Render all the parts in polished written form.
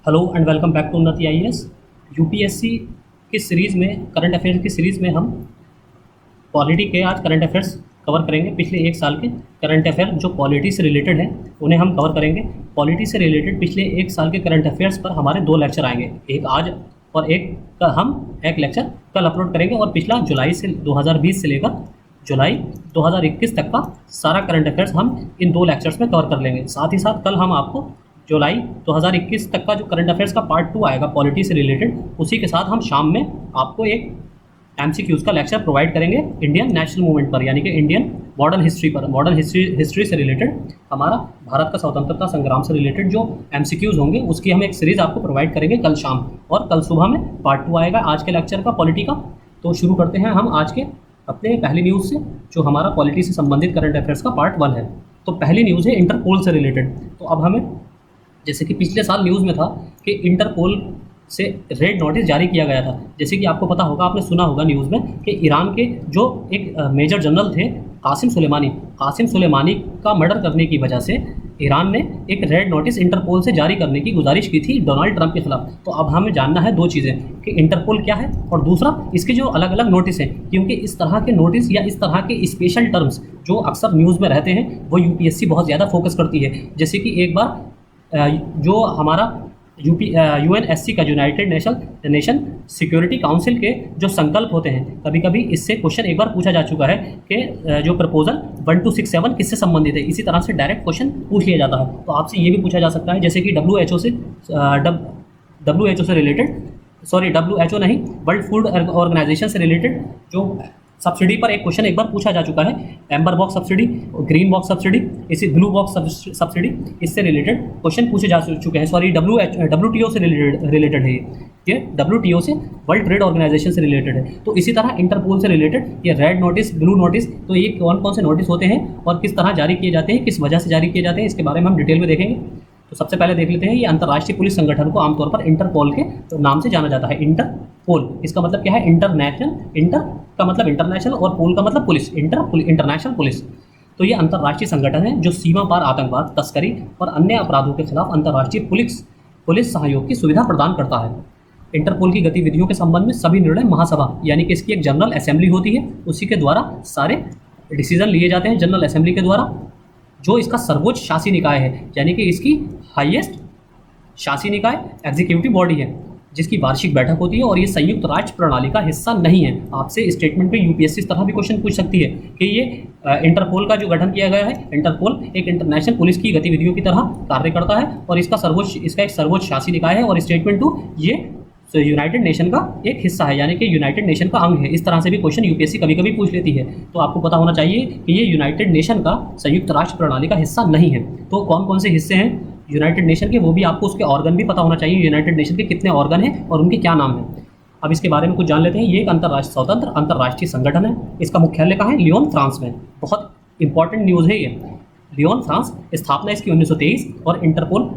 Hello and welcome back to Unnati IAS. UPSC की series में current affairs की series में हम पॉलिटी के आज करंट अफेयर्स कवर करेंगे। पिछले एक साल के करंट अफेयर जो पॉलिटी से रिलेटेड हैं उन्हें हम कवर करेंगे। पॉलिटी से रिलेटेड पिछले एक साल के करंट अफेयर्स पर हमारे दो लेक्चर आएंगे, एक आज और एक लेक्चर कल अपलोड करेंगे। और पिछला जुलाई से 2020 से लेकर जुलाई 2021 तक का सारा करंट अफेयर्स हम इन दो लेक्चर्स में कवर कर लेंगे। साथ ही साथ कल हम आपको जुलाई 2021 तक का जो करंट अफेयर्स का पार्ट 2 आएगा पॉलिटी से रिलेटेड, उसी के साथ हम शाम में आपको एक एमसीक्यूज़ का लेक्चर प्रोवाइड करेंगे इंडियन नेशनल मूवमेंट पर, यानी कि इंडियन मॉडर्न हिस्ट्री पर। मॉडर्न हिस्ट्री से रिलेटेड हमारा भारत का स्वतंत्रता संग्राम से रिलेटेड जो एमसीक्यूज़ होंगे उसकी हम एक सीरीज़ आपको प्रोवाइड करेंगे कल शाम, और कल सुबह में पार्ट 2 आएगा आज के लेक्चर का पॉलिटी का। तो शुरू करते हैं हम आज के अपने पहली न्यूज़ से, जो हमारा पॉलिटी से संबंधित करंट अफेयर्स का पार्ट 1 है। तो पहली न्यूज़ है इंटरपोल से रिलेटेड। तो अब हमें, जैसे कि पिछले साल न्यूज़ में था कि इंटरपोल से रेड नोटिस जारी किया गया था। जैसे कि आपको पता होगा, आपने सुना होगा न्यूज़ में कि ईरान के जो एक मेजर जनरल थे कासिम सुलेमानी का मर्डर करने की वजह से ईरान ने एक रेड नोटिस इंटरपोल से जारी करने की गुजारिश की थी डोनाल्ड ट्रंप के खिलाफ। तो अब हमें जानना है दो चीज़ें कि इंटरपोल क्या है और दूसरा इसके जो अलग अलग नोटिस हैं, क्योंकि इस तरह के नोटिस या इस तरह के स्पेशल टर्म्स जो अक्सर न्यूज़ में रहते हैं वो यूपीएससी बहुत ज़्यादा फोकस करती है। जैसे कि एक बार जो हमारा यूएनएससी का यूनाइटेड नेशन सिक्योरिटी काउंसिल के जो संकल्प होते हैं, कभी कभी इससे क्वेश्चन एक बार पूछा जा चुका है कि जो प्रपोजल 1267 किससे संबंधित है। इसी तरह से डायरेक्ट क्वेश्चन पूछ लिया जाता है। तो आपसे ये भी पूछा जा सकता है, जैसे कि डब्ल्यूएचओ से रिलेटेड, डब्ल्यूएचओ नहीं, वर्ल्ड फूड ऑर्गेनाइजेशन से रिलेटेड जो सब्सिडी पर एक क्वेश्चन एक बार पूछा जा चुका है, amber box subsidy, green box subsidy, इसी ब्लू बॉक्स सब्सिडी, इससे रिलेटेड क्वेश्चन पूछे जा चुके हैं। डब्ल्यूटीओ से रिलेटेड है ये डब्ल्यूटीओ से, वर्ल्ड ट्रेड ऑर्गेनाइजेशन से रिलेटेड है। तो इसी तरह इंटरपोल से रिलेटेड ये रेड नोटिस, ब्लू नोटिस, तो ये कौन कौन से नोटिस होते हैं और किस तरह जारी किए जाते हैं, किस वजह से जारी किए जाते हैं, इसके बारे में हम डिटेल में देखेंगे। तो सबसे पहले देख लेते हैं, ये अंतर्राष्ट्रीय पुलिस संगठन को आमतौर पर इंटरपोल के नाम से जाना जाता है। इंटरपोल, इसका मतलब क्या है? इंटरनेशनल, इंटर का मतलब इंटरनेशनल और पोल का मतलब पुलिस, इंटरनेशनल पुलिस। तो ये अंतर्राष्ट्रीय संगठन है जो सीमा पार आतंकवाद, तस्करी और अन्य अपराधों के खिलाफ अंतर्राष्ट्रीय पुलिस सहयोग की सुविधा प्रदान करता है। इंटरपोल की गतिविधियों के संबंध में सभी निर्णय महासभा, यानी कि इसकी एक जनरल असेंबली होती है, उसी के द्वारा सारे डिसीजन लिए जाते हैं जनरल असेंबली के द्वारा, जो इसका सर्वोच्च शासी निकाय है, यानी कि इसकी हाईएस्ट शासी निकाय एग्जीक्यूटिव बॉडी है, जिसकी वार्षिक बैठक होती है। और ये संयुक्त राष्ट्र प्रणाली का हिस्सा नहीं है। आपसे स्टेटमेंट पे यूपीएससी इस तरह भी क्वेश्चन पूछ सकती है कि ये इंटरपोल का जो गठन किया गया है, इंटरपोल एक इंटरनेशनल पुलिस की गतिविधियों की तरह कार्य करता है और इसका एक सर्वोच्च शासी निकाय है। और स्टेटमेंट 2 ये यूनाइटेड नेशन का एक हिस्सा है, यानी कि यूनाइटेड नेशन का अंग है। इस तरह से भी क्वेश्चन यूपीएससी कभी कभी पूछ लेती है। तो आपको पता होना चाहिए कि ये यूनाइटेड नेशन का संयुक्त राष्ट्र प्रणाली का हिस्सा नहीं है। तो कौन कौन से हिस्से हैं यूनाइटेड नेशन के, वो भी आपको उसके ऑर्गन भी पता होना चाहिए, यूनाइटेड नेशन के कितने ऑर्गन हैं और उनके क्या नाम है। अब इसके बारे में कुछ जान लेते हैं। ये एक स्वतंत्र अंतर्राष्ट्रीय संगठन है। इसका मुख्यालय कहाँ है? लियोन, फ्रांस में। बहुत इंपॉर्टेंट न्यूज़ है ये। Lyon, France. स्थापना इसकी 1923। और इंटरपोल,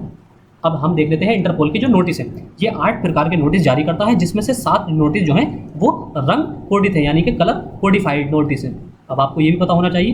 अब हम देख लेते हैं इंटरपोल की जो नोटिस है। ये 8 प्रकार के नोटिस जारी करता है, जिसमें से 7 नोटिस जो हैं वो रंग कोडित है, यानी कि कलर कोडिफाइड नोटिस है। अब आपको ये भी पता होना चाहिए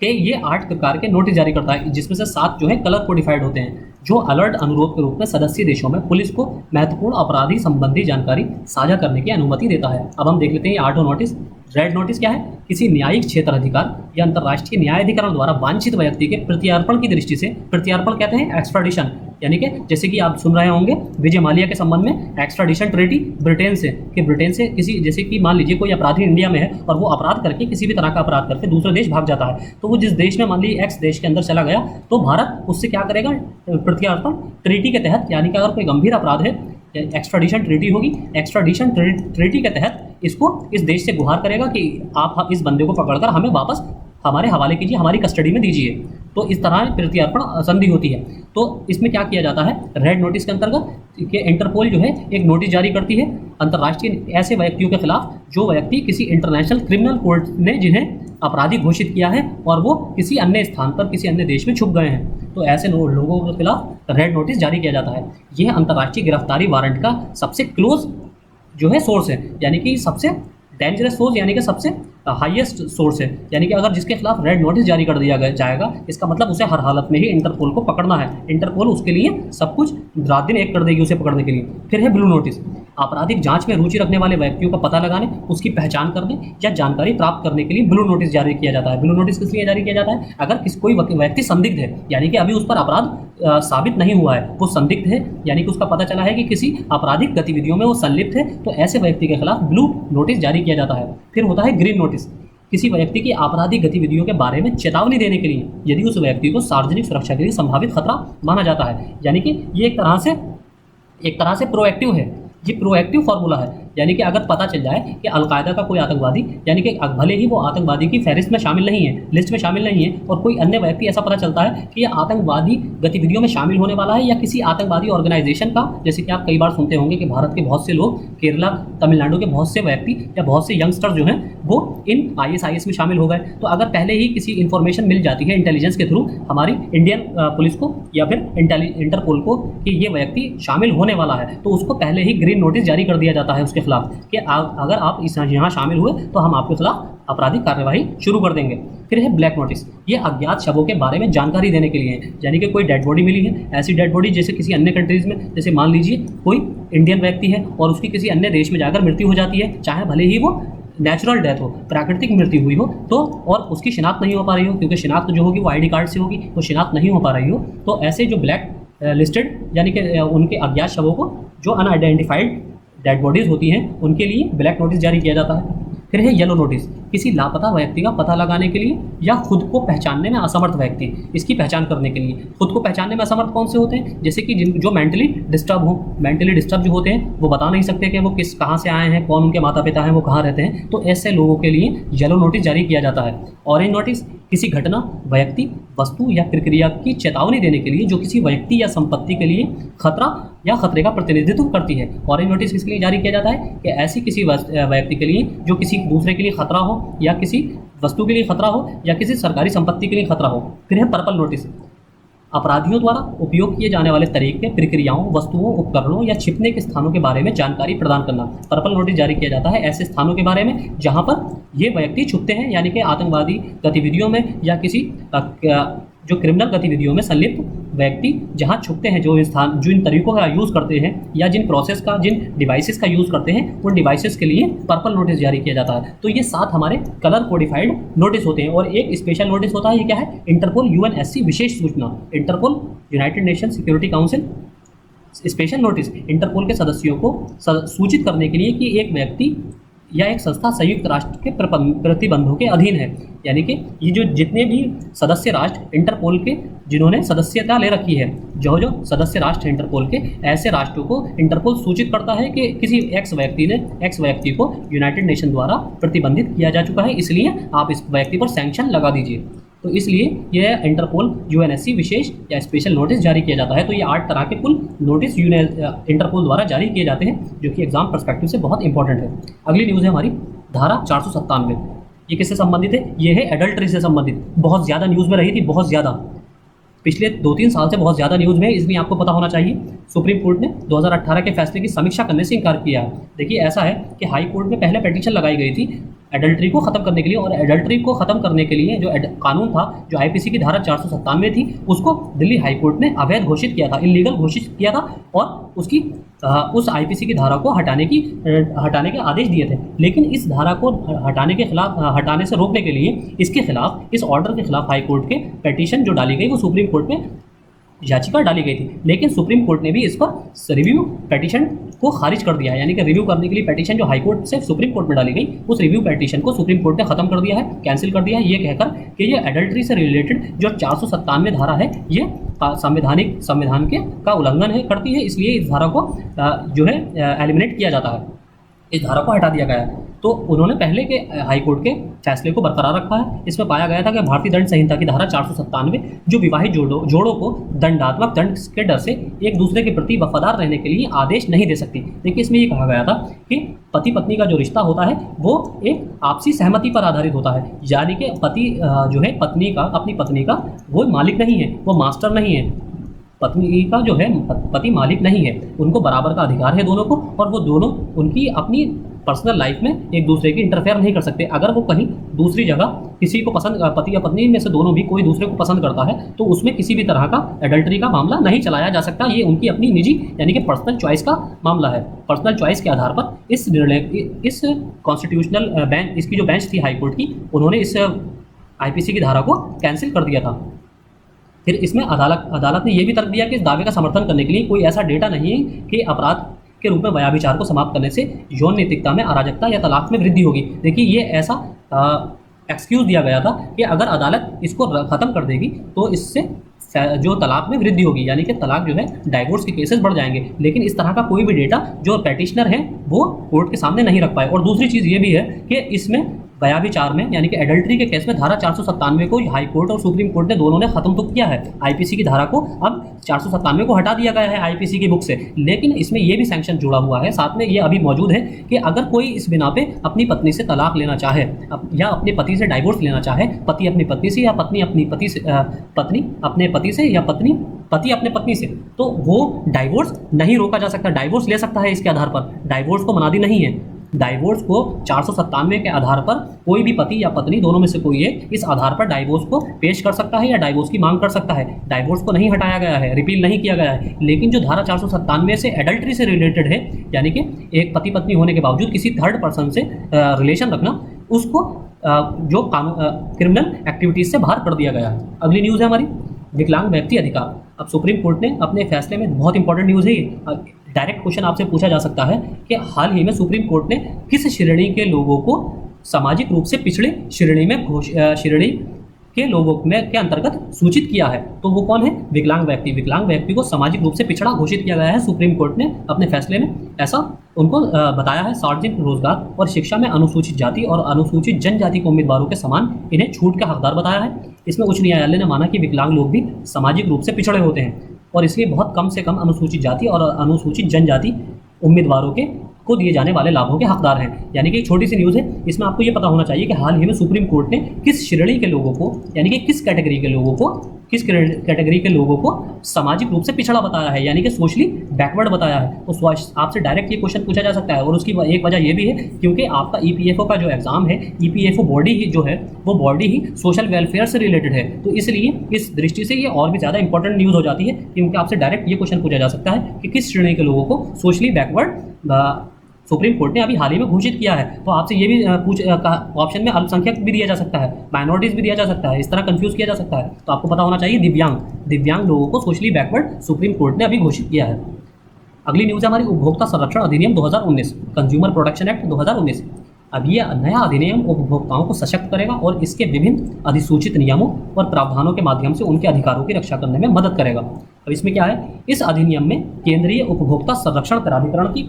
कि ये 8 प्रकार के नोटिस जारी करता है, जिसमें से 7 जो है कलर कोडिफाइड होते हैं, जो अलर्ट अनुरोध के रूप में सदस्य देशों में पुलिस को महत्वपूर्ण अपराधी संबंधी जानकारी साझा करने की अनुमति देता है। अब हम देख लेते हैं ये 8 नोटिस। रेड नोटिस क्या है? किसी न्यायिक क्षेत्र अधिकार या अंतर्राष्ट्रीय न्यायाधिकरण द्वारा वांछित व्यक्ति के प्रत्यार्पण की दृष्टि से, प्रत्यार्पण कहते हैं एक्स्ट्राडिशन, यानी कि जैसे कि आप सुन रहे होंगे विजय माल्या के संबंध में एक्स्ट्राडिशन ट्रीटी ब्रिटेन से, कि ब्रिटेन से किसी, जैसे कि मान लीजिए कोई अपराधी इंडिया में है और वो अपराध करके, किसी भी तरह का अपराध करके दूसरे देश भाग जाता है, तो वो जिस देश में मान लीजिए एक्स देश के अंदर चला गया, तो भारत उससे क्या करेगा? प्रत्यार्पण ट्रीटी के तहत, यानी कि अगर कोई गंभीर अपराध है, एक्स्ट्राडिशन ट्रीटी होगी, एक्स्ट्राडिशन ट्रीटी के तहत इसको इस देश से गुहार करेगा कि आप इस बंदे को पकड़कर हमें वापस हमारे हवाले कीजिए, हमारी कस्टडी में दीजिए। तो इस तरह प्रत्यार्पण संधि होती है। तो इसमें क्या किया जाता है रेड नोटिस के अंतर्गत कि इंटरपोल जो है एक नोटिस जारी करती है अंतर्राष्ट्रीय ऐसे व्यक्तियों के खिलाफ जो व्यक्ति किसी इंटरनेशनल क्रिमिनल कोर्ट ने जिन्हें अपराधी घोषित किया है और वो किसी अन्य स्थान पर, किसी अन्य देश में छुप गए हैं। तो ऐसे लोगों के खिलाफ रेड नोटिस जारी किया जाता है। यह अंतर्राष्ट्रीय गिरफ्तारी वारंट का सबसे क्लोज जो है सोर्स है, यानी कि सबसे डेंजरस सोर्स, यानी कि सबसे हाईएस्ट सोर्स है, यानी कि अगर जिसके खिलाफ रेड नोटिस जारी कर दिया जाएगा, इसका मतलब उसे हर हालत में ही इंटरपोल को पकड़ना है। इंटरपोल उसके लिए सब कुछ रात दिन एक कर देगी उसे पकड़ने के लिए। फिर है ब्लू नोटिस, आपराधिक जांच में रुचि रखने वाले व्यक्तियों का पता लगाने, उसकी पहचान करने या जानकारी प्राप्त करने के लिए ब्लू नोटिस जारी किया जाता है। ब्लू नोटिस किस लिए जारी किया जाता है? अगर कोई व्यक्ति संदिग्ध है, यानी कि अभी उस पर अपराध साबित नहीं हुआ है, वो संदिग्ध है, यानी कि उसका पता चला है कि किसी आपराधिक गतिविधियों में वो संलिप्त है, तो ऐसे व्यक्ति के खिलाफ ब्लू नोटिस जारी किया जाता है। फिर होता है ग्रीन नोटिस, किसी व्यक्ति की आपराधिक गतिविधियों के बारे में चेतावनी देने के लिए, यदि उस व्यक्ति को सार्वजनिक सुरक्षा के लिए संभावित खतरा माना जाता है। यानी कि ये एक तरह से प्रोएक्टिव है, ये प्रोएक्टिव फार्मूला है, यानी कि अगर पता चल जाए कि अलकायदा का कोई आतंकवादी, यानी कि भले ही वो आतंकवादी की फहरिस्त में शामिल नहीं है, लिस्ट में शामिल नहीं है, और कोई अन्य व्यक्ति ऐसा पता चलता है कि ये आतंकवादी गतिविधियों में शामिल होने वाला है या किसी आतंकवादी ऑर्गेनाइजेशन का, जैसे कि आप कई बार सुनते होंगे कि भारत के बहुत से लोग, केरला तमिलनाडु के बहुत से व्यक्ति या बहुत से यंगस्टर जो हैं वो इन ISIS में शामिल हो गए। तो अगर पहले ही किसी इन्फॉर्मेशन मिल जाती है इंटेलिजेंस के थ्रू हमारी इंडियन पुलिस को या फिर इंटरपोल को कि ये व्यक्ति शामिल होने वाला है, तो उसको पहले ही ग्रीन नोटिस जारी कर दिया जाता है उसके खिलाफ कि अगर आप यहाँ शामिल हुए तो हम आपके खिलाफ आपराधिक कार्यवाही शुरू कर देंगे। फिर है ब्लैक नोटिस, ये अज्ञात शवों के बारे में जानकारी देने के लिए है, यानी कि कोई डेड बॉडी मिली है, ऐसी डेड बॉडी जैसे किसी अन्य कंट्रीज़ में, जैसे मान लीजिए कोई इंडियन व्यक्ति है और उसकी किसी अन्य देश में जाकर मृत्यु हो जाती है, चाहे भले ही वो नेचुरल डेथ हो, प्राकृतिक मृत्यु हुई हो, तो और उसकी शिनाख्त नहीं हो पा रही हो, क्योंकि शिनाख्त जो होगी वो ID कार्ड से होगी, वो शिनाख्त नहीं हो पा रही हो, तो ऐसे जो ब्लैक लिस्टेड यानी कि उनके अज्ञात शवों को, जो अनआइडेंटिफाइड डेड बॉडीज़ होती हैं, उनके लिए ब्लैक नोटिस जारी किया जाता है। फिर है येलो नोटिस, किसी लापता व्यक्ति का पता लगाने के लिए या खुद को पहचानने में असमर्थ व्यक्ति, इसकी पहचान करने के लिए। खुद को पहचानने में असमर्थ कौन से होते हैं? जैसे कि जो मेंटली डिस्टर्ब हो, मेंटली डिस्टर्ब जो होते हैं वो बता नहीं सकते कि वो कहाँ से आए हैं, कौन उनके माता पिता हैं, वो कहाँ रहते हैं, तो ऐसे लोगों के लिए येलो नोटिस जारी किया जाता है। ऑरेंज नोटिस, किसी घटना, व्यक्ति, वस्तु या प्रक्रिया की चेतावनी देने के लिए जो किसी व्यक्ति या संपत्ति के लिए खतरा या खतरे का प्रतिनिधित्व करती है। ऑरेंज नोटिस किसके लिए जारी किया जाता है? कि ऐसी किसी व्यक्ति के लिए जो किसी दूसरे के लिए खतरा हो, या किसी वस्तु के लिए खतरा हो, या किसी सरकारी संपत्ति के लिए खतरा हो। फिर है पर्पल नोटिस, अपराधियों द्वारा उपयोग किए जाने वाले तरीके, प्रक्रियाओं, वस्तुओं, उपकरणों या छिपने के स्थानों के बारे में जानकारी प्रदान करना। पर्पल नोटिस जारी किया जाता है ऐसे स्थानों के बारे में जहां पर ये व्यक्ति छुपते हैं, यानी कि आतंकवादी गतिविधियों में या किसी जो क्रिमिनल गतिविधियों में संलिप्त व्यक्ति जहां छुपते हैं, जो इन तरीकों का यूज़ करते हैं या जिन डिवाइसेस का यूज़ करते हैं, उन डिवाइसेस के लिए पर्पल नोटिस जारी किया जाता है। तो ये 7 हमारे कलर कोडिफाइड नोटिस होते हैं। और एक स्पेशल नोटिस होता है, ये क्या है? इंटरपोल UNSC विशेष सूचना, Interpol United Nation Security Council special notice Interpol के सदस्यों को सूचित करने के लिए कि एक व्यक्ति या एक संस्था संयुक्त राष्ट्र के प्रतिबंधों के अधीन है, यानी कि ये जो जितने भी सदस्य राष्ट्र इंटरपोल के जिन्होंने सदस्यता ले रखी है, जो सदस्य राष्ट्र इंटरपोल के, ऐसे राष्ट्रों को इंटरपोल सूचित करता है कि किसी एक्स व्यक्ति को यूनाइटेड नेशन द्वारा प्रतिबंधित किया जा चुका है, इसलिए आप इस व्यक्ति पर सैंक्शन लगा दीजिए। तो इसलिए यह इंटरपोल UNSC विशेष या स्पेशल नोटिस जारी किया जाता है। तो ये 8 तरह के कुल नोटिस इंटरपोल द्वारा जारी किए जाते हैं, जो कि एग्जाम पर्सपेक्टिव से बहुत इंपॉर्टेंट है। अगली न्यूज़ है हमारी धारा 497। ये किससे संबंधित है? ये है एडल्ट्री से संबंधित। बहुत ज़्यादा न्यूज़ में रही थी, बहुत ज़्यादा, पिछले 2-3 साल से बहुत ज़्यादा न्यूज़ में, इसलिए आपको पता होना चाहिए। सुप्रीम कोर्ट ने 2018 के फैसले की समीक्षा करने से इनकार किया। देखिए ऐसा है कि हाई कोर्ट में पहले पिटीशन लगाई गई थी एडल्ट्री को ख़त्म करने के लिए, और एडल्ट्री को ख़त्म करने के लिए जो कानून था, जो IPC की धारा 497 थी, उसको दिल्ली हाई कोर्ट ने अवैध घोषित किया था, इलीगल घोषित किया था, और उस IPC की धारा को हटाने के आदेश दिए थे। लेकिन इस धारा को हटाने से रोकने के लिए इसके खिलाफ, इस ऑर्डर के खिलाफ हाई कोर्ट के पिटीशन जो डाली गई वो सुप्रीम कोर्ट में याचिका डाली गई थी, लेकिन सुप्रीम कोर्ट ने भी इस पर रिव्यू पिटीशन को खारिज कर दिया है। यानी कि रिव्यू करने के लिए पिटीशन जो हाई कोर्ट से सुप्रीम कोर्ट में डाली गई, उस रिव्यू पिटीशन को सुप्रीम कोर्ट ने खत्म कर दिया है, कैंसिल कर दिया है, ये कहकर कि ये एडल्ट्री से रिलेटेड जो 497 धारा है, ये संविधान का उल्लंघन करती है, इसलिए इस धारा को जो है एलिमिनेट किया जाता है, इस धारा को हटा दिया गया है। तो उन्होंने पहले के हाई कोर्ट के फैसले को बरकरार रखा है। इसमें पाया गया था कि भारतीय दंड संहिता की धारा 497 जो विवाहित जोड़ों को दंडात्मक दंड के डर से एक दूसरे के प्रति वफादार रहने के लिए आदेश नहीं दे सकती। देखिए इसमें ये कहा गया था कि पति पत्नी का जो रिश्ता होता है वो एक आपसी सहमति पर आधारित होता है, यानी कि पति जो है अपनी पत्नी का वो मालिक नहीं है, वो मास्टर नहीं है, पत्नी का जो है पति मालिक नहीं है, उनको बराबर का अधिकार है दोनों को, और वो दोनों उनकी अपनी पर्सनल लाइफ में एक दूसरे की इंटरफेयर नहीं कर सकते। अगर वो कहीं दूसरी जगह किसी को पसंद, पति या पत्नी में से दोनों भी कोई दूसरे को पसंद करता है, तो उसमें किसी भी तरह का एडल्ट्री का मामला नहीं चलाया जा सकता। ये उनकी अपनी निजी यानी कि पर्सनल चॉइस का मामला है। पर्सनल चॉइस के आधार पर इस निर्णय, इस कॉन्स्टिट्यूशनल बेंच, इसकी जो बेंच थी हाई कोर्ट की, उन्होंने इस आईपीसी की धारा को कैंसिल कर दिया था। फिर इसमें अदालत ने यह भी तर्क दिया कि इस दावे का समर्थन करने के लिए कोई ऐसा डेटा नहीं है कि अपराध के रूप में व्यभिचार को समाप्त करने से यौन नैतिकता में अराजकता या तलाक में वृद्धि होगी। देखिए, ये ऐसा एक्सक्यूज़ दिया गया था कि अगर अदालत इसको ख़त्म कर देगी तो इससे जो तलाक में वृद्धि होगी, यानी कि तलाक जो है, डाइवोर्स के केसेस बढ़ जाएंगे। लेकिन इस तरह का कोई भी डेटा जो पेटिशनर है वो कोर्ट के सामने नहीं रख पाए। और दूसरी चीज़ ये भी है कि इसमें व्यभिचार में यानी कि एडल्ट्री के केस में धारा 497 को हाई कोर्ट और सुप्रीम कोर्ट ने दोनों ने खत्म तो किया है। आईपीसी की धारा को अब 497 को हटा दिया गया है आईपीसी की बुक से, लेकिन इसमें यह भी सैंक्शन जुड़ा हुआ है, साथ में ये अभी मौजूद है कि अगर कोई इस बिना पे अपनी पत्नी से तलाक लेना चाहे या अपने पति से डाइवोर्स लेना चाहे, पति अपनी पत्नी से या पत्नी अपनी पति से, पत्नी अपने पति से या पति अपने पत्नी से, तो वो डाइवोर्स नहीं रोका जा सकता, डाइवोर्स ले सकता है। इसके आधार पर डाइवोर्स को मनादी नहीं है। डाइवोर्स को 497 के आधार पर कोई भी पति या पत्नी दोनों में से कोई एक इस आधार पर डाइवोर्स को पेश कर सकता है या डाइवोर्स की मांग कर सकता है। डाइवोर्स को नहीं हटाया गया है, रिपील नहीं किया गया है। लेकिन जो धारा 497 से एडल्ट्री से रिलेटेड है, यानी कि एक पति पत्नी होने के बावजूद किसी थर्ड पर्सन से रिलेशन रखना, उसको जो क्रिमिनल एक्टिविटीज से बाहर कर दिया गया है। अगली न्यूज़ है हमारी विकलांग व्यक्ति अधिकार। अब सुप्रीम कोर्ट ने अपने फैसले में, बहुत इंपॉर्टेंट न्यूज़ है ये, डायरेक्ट क्वेश्चन आपसे पूछा जा सकता है कि हाल ही में सुप्रीम कोर्ट ने किस श्रेणी के लोगों को सामाजिक रूप से पिछड़े श्रेणी के लोगों में के अंतर्गत सूचित किया है। तो वो कौन है? विकलांग व्यक्ति। विकलांग व्यक्ति को सामाजिक रूप से पिछड़ा घोषित किया गया है सुप्रीम कोर्ट ने अपने फैसले में। ऐसा उनको बताया है सार्वजनिक रोजगार और शिक्षा में अनुसूचित जाति और अनुसूचित जनजाति के उम्मीदवारों के समान इन्हें छूट का हकदार बताया है। इसमें उच्च न्यायालय ने माना कि विकलांग लोग भी सामाजिक रूप से पिछड़े होते हैं और इसलिए बहुत कम से कम अनुसूचित जाति और अनुसूचित जनजाति उम्मीदवारों को दिए जाने वाले लाभों के हकदार हैं। यानी कि एक छोटी सी न्यूज़ है, इसमें आपको ये पता होना चाहिए कि हाल ही में सुप्रीम कोर्ट ने किस श्रेणी के लोगों को, यानी कि किस कैटेगरी के लोगों को सामाजिक रूप से पिछड़ा बताया है, यानी कि सोशली बैकवर्ड बताया है। तो आपसे डायरेक्ट ये क्वेश्चन पूछा जा सकता है। और उसकी एक वजह ये भी है क्योंकि आपका ईपीएफओ का जो एग्जाम है, ईपीएफओ बॉडी ही जो है वो बॉडी ही सोशल वेलफेयर से रिलेटेड है। तो इसलिए इस दृष्टि से ये और भी ज़्यादा इंपॉर्टेंट न्यूज़ हो जाती है क्योंकि आपसे डायरेक्ट ये क्वेश्चन पूछा जा सकता है कि किस श्रेणी के लोगों को सोशली बैकवर्ड सुप्रीम कोर्ट ने अभी हाल ही में घोषित किया है। तो आपसे ये भी ऑप्शन में अल्पसंख्यक भी दिया जा सकता है, माइनॉरिटीज भी दिया जा सकता है, इस तरह कंफ्यूज किया जा सकता है। तो आपको पता होना चाहिए दिव्यांग लोगों को सोशली बैकवर्ड सुप्रीम कोर्ट ने अभी घोषित किया है। अगली न्यूज़ है हमारी उपभोक्ता संरक्षण अधिनियम 2019, कंज्यूमर प्रोटेक्शन एक्ट 2019। अब ये नया अधिनियम उपभोक्ताओं को सशक्त करेगा और इसके विभिन्न अधिसूचित नियमों और प्रावधानों के माध्यम से उनके अधिकारों की रक्षा करने में मदद करेगा। अब इसमें क्या है, इस अधिनियम में केंद्रीय उपभोक्ता संरक्षण प्राधिकरण की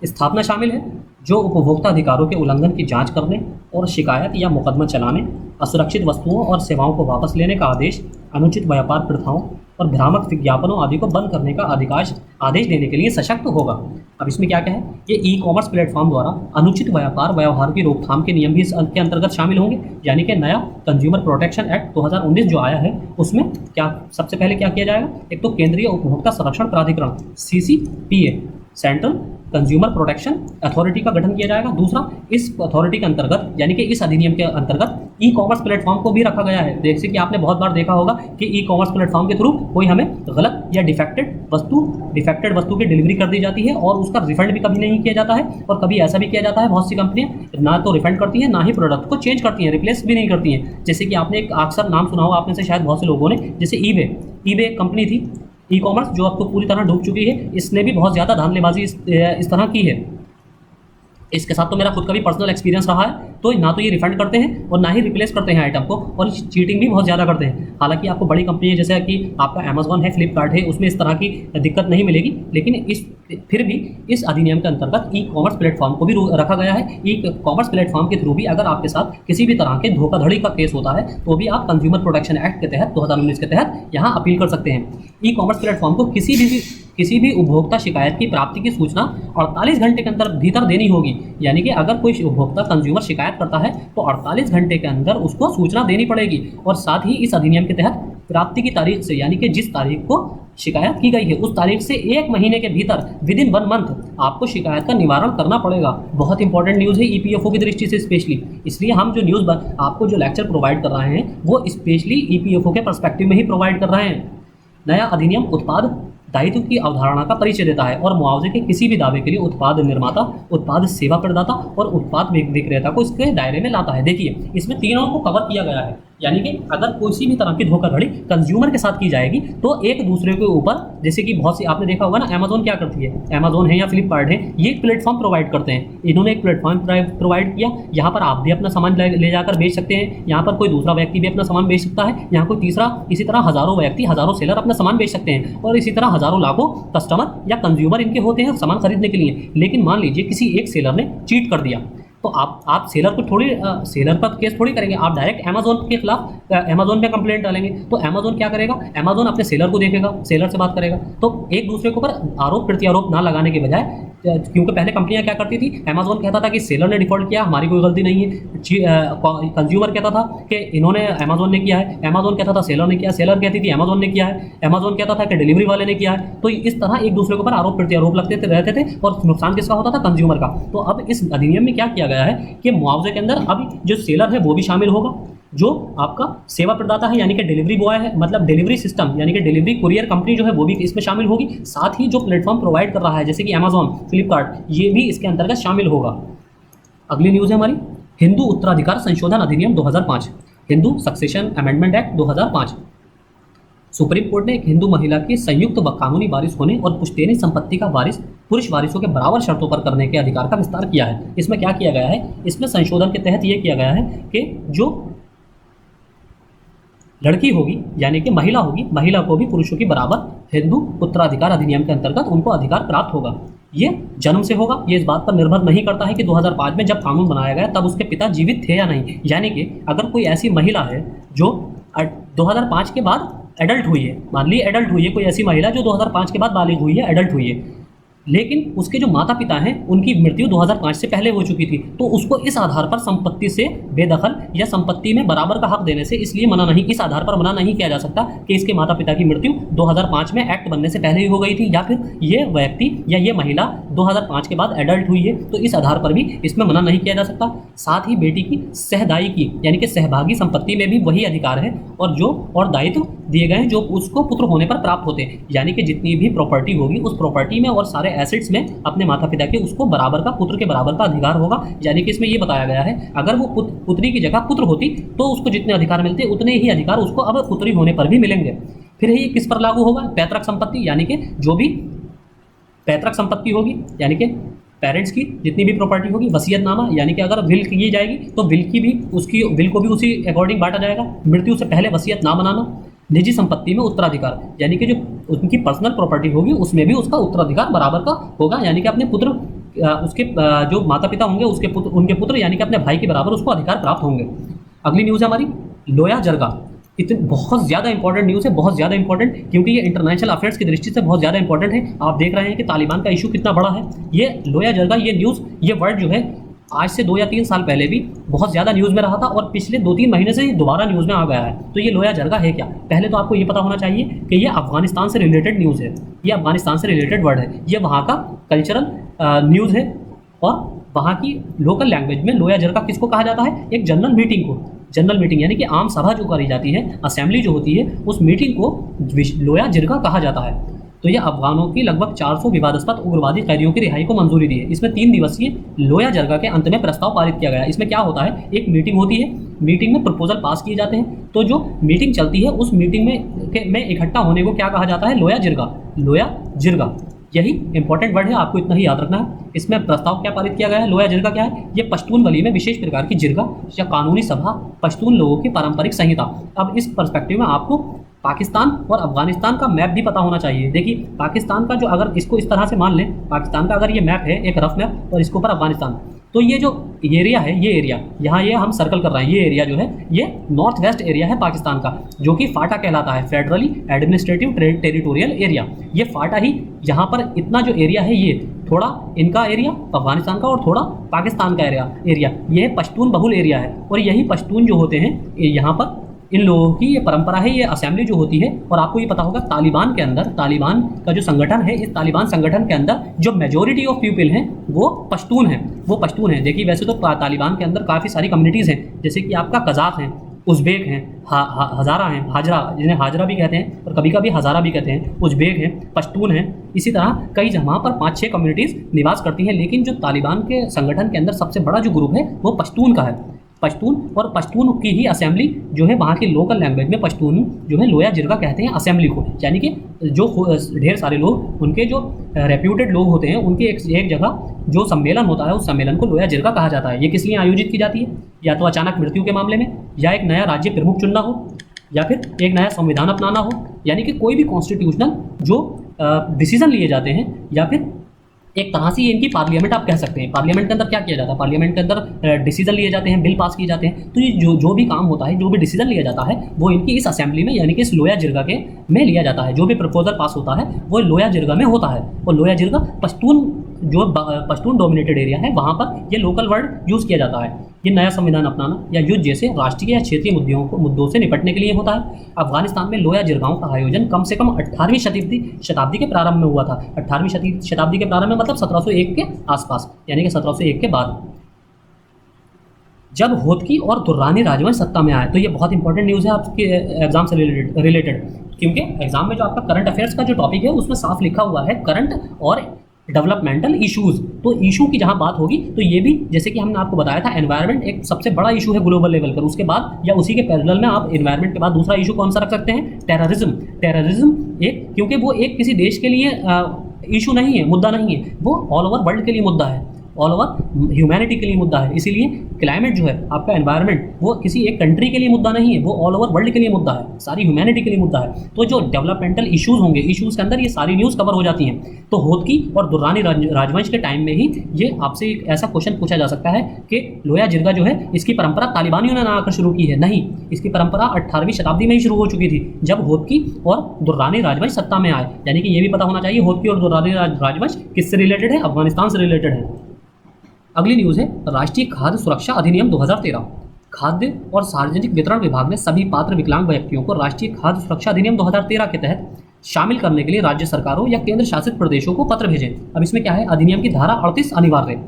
स्थापना शामिल है, जो उपभोक्ता अधिकारों के उल्लंघन की जांच करने और शिकायत या मुकदमा चलाने, असुरक्षित वस्तुओं और सेवाओं को वापस लेने का आदेश, अनुचित व्यापार प्रथाओं और भ्रामक विज्ञापनों आदि को बंद करने का आदेश देने के लिए सशक्त होगा। अब इसमें क्या है, ये ई कॉमर्स प्लेटफॉर्म द्वारा अनुचित व्यवहार की रोकथाम के नियम भी इसके अंतर्गत शामिल होंगे। यानी कि नया कंज्यूमर प्रोटेक्शन एक्ट 2019 जो आया है उसमें क्या सबसे पहले क्या किया जाएगा, एक तो केंद्रीय उपभोक्ता संरक्षण प्राधिकरण CCPA, central consumer protection authority का गठन किया जाएगा। दूसरा, इस अथॉरिटी के अंतर्गत यानी कि इस अधिनियम के अंतर्गत ई कॉमर्स प्लेटफॉर्म को भी रखा गया है। जैसे कि आपने बहुत बार देखा होगा कि ई कॉमर्स प्लेटफॉर्म के थ्रू कोई हमें गलत या डिफेक्टेड वस्तु की डिलीवरी कर दी जाती है और उसका रिफंड भी कभी नहीं किया जाता है। और कभी ऐसा भी किया जाता है, बहुत सी कंपनियां ना तो रिफंड करती हैं, ना ही प्रोडक्ट को चेंज करती हैं, रिप्लेस भी नहीं करती हैं। जैसे कि आपने एक अक्सर नाम सुना होगा आप में से शायद बहुत से लोगों ने, जैसे ईबे एक कंपनी थी ई कॉमर्स जो अब तो पूरी तरह डूब चुकी है। इसने भी बहुत ज़्यादा धांधलेबाजी इस तरह की है। इसके साथ तो मेरा खुद का भी पर्सनल एक्सपीरियंस रहा है। तो ना तो ये रिफंड करते हैं और ना ही रिप्लेस करते हैं आइटम को, और चीटिंग भी बहुत ज़्यादा करते हैं। हालांकि आपको बड़ी कंपनी है जैसे कि आपका अमेजॉन है, फ्लिपकार्ट है, उसमें इस तरह की दिक्कत नहीं मिलेगी। लेकिन फिर भी इस अधिनियम के अंतर्गत ई कॉमर्स प्लेटफॉर्म को भी रखा गया है। ई कॉमर्स प्लेटफॉर्म के थ्रू भी अगर आपके साथ किसी भी तरह के धोखाधड़ी का केस होता है तो भी आप कंज्यूमर प्रोटेक्शन एक्ट के तहत 2019 के तहत यहाँ अपील कर सकते हैं। ई कॉमर्स प्लेटफॉर्म को किसी भी उपभोक्ता शिकायत की प्राप्ति की सूचना 48 घंटे के भीतर देनी होगी। यानी कि अगर कोई उपभोक्ता कंज्यूमर शिकायत करता है तो 48 घंटे के अंदर उसको सूचना देनी पड़ेगी। और साथ ही इस अधिनियम के तहत प्राप्ति की तारीख से, यानी कि जिस तारीख को शिकायत की गई है उस तारीख से 1 महीने के भीतर विद इन 1 मंथ आपको शिकायत का निवारण करना पड़ेगा। बहुत इंपॉर्टेंट न्यूज़ है ईपीएफओ की दृष्टि से स्पेशली, इसलिए हम जो न्यूज़ आपको जो लेक्चर प्रोवाइड कर रहे हैं वो स्पेशली ईपीएफओ के पर्सपेक्टिव में ही प्रोवाइड कर रहे हैं। नया अधिनियम उत्पाद दायित्व की अवधारणा का परिचय देता है और मुआवजे के किसी भी दावे के लिए उत्पाद निर्माता, उत्पाद सेवा प्रदाता और उत्पाद विक्रेता को इसके दायरे में लाता है। देखिए इसमें तीनों को कवर किया गया है, यानी कि अगर किसी भी तरह की धोखाधड़ी कंज्यूमर के साथ की जाएगी तो एक दूसरे के ऊपर, जैसे कि बहुत सी आपने देखा होगा ना, अमेजोन क्या करती है, अमेजोन है या फ्लिपकार्ट है, ये एक प्लेटफॉर्म प्रोवाइड करते हैं। इन्होंने एक प्लेटफॉर्म प्रोवाइड किया, यहाँ पर आप भी अपना सामान ले जाकर बेच सकते हैं, यहाँ पर कोई दूसरा व्यक्ति भी अपना सामान बेच सकता है, यहाँ कोई तीसरा, इसी तरह हज़ारों व्यक्ति, हज़ारों सेलर अपना सामान बेच सकते हैं और इसी तरह हज़ारों लाखों कस्टमर या कंज्यूमर इनके होते हैं सामान खरीदने के लिए। लेकिन मान लीजिए किसी एक सेलर ने चीट कर दिया, तो आप सेलर को थोड़ी सेलर पर केस थोड़ी करेंगे, आप डायरेक्ट अमेजोन के खिलाफ अमेजोन पे कंप्लेंट डालेंगे। तो अमेजोन क्या करेगा, अमेजोन अपने सेलर को देखेगा, सेलर से बात करेगा। तो एक दूसरे के ऊपर आरोप प्रत्यारोप ना लगाने के बजाय, क्योंकि पहले कंपनियां क्या करती थी, अमेजोन कहता था कि सेलर ने डिफॉल्ट किया, हमारी कोई गलती नहीं है, कंज्यूमर कहता था कि इन्होंने अमेजोन ने किया है, अमेजोन कहता था सेलर ने किया, सेलर कहती थी अमेजोन ने किया है, अमेजोन कहता था कि डिलीवरी वाले ने किया है। तो इस तरह एक दूसरे के ऊपर आरोप प्रत्यारोप लगते रहते थे और नुकसान किसका होता था, कंज्यूमर का। तो अब इस अधिनियम में क्या किया गया है कि मुआवजे के अंदर अब जो सेलर है वो भी शामिल होगा, जो आपका सेवा प्रदाता है यानी कि डिलीवरी बॉय है, मतलब डिलीवरी सिस्टम यानी कि डिलीवरी कुरियर कंपनी जो है वो भी इसमें शामिल होगी। साथ ही जो प्लेटफॉर्म प्रोवाइड कर रहा है जैसे कि अमेजोन, फ्लिपकार्ट, ये भी इसके अंतर्गत शामिल होगा। अगली न्यूज़ है हमारी हिंदू उत्तराधिकार संशोधन अधिनियम 2005, Hindu succession amendment act 2005। Supreme court ने एक हिंदू महिला की संयुक्त व कानूनी वारिस होने और पुश्तैनी संपत्ति का वारिस पुरुष वारिसों के बराबर शर्तों पर करने के अधिकार का विस्तार किया है। इसमें क्या किया गया है, इसमें संशोधन के तहत ये किया गया है कि जो लड़की होगी यानी कि महिला होगी, महिला को भी पुरुषों की बराबर हिंदू उत्तराधिकार अधिनियम के अंतर्गत उनको अधिकार प्राप्त होगा। ये जन्म से होगा, ये इस बात पर निर्भर नहीं करता है कि 2005 में जब कानून बनाया गया तब उसके पिता जीवित थे या नहीं। यानी कि अगर कोई ऐसी महिला है जो 2005 के बाद एडल्ट हुई है, मान ली एडल्ट हुई है कोई ऐसी महिला जो 2005 के बाद बालिग हुई है, एडल्ट हुई है, लेकिन उसके जो माता पिता हैं उनकी मृत्यु 2005 से पहले हो चुकी थी, तो उसको इस आधार पर संपत्ति से बेदखल या संपत्ति में बराबर का हक देने से इसलिए मना नहीं, इस आधार पर मना नहीं किया जा सकता कि इसके माता पिता की मृत्यु 2005 में एक्ट बनने से पहले ही हो गई थी, या फिर ये व्यक्ति या ये महिला 2005 के बाद एडल्ट हुई है, तो इस आधार पर भी इसमें मना नहीं किया जा सकता। साथ ही बेटी की सहदाई की यानी कि सहभागी संपत्ति में भी वही अधिकार है और दायित्व दिए गए हैं जो उसको पुत्र होने पर प्राप्त होते हैं, यानी कि जितनी भी प्रॉपर्टी होगी उस प्रॉपर्टी में और सारे एसेट्स में अपने माता पिता के उसको बराबर का, पुत्र के बराबर का अधिकार होगा। यानी कि इसमें ये बताया गया है अगर वो पुत्री की जगह पुत्र होती तो उसको जितने अधिकार मिलते उतने ही अधिकार उसको अब पुत्री होने पर भी मिलेंगे। फिर ये किस पर लागू होगा, पैतृक संपत्ति, यानी कि जो भी पैतृक संपत्ति होगी यानी कि पेरेंट्स की जितनी भी प्रॉपर्टी होगी, वसीयतनामा यानी कि अगर विल की जाएगी तो विल को भी उसी अकॉर्डिंग बांटा जाएगा। मृत्यु से पहले वसीयत ना बनाना, निजी संपत्ति में उत्तराधिकार यानी कि जो उनकी पर्सनल प्रॉपर्टी होगी उसमें भी उसका उत्तराधिकार बराबर का होगा, यानी कि अपने पुत्र उसके जो माता पिता होंगे उनके पुत्र यानी कि अपने भाई के बराबर उसको अधिकार प्राप्त होंगे। अगली न्यूज़ है हमारी लोया जरगा। इतनी बहुत ज़्यादा इंपॉर्टेंट न्यूज़ है, बहुत ज़्यादा इंपॉर्टेंट, क्योंकि ये इंटरनेशनल अफेयर्स की दृष्टि से बहुत ज़्यादा इंपॉर्टेंट है। आप देख रहे हैं कि तालिबान का इशू कितना बड़ा है। ये लोया जरगा, ये न्यूज़, ये वर्ड जो है आज से 2 या 3 साल पहले भी बहुत ज़्यादा न्यूज़ में रहा था और पिछले 2-3 महीने से ये दोबारा न्यूज़ में आ गया है। तो ये लोया जरगा है क्या, पहले तो आपको ये पता होना चाहिए कि ये अफगानिस्तान से रिलेटेड न्यूज़ है, ये अफगानिस्तान से रिलेटेड वर्ड है, ये वहाँ का कल्चरल न्यूज़ है और वहाँ की लोकल लैंग्वेज में लोया जरगा किसको कहा जाता है, एक जनरल मीटिंग को, जनरल मीटिंग यानी कि आम सभा जो करी जाती है, असेंबली जो होती है, उस मीटिंग को लोया जरगा कहा जाता है। तो ये अफगानों की लगभग 400 विवादास्पद उग्रवादी कैदियों की रिहाई को मंजूरी दी है। इसमें 3 दिवसीय लोया जरगा के अंत में प्रस्ताव पारित किया गया। इसमें क्या होता है, एक मीटिंग होती है, मीटिंग में प्रपोजल पास किए जाते हैं, तो जो मीटिंग चलती है उस मीटिंग में इकट्ठा होने को क्या कहा जाता है, लोया जिरगा, लोया जिरगा। यही इंपॉर्टेंट वर्ड है, आपको इतना ही याद रखना है। इसमें प्रस्ताव क्या पारित किया गया है, लोया जिरगा क्या है, ये पश्तून वली में विशेष प्रकार की जिरगा या कानूनी सभा, पश्तून लोगों की पारंपरिक संहिता। अब इस पर्सपेक्टिव में आपको पाकिस्तान और अफगानिस्तान का मैप भी पता होना चाहिए। देखिए पाकिस्तान का जो, अगर इसको इस तरह से मान लें, पाकिस्तान का अगर ये मैप है, एक रफ मैप, और इसके ऊपर अफगानिस्तान, तो ये जो एरिया है, ये एरिया यहाँ ये हम सर्कल कर रहे हैं, ये एरिया जो है ये नॉर्थ वेस्ट एरिया है पाकिस्तान का, जो कि फाटा कहलाता है, फेडरली एडमिनिस्ट्रेटिव टेरिटोरियल एरिया। ये फाटा ही, यहाँ पर इतना जो एरिया है ये थोड़ा इनका एरिया अफगानिस्तान का और थोड़ा पाकिस्तान का एरिया, ये पश्तून बहुल एरिया है। और यही पश्तून जो होते हैं यहाँ पर इन लोगों की ये परंपरा है, ये असेंबली जो होती है। और आपको ये पता होगा तालिबान के अंदर, तालिबान का जो संगठन है, इस तालिबान संगठन के अंदर जो मेजोरिटी ऑफ पीपल हैं वो पश्तून हैं, वो पश्तून हैं। देखिए वैसे तो तालिबान के अंदर काफ़ी सारी कम्युनिटीज़ हैं, जैसे कि आपका कज़ाक हैं, उज़्बेक हैं, हज़ारा हैं, हाजरा जिन्हें हाजरा भी कहते हैं और कभी कभी हज़ारा भी कहते हैं, उज़्बेक हैं, पश्तून हैं। इसी तरह कई जगह पर 5-6 कम्युनिटीज़ निवास करती हैं, लेकिन जो तालिबान के संगठन के अंदर सबसे बड़ा जो ग्रुप है वो पश्तून का है, पश्तून। और पश्तून की ही असेंबली जो है वहाँ की लोकल लैंग्वेज में पश्तून जो है लोया जिरगा कहते हैं असेंबली को, यानी कि जो ढेर सारे लोग, उनके जो रेप्यूटेड लोग होते हैं, उनकी एक जगह जो सम्मेलन होता है, उस सम्मेलन को लोया जिरगा कहा जाता है। ये किस लिए आयोजित की जाती है? या तो अचानक मृत्यु के मामले में, या एक नया राज्य प्रमुख चुनना हो, या फिर एक नया संविधान अपनाना हो, यानी कि कोई भी कॉन्स्टिट्यूशनल जो डिसीजन लिए जाते हैं, या फिर एक तरह से ये इनकी पार्लियामेंट आप कह सकते हैं। पार्लियामेंट के अंदर क्या किया जाता है? पार्लियामेंट के अंदर डिसीजन लिए जाते हैं, बिल पास किए जाते हैं। तो ये जो भी काम होता है, जो भी डिसीजन लिया जाता है, वो इनकी इस असेंबली में, यानी कि इस लोया जिरगा के में लिया जाता है। जो भी प्रपोजल पास होता है वो लोया जिरगा में होता है। और लोया जिरगा पश्तून जो पश्तून डोमिनेटेड एरिया है, वहाँ पर ये लोकल वर्ड यूज़ किया जाता है। ये नया संविधान अपनाना या युद्ध जैसे राष्ट्रीय या क्षेत्रीय मुद्दों से निपटने के लिए होता है। अफगानिस्तान में लोया जिरगाओं का आयोजन कम से कम 18वीं शताब्दी के प्रारंभ में हुआ था। 18वीं शताब्दी के प्रारंभ में मतलब 1701 के आसपास, यानी कि 1701 के बाद, जब होतकी और दुर्रानी राजवंश सत्ता में आए। तो ये बहुत इंपॉर्टेंट न्यूज़ है आपके एग्जाम से रिलेटेड, क्योंकि एग्जाम में जो आपका करंट अफेयर्स का जो टॉपिक है उसमें साफ लिखा हुआ है करंट और डेवलपमेंटल इश्यूज़। तो इशू की जहाँ बात होगी तो ये भी, जैसे कि हमने आपको बताया था, एनवायरनमेंट एक सबसे बड़ा इशू है ग्लोबल लेवल पर। उसके बाद या उसी के पैरेलल में आप एनवायरनमेंट के बाद दूसरा इशू कौन सा रख सकते हैं? टेररिज्म। टेररिज्म एक, क्योंकि वो एक किसी देश के लिए इशू नहीं है, मुद्दा नहीं है, वो ऑल ओवर वर्ल्ड के लिए मुद्दा है, ऑल ओवर ह्यूमैनिटी के लिए मुद्दा है। इसीलिए क्लाइमेट जो है आपका एनवायरनमेंट, वो किसी एक कंट्री के लिए मुद्दा नहीं है, वो ऑल ओवर वर्ल्ड के लिए मुद्दा है, सारी ह्यूमैनिटी के लिए मुद्दा है। तो जो डेवलपमेंटल इश्यूज़ होंगे, इश्यूज़ के अंदर ये सारी न्यूज़ कवर हो जाती हैं। तो होतकी और दुर्रानी राजवंश के टाइम में ही ये आपसे एक ऐसा क्वेश्चन पूछा जा सकता है कि लोया जिरगा जो है, इसकी परंपरा तालिबानियों ने ना आकर शुरू की है, नहीं, इसकी परंपरा 18वीं शताब्दी में ही शुरू हो चुकी थी, जब होतकी और दुर्रानी राजवंश सत्ता में आए। यानी कि ये भी पता होना चाहिए होतकी और दुर्रानी राजवंश किससे रिलेटेड है? अफगानिस्तान से रिलेटेड है। अगली न्यूज़ है राष्ट्रीय खाद्य सुरक्षा अधिनियम 2013। खाद्य और सार्वजनिक वितरण विभाग ने सभी पात्र विकलांग व्यक्तियों को राष्ट्रीय खाद्य सुरक्षा अधिनियम 2013 के तहत शामिल करने के लिए राज्य सरकारों या केंद्र शासित प्रदेशों को पत्र भेजे। अब इसमें क्या है? अधिनियम की धारा 38 अनिवार्य है।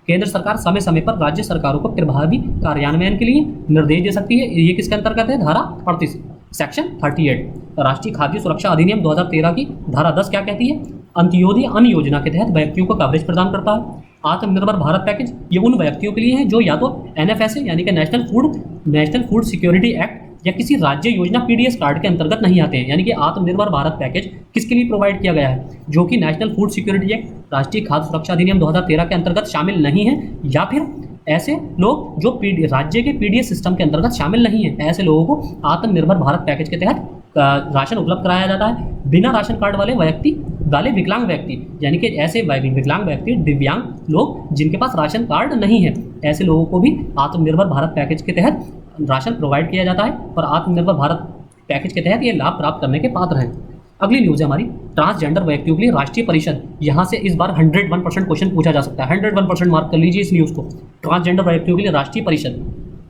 केंद्र सरकार समय समय पर राज्य सरकारों को प्रभावी कार्यान्वयन के लिए निर्देश दे सकती है। ये किसके अंतर्गत है? धारा 38 सेक्शन 38। राष्ट्रीय खाद्य सुरक्षा अधिनियम 2013 की धारा 10 क्या कहती है? अंत्योदय अन्न योजना के तहत व्यक्तियों को कवरेज प्रदान करता है। आत्मनिर्भर भारत पैकेज ये उन व्यक्तियों के लिए है जो या तो NFSA यानी कि नेशनल फूड सिक्योरिटी एक्ट या किसी राज्य योजना PDS कार्ड के अंतर्गत नहीं आते हैं। यानी कि आत्मनिर्भर भारत पैकेज किसके लिए प्रोवाइड किया गया है? जो कि नेशनल फूड सिक्योरिटी एक्ट राष्ट्रीय खाद्य सुरक्षा अधिनियम 2013 के अंतर्गत शामिल नहीं है, या फिर ऐसे लोग जो राज्य के PDS सिस्टम के अंतर्गत शामिल नहीं है, ऐसे लोगों को आत्मनिर्भर भारत पैकेज के तहत राशन उपलब्ध कराया जाता है। बिना राशन कार्ड वाले विकलांग व्यक्ति, यानी कि ऐसे विकलांग व्यक्ति, दिव्यांग लोग जिनके पास राशन कार्ड नहीं है, ऐसे लोगों को भी आत्मनिर्भर भारत पैकेज के तहत राशन प्रोवाइड किया जाता है और आत्मनिर्भर भारत पैकेज के तहत ये लाभ प्राप्त करने के पात्र हैं। अगली न्यूज़ है हमारी ट्रांसजेंडर व्यक्तियों के लिए राष्ट्रीय परिषद। यहाँ से इस बार 101% क्वेश्चन पूछा जा सकता है, 101% मार्क कर लीजिए इस न्यूज़ को। ट्रांसजेंडर व्यक्तियों के लिए राष्ट्रीय परिषद,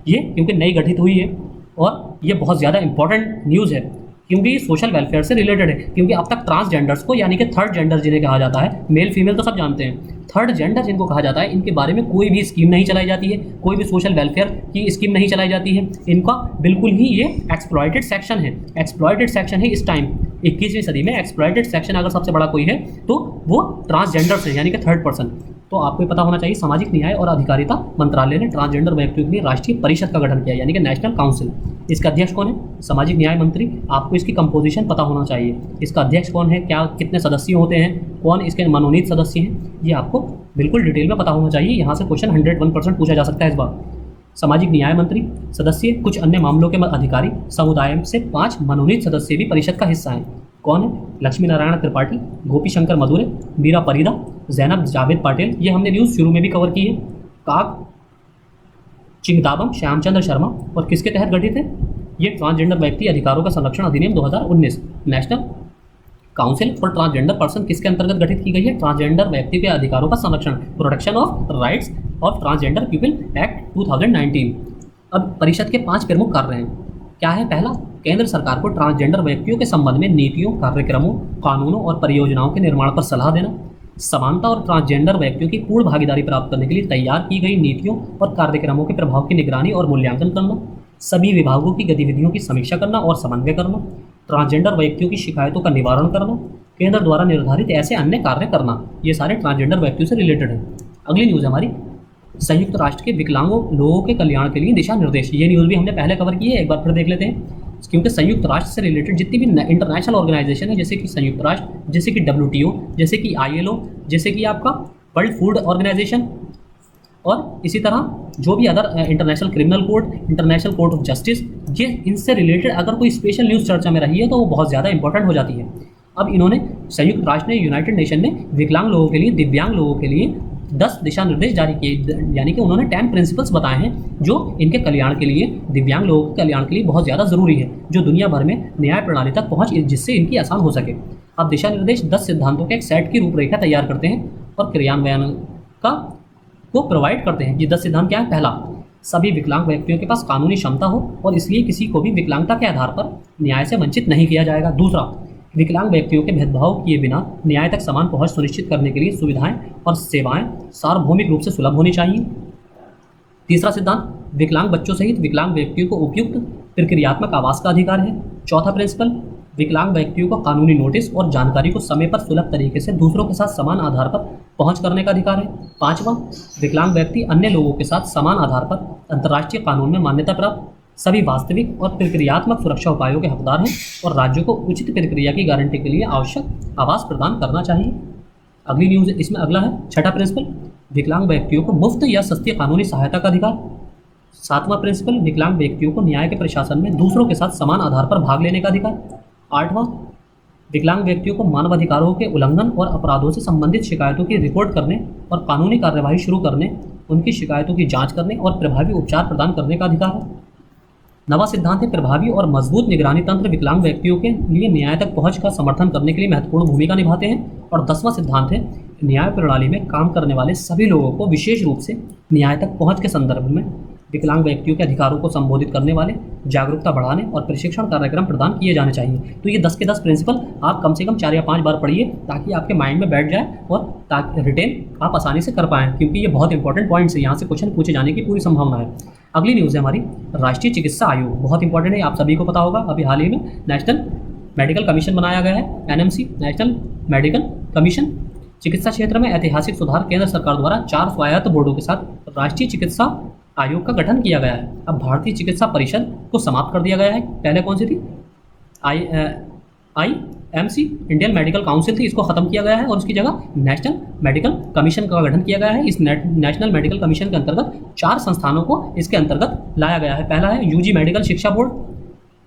ये क्योंकि नई गठित हुई है और ये बहुत ज़्यादा इंपॉर्टेंट न्यूज़ है, क्योंकि सोशल वेलफेयर से रिलेटेड है। क्योंकि अब तक ट्रांसजेंडर्स को, यानी कि थर्ड जेंडर जिन्हें कहा जाता है, मेल फीमेल तो सब जानते हैं, थर्ड जेंडर जिनको कहा जाता है, इनके बारे में कोई भी स्कीम नहीं चलाई जाती है, कोई भी सोशल वेलफेयर की स्कीम नहीं चलाई जाती है। इनका बिल्कुल ही ये एक्सप्लॉयटेड सेक्शन है, एक्सप्लॉयटेड सेक्शन है। इस टाइम 21वीं सदी में एक्सप्लॉयटेड सेक्शन अगर सबसे बड़ा कोई है तो वो ट्रांसजेंडर्स है, यानी कि थर्ड पर्सन। तो आपको पता होना चाहिए सामाजिक न्याय और अधिकारिता मंत्रालय ने ट्रांसजेंडर व्यक्तियों के लिए राष्ट्रीय परिषद का गठन किया, यानी कि नेशनल काउंसिल। इसका अध्यक्ष कौन है? सामाजिक न्याय मंत्री। आपको इसकी कंपोजिशन पता होना चाहिए, इसका अध्यक्ष कौन है, क्या कितने सदस्य होते हैं, कौन इसके मनोनीत सदस्य हैं, ये आपको बिल्कुल डिटेल में पता होना चाहिए। यहाँ से क्वेश्चन 101% पूछा जा सकता है इस बार। सामाजिक न्याय मंत्री, सदस्य, कुछ अन्य मामलों के अधिकारी, समुदाय से 5 मनोनीत सदस्य भी परिषद का हिस्सा हैं। कौन है? लक्ष्मी नारायण त्रिपाठी, गोपी शंकर मधुरे, मीरा परीदा, जैनब जावेद पाटिल। ये हमने न्यूज़ शुरू में भी कवर की है। काग चिंगदाबम श्यामचंद्र शर्मा। और किसके तहत गठित है? ये ट्रांसजेंडर व्यक्ति अधिकारों का संरक्षण अधिनियम 2019। National council for transgender person किसके अंतर्गत गठित की गई है? ट्रांसजेंडर व्यक्ति के अधिकारों का संरक्षण, protection of rights of transgender people act 2019। अब परिषद के 5 प्रमुख कार्य हैं। क्या है? पहला, केंद्र सरकार को ट्रांसजेंडर व्यक्तियों के संबंध में नीतियों, कार्यक्रमों, कानूनों और परियोजनाओं के निर्माण पर सलाह देना। समानता और ट्रांसजेंडर व्यक्तियों की पूर्ण भागीदारी प्राप्त करने के लिए तैयार की गई नीतियों और कार्यक्रमों के प्रभाव की निगरानी और मूल्यांकन करना। सभी विभागों की गतिविधियों की समीक्षा करना और समन्वय करना। ट्रांसजेंडर व्यक्तियों की शिकायतों का निवारण करना। केंद्र द्वारा निर्धारित ऐसे अन्य कार्य करना। ये सारे ट्रांसजेंडर व्यक्तियों से रिलेटेड हैं। अगली न्यूज़ है हमारी, संयुक्त राष्ट्र के विकलांगों लोगों के कल्याण के लिए दिशा निर्देश। ये न्यूज़ भी हमने पहले कवर की है, एक बार फिर देख लेते हैं। क्योंकि संयुक्त राष्ट्र से रिलेटेड जितनी भी इंटरनेशनल ऑर्गेनाइजेशन है, जैसे कि संयुक्त राष्ट्र, जैसे कि WTO, जैसे कि ILO, जैसे कि आपका वर्ल्ड फूड ऑर्गेनाइजेशन, और इसी तरह जो भी other international criminal court, international court of justice, ये इनसे रिलेटेड अगर कोई स्पेशल न्यूज़ चर्चा में रही है तो वो बहुत ज़्यादा इंपॉर्टेंट हो जाती है। अब इन्होंने संयुक्त राष्ट्र ने, यूनाइटेड नेशन ने विकलांग लोगों के लिए, दिव्यांग लोगों के लिए 10 दिशा निर्देश जारी किए, यानी कि उन्होंने 10 प्रिंसिपल्स बताए हैं जो इनके कल्याण के लिए, दिव्यांग लोगों के कल्याण के लिए बहुत ज़्यादा ज़रूरी है, जो दुनिया भर में न्याय प्रणाली तक पहुँच जिससे इनकी आसान हो सके। अब दिशा निर्देश 10 सिद्धांतों के एक सेट की रूपरेखा तैयार करते हैं और क्रियान्वयन को प्रोवाइड करते हैं। ये 10 सिद्धांत क्या है? पहला, सभी विकलांग व्यक्तियों के पास कानूनी क्षमता हो और इसलिए किसी को भी विकलांगता के आधार पर न्याय से वंचित नहीं किया जाएगा। दूसरा, विकलांग व्यक्तियों के भेदभाव किए बिना न्याय तक समान पहुंच सुनिश्चित करने के लिए सुविधाएं और सेवाएं सार्वभौमिक रूप से सुलभ होनी चाहिए। तीसरा सिद्धांत, विकलांग बच्चों सहित विकलांग व्यक्तियों को उपयुक्त प्रक्रियात्मक आवास का अधिकार है। चौथा प्रिंसिपल, विकलांग व्यक्तियों को कानूनी नोटिस और जानकारी को समय पर सुलभ तरीके से दूसरों के साथ समान आधार पर पहुंच करने का अधिकार है। पांचवा, विकलांग व्यक्ति अन्य लोगों के साथ समान आधार पर अंतर्राष्ट्रीय कानून में मान्यता प्राप्त सभी वास्तविक और प्रक्रियात्मक सुरक्षा उपायों के हकदार हैं और राज्यों को उचित प्रक्रिया की गारंटी के लिए आवश्यक आवास प्रदान करना चाहिए। अगली न्यूज़ इसमें अगला है, छठा प्रिंसिपल, विकलांग व्यक्तियों को मुफ्त या सस्ती कानूनी सहायता का अधिकार। सातवां प्रिंसिपल, विकलांग व्यक्तियों को न्याय के प्रशासन में दूसरों के साथ समान आधार पर भाग लेने का अधिकार। आठवां, विकलांग व्यक्तियों को मानवाधिकारों के उल्लंघन और अपराधों से संबंधित शिकायतों की रिपोर्ट करने और कानूनी कार्यवाही शुरू करने, उनकी शिकायतों की जांच करने और प्रभावी उपचार प्रदान करने का अधिकार है। नवा सिद्धांत है, प्रभावी और मजबूत निगरानी तंत्र विकलांग व्यक्तियों के लिए न्याय तक पहुंच का समर्थन करने के लिए महत्वपूर्ण भूमिका निभाते हैं। और 10वां सिद्धांत है, न्याय प्रणाली में काम करने वाले सभी लोगों को विशेष रूप से न्याय तक पहुंच के संदर्भ में विकलांग व्यक्तियों के अधिकारों को संबोधित करने वाले जागरूकता बढ़ाने और प्रशिक्षण कार्यक्रम प्रदान किए जाने चाहिए। तो ये 10 के 10 प्रिंसिपल आप कम से कम 4 या 5 बार पढ़िए ताकि आपके माइंड में बैठ जाए और ताकि रिटेन आप आसानी से कर पाएँ, क्योंकि ये बहुत इंपॉर्टेंट पॉइंट्स है, यहाँ से क्वेश्चन पूछे जाने की पूरी संभावना है। अगली न्यूज़ है हमारी, राष्ट्रीय चिकित्सा आयोग। बहुत इंपॉर्टेंट है, आप सभी को पता होगा, अभी हाल ही में नेशनल मेडिकल कमीशन बनाया गया है, NMC, नेशनल मेडिकल कमीशन। चिकित्सा क्षेत्र में ऐतिहासिक सुधार, केंद्र सरकार द्वारा 4 स्वायत्त बोर्डों के साथ राष्ट्रीय चिकित्सा आयोग का गठन किया गया है। अब भारतीय चिकित्सा परिषद को समाप्त कर दिया गया है। पहले कौन सी थी? IMC, इंडियन मेडिकल काउंसिल थी, इसको खत्म किया गया है और उसकी जगह नेशनल मेडिकल कमीशन का गठन किया गया है। इस नेशनल मेडिकल कमीशन के अंतर्गत 4 संस्थानों को इसके अंतर्गत लाया गया है। पहला है UG मेडिकल शिक्षा बोर्ड,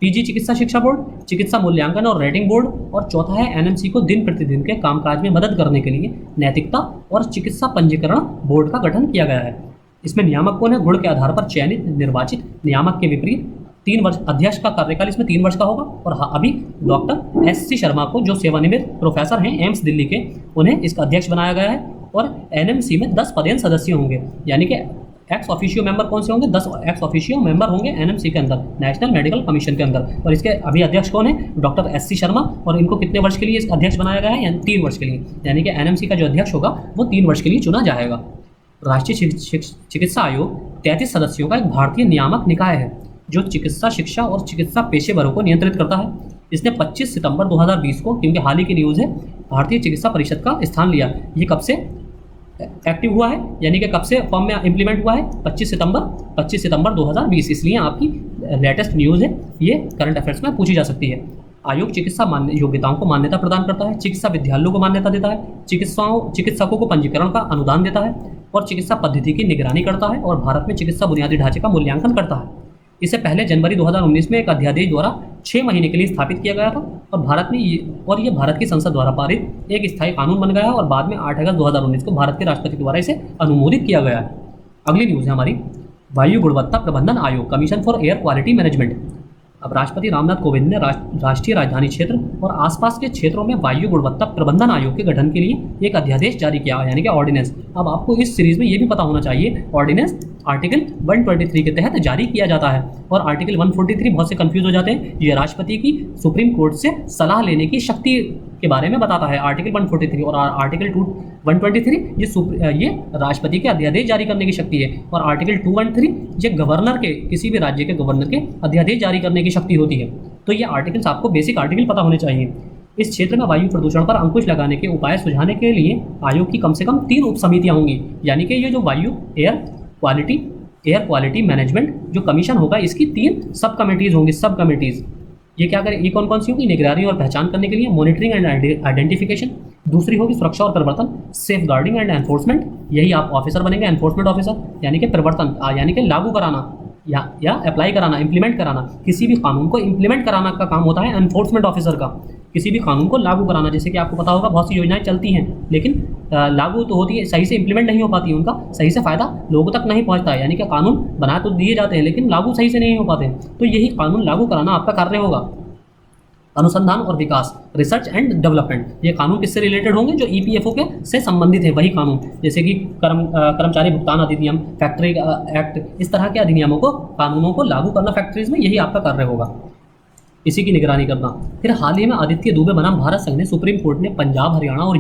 PG चिकित्सा शिक्षा बोर्ड, चिकित्सा मूल्यांकन और रेटिंग बोर्ड, और चौथा है NMC को दिन प्रतिदिन के कामकाज में मदद करने के लिए नैतिकता और चिकित्सा पंजीकरण बोर्ड का गठन किया गया है। इसमें नियामक कौन है? गुण के आधार पर चयनित निर्वाचित नियामक के विपरीत 3 वर्ष, अध्यक्ष का कार्यकाल इसमें 3 वर्ष का होगा। और हाँ, अभी डॉक्टर SC शर्मा को, जो सेवानिवृत्त प्रोफेसर हैं एम्स दिल्ली के, उन्हें इसका अध्यक्ष बनाया गया है। और NMC में 10 पदेन सदस्य होंगे, यानी कि एक्स ऑफिशियो मेंबर कौन से होंगे? 10 एक्स ऑफिशियो मेंबर होंगे NMC के अंदर, नेशनल मेडिकल कमीशन के अंदर। और इसके अभी अध्यक्ष कौन है? Doctor SC Sharma. और इनको कितने वर्ष के लिए इसका अध्यक्ष बनाया गया है? यानी 3 वर्ष के लिए, यानी कि NMC का जो अध्यक्ष होगा वो 3 वर्ष के लिए चुना जाएगा। राष्ट्रीय चिकित्सा आयोग 33 सदस्यों का एक भारतीय नियामक निकाय है जो चिकित्सा शिक्षा और चिकित्सा पेशेवरों को नियंत्रित करता है। इसने 25 सितंबर 2020 को, क्योंकि हाल ही की न्यूज़ है, भारतीय चिकित्सा परिषद का स्थान लिया। ये कब से एक्टिव हुआ है, यानी कि कब से फॉर्म में इम्प्लीमेंट हुआ है? 25 सितंबर 2020। इसलिए आपकी लेटेस्ट न्यूज़ है, ये करंट अफेयर्स में पूछी जा सकती है। आयोग चिकित्सा योग्यताओं को मान्यता प्रदान करता है, चिकित्सा विद्यालयों को मान्यता देता है, चिकित्सकों को पंजीकरण का अनुदान देता है और चिकित्सा पद्धति की निगरानी करता है और भारत में चिकित्सा बुनियादी ढांचे का मूल्यांकन करता है। इससे पहले जनवरी 2019 में एक अध्यादेश द्वारा 6 महीने के लिए स्थापित किया गया था और ये भारत की संसद द्वारा पारित एक स्थायी कानून बन गया है और बाद में 8 अगस्त 2019 को भारत के राष्ट्रपति द्वारा इसे अनुमोदित किया गया है। अगली न्यूज़ है हमारी, वायु गुणवत्ता प्रबंधन आयोग, commission for air quality management. अब राष्ट्रपति रामनाथ कोविंद ने राष्ट्रीय राजधानी क्षेत्र और आसपास के क्षेत्रों में वायु गुणवत्ता प्रबंधन आयोग के गठन के लिए एक अध्यादेश जारी किया, यानी कि ऑर्डिनेंस। अब आपको इस सीरीज में ये भी पता होना चाहिए ऑर्डिनेंस आर्टिकल 123 के तहत जारी किया जाता है। और आर्टिकल 143 बहुत से कंफ्यूज हो जाते हैं, ये राष्ट्रपति की सुप्रीम कोर्ट से सलाह लेने की शक्ति के बारे में बताता है आर्टिकल 143। और आर्टिकल 123 ये राष्ट्रपति के अध्यादेश जारी करने की शक्ति है। और आर्टिकल 213 ये गवर्नर के, किसी भी राज्य के गवर्नर के अध्यादेश जारी करने की शक्ति होती है। तो ये आर्टिकल्स आपको बेसिक आर्टिकल पता होने चाहिए। इस क्षेत्र में वायु प्रदूषण पर अंकुश लगाने के उपाय सुझाने के लिए आयोग की कम से कम 3 उप समितियां होंगी। यानी कि ये जो वायु एयर क्वालिटी मैनेजमेंट जो कमीशन होगा, इसकी 3 सब कमेटीज होंगी। सब कमेटीज ये क्या करें, ये कौन कौन सी होगी? निगरानी और पहचान करने के लिए, मॉनिटरिंग एंड आइडेंटिफिकेशन। दूसरी होगी सुरक्षा और प्रवर्तन, सेफ गार्डिंग एंड एनफोर्समेंट। यही आप ऑफिसर बनेंगे, एनफोर्समेंट ऑफिसर, यानी कि प्रवर्तन, यानी कि लागू कराना या अप्लाई कराना, इंप्लीमेंट कराना। किसी भी कानून को इंप्लीमेंट कराना का काम होता है एनफोर्समेंट ऑफिसर का। किसी भी कानून को लागू कराना, जैसे कि आपको पता होगा बहुत सी योजनाएं चलती हैं, लेकिन लागू तो होती है, सही से इंप्लीमेंट नहीं हो पाती, उनका सही से फ़ायदा लोगों तक नहीं पहुंचता है। यानी कि कानून बना तो दिए जाते हैं लेकिन लागू सही से नहीं हो पाते हैं। तो यही कानून लागू कराना आपका कार्य होगा। अनुसंधान और विकास, रिसर्च एंड डेवलपमेंट, ये कानून किससे रिलेटेड होंगे? जो ईपीएफओ के से संबंधित है वही कानून, जैसे कि कर्मचारी भुगतान अधिनियम, फैक्ट्री एक्ट, इस तरह के अधिनियमों को, कानूनों को लागू करना फैक्ट्रीज में, यही आपका कार्य होगा, इसी की निगरानी करना। फिर हाल ही में आदित्य दुबे बनाम भारत संघ ने सुप्रीम कोर्ट ने पंजाब, हरियाणा और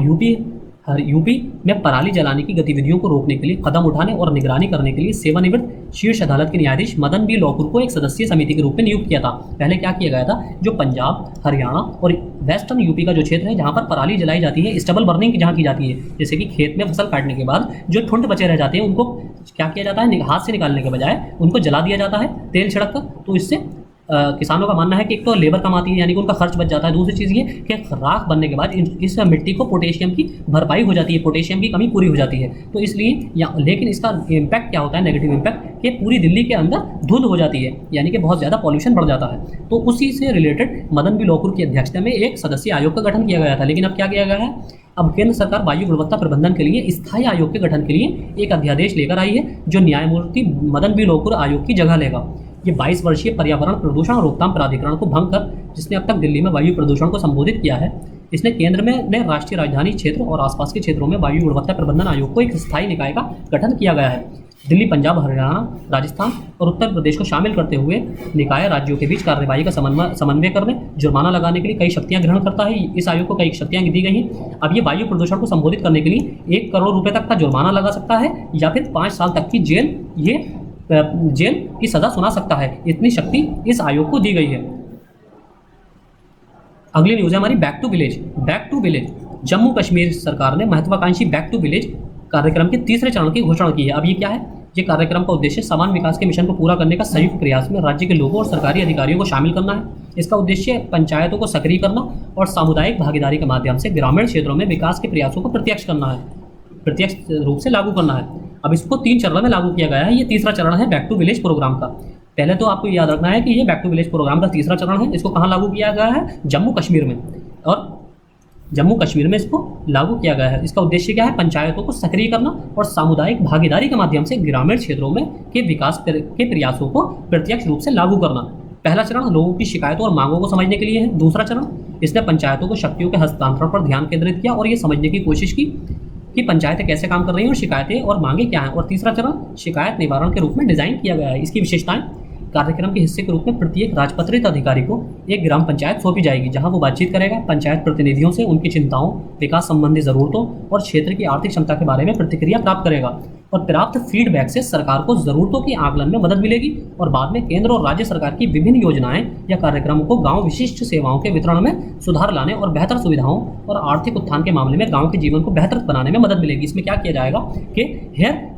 यूपी में पराली जलाने की गतिविधियों को रोकने के लिए कदम उठाने और निगरानी करने के लिए सेवानिवृत्त शीर्ष अदालत के न्यायाधीश मदन बी लोकुर को एक सदस्यीय समिति के रूप में नियुक्त किया था। पहले क्या किया गया था, जो पंजाब, हरियाणा और वेस्टर्न यूपी का जो क्षेत्र है जहाँ पर पराली जलाई जाती है, स्टबल बर्निंग जहाँ की जाती है, जैसे कि खेत में फसल काटने के बाद जो ठुंड बचे रह जाते हैं उनको क्या किया जाता है, हाथ से निकालने के बजाय उनको जला दिया जाता है तेल छिड़क कर। तो इससे किसानों का मानना है कि एक तो लेबर कम आती है, यानी कि उनका खर्च बच जाता है। दूसरी चीज़ ये कि राख बनने के बाद इस मिट्टी को पोटेशियम की भरपाई हो जाती है, पोटेशियम की कमी पूरी हो जाती है। तो इसलिए लेकिन इसका इम्पैक्ट क्या होता है, नेगेटिव इम्पैक्ट, कि पूरी दिल्ली के अंदर धुंध हो जाती है, यानी कि बहुत ज़्यादा पॉल्यूशन बढ़ जाता है। तो उसी से रिलेटेड मदन बी लोकुर की अध्यक्षता में एक सदस्यीय आयोग का गठन किया गया था। लेकिन अब क्या किया गया है, अब केंद्र सरकार वायु गुणवत्ता प्रबंधन के लिए स्थायी आयोग के गठन के लिए एक अध्यादेश लेकर आई है, जो न्यायमूर्ति मदन बी लोकुर आयोग की जगह लेगा। ये 22 वर्षीय पर्यावरण प्रदूषण और रोकथाम प्राधिकरण को भंग कर, जिसने अब तक दिल्ली में वायु प्रदूषण को संबोधित किया है, इसने केंद्र में ने राष्ट्रीय राजधानी क्षेत्र और आसपास के क्षेत्रों में वायु गुणवत्ता प्रबंधन आयोग को एक स्थायी निकाय का गठन किया गया है। दिल्ली, पंजाब, हरियाणा, राजस्थान और उत्तर प्रदेश को शामिल करते हुए निकाय राज्यों के बीच कार्रवाई का समन्वय करने, जुर्माना लगाने के लिए कई शक्तियां ग्रहण करता है। इस आयोग को कई शक्तियां दी गई हैं। अब ये वायु प्रदूषण को संबोधित करने के लिए 1 करोड़ रुपए तक का जुर्माना लगा सकता है या फिर 5 साल तक की जेल की सजा सुना सकता है। इतनी शक्ति इस आयोग को दी गई है। अगली न्यूज़ है हमारी back to village. Jammu Kashmir सरकार ने महत्वाकांक्षी बैक टू विलेज कार्यक्रम के तीसरे चरण की घोषणा की है। अब ये क्या है, ये कार्यक्रम का उद्देश्य समान विकास के मिशन को पूरा करने का संयुक्त प्रयास में राज्य के लोगों और सरकारी अधिकारियों को शामिल करना है। इसका उद्देश्य पंचायतों को सक्रिय करना और सामुदायिक भागीदारी के माध्यम से ग्रामीण क्षेत्रों में विकास के प्रयासों को प्रत्यक्ष रूप से लागू करना है। अब इसको 3 चरणों में लागू किया गया है। ये तीसरा चरण है बैक टू विलेज प्रोग्राम का। पहले तो आपको याद रखना है कि ये बैक टू विलेज प्रोग्राम का तीसरा चरण है। इसको कहाँ लागू किया गया है, जम्मू कश्मीर में, और जम्मू कश्मीर में इसको लागू किया गया है। इसका उद्देश्य क्या है, पंचायतों को सक्रिय करना और सामुदायिक भागीदारी के माध्यम से ग्रामीण क्षेत्रों में के विकास के प्रयासों को प्रत्यक्ष रूप से लागू करना। पहला चरण लोगों की शिकायतों और मांगों को समझने के लिए है। दूसरा चरण, इसने पंचायतों को शक्तियों के हस्तांतरण पर ध्यान केंद्रित किया और ये समझने की कोशिश की कि पंचायतें कैसे काम कर रही हैं और शिकायतें और मांगे क्या हैं। और तीसरा चरण शिकायत निवारण के रूप में डिजाइन किया गया है। इसकी विशेषताएं, कार्यक्रम के हिस्से के रूप में प्रत्येक राजपत्रित अधिकारी को एक ग्राम पंचायत सौंपी जाएगी, जहां वो बातचीत करेगा पंचायत प्रतिनिधियों से, उनकी चिंताओं, विकास संबंधी जरूरतों और क्षेत्र की आर्थिक क्षमता के बारे में प्रतिक्रिया प्राप्त करेगा। और प्राप्त फीडबैक से सरकार को जरूरतों के आकलन में मदद मिलेगी और बाद में केंद्र और राज्य सरकार की विभिन्न योजनाएं या कार्यक्रमों को गांव विशिष्ट सेवाओं के वितरण में सुधार लाने और बेहतर सुविधाओं और आर्थिक उत्थान के मामले में गांव के जीवन को बेहतर बनाने में मदद मिलेगी। इसमें क्या किया जाएगा कि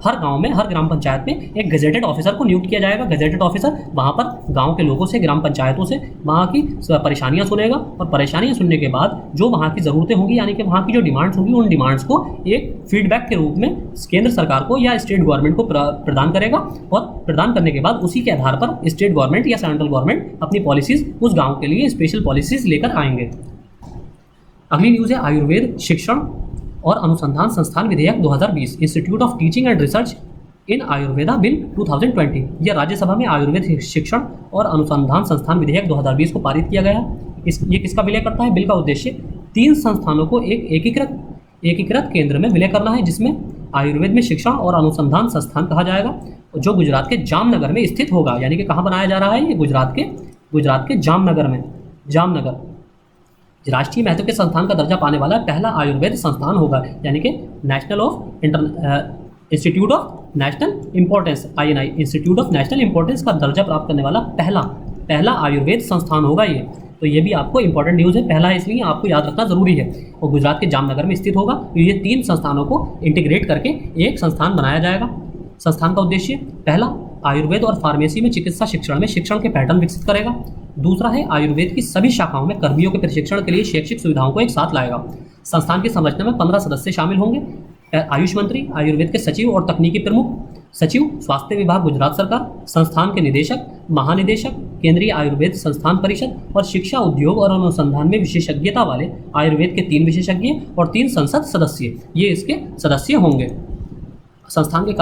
हर गांव में, हर ग्राम पंचायत में एक गजेटेड ऑफिसर को नियुक्त किया जाएगा। गजेटेड ऑफिसर वहां पर गांव के लोगों से, ग्राम पंचायतों से वहां की परेशानियां सुनेगा और परेशानियां सुनने के बाद जो वहां की जरूरतें होंगी, यानी कि वहां की जो डिमांड्स होंगी, उन डिमांड्स को एक फीडबैक के रूप में केंद्र सरकार को या स्टेट गवर्नमेंट को प्रदान करेगा। और प्रदान करने के बाद उसी के आधार पर स्टेट गवर्नमेंट या सेंट्रल गवर्नमेंट अपनी पॉलिसीज उस गांव के लिए स्पेशल पॉलिसीज लेकर आएंगे। अगली न्यूज़ है आयुर्वेद शिक्षण और अनुसंधान संस्थान विधेयक 2020, institute of teaching and research in Ayurveda bill 2020। यह राज्यसभा में आयुर्वेद शिक्षण और अनुसंधान संस्थान विधेयक 2020 को पारित किया गया है। ये किसका विलय करता है? बिल का उद्देश्य 3 संस्थानों को एक एकीकृत केंद्र में विलय करना है, जिसमें आयुर्वेद में शिक्षण और अनुसंधान संस्थान कहा जाएगा, जो गुजरात के जामनगर में स्थित होगा। यानी कि कहाँ बनाया जा रहा है ये? गुजरात के जामनगर में। जामनगर राष्ट्रीय महत्व के संस्थान का दर्जा पाने वाला पहला आयुर्वेद संस्थान होगा, यानी कि institute of national importance, INI, institute of national importance का दर्जा प्राप्त करने वाला पहला आयुर्वेद संस्थान होगा ये। तो ये भी आपको इंपॉर्टेंट न्यूज़ है, पहला है इसलिए आपको याद रखना जरूरी है। और गुजरात के जामनगर में स्थित होगा। तो ये 3 संस्थानों को इंटीग्रेट करके एक संस्थान बनाया जाएगा। संस्थान का उद्देश्य पहला, आयुर्वेद और फार्मेसी में चिकित्सा शिक्षण में शिक्षण के पैटर्न विकसित करेगा। दूसरा है आयुर्वेद की सभी शाखाओं में कर्मियों के प्रशिक्षण के लिए शैक्षिक सुविधाओं को एक साथ लाएगा। संस्थान की संरचना में 15 सदस्य शामिल होंगे। आयुष मंत्री, आयुर्वेद के सचिव और तकनीकी प्रमुख सचिव, स्वास्थ्य विभाग गुजरात सरकार, संस्थान के निदेशक, महानिदेशक, केंद्रीय आयुर्वेद संस्थान परिषद और शिक्षा, उद्योग और अनुसंधान में विशेषज्ञता वाले आयुर्वेद के 3 विशेषज्ञ और 3 संसद सदस्य, ये इसके सदस्य होंगे। संस्थान के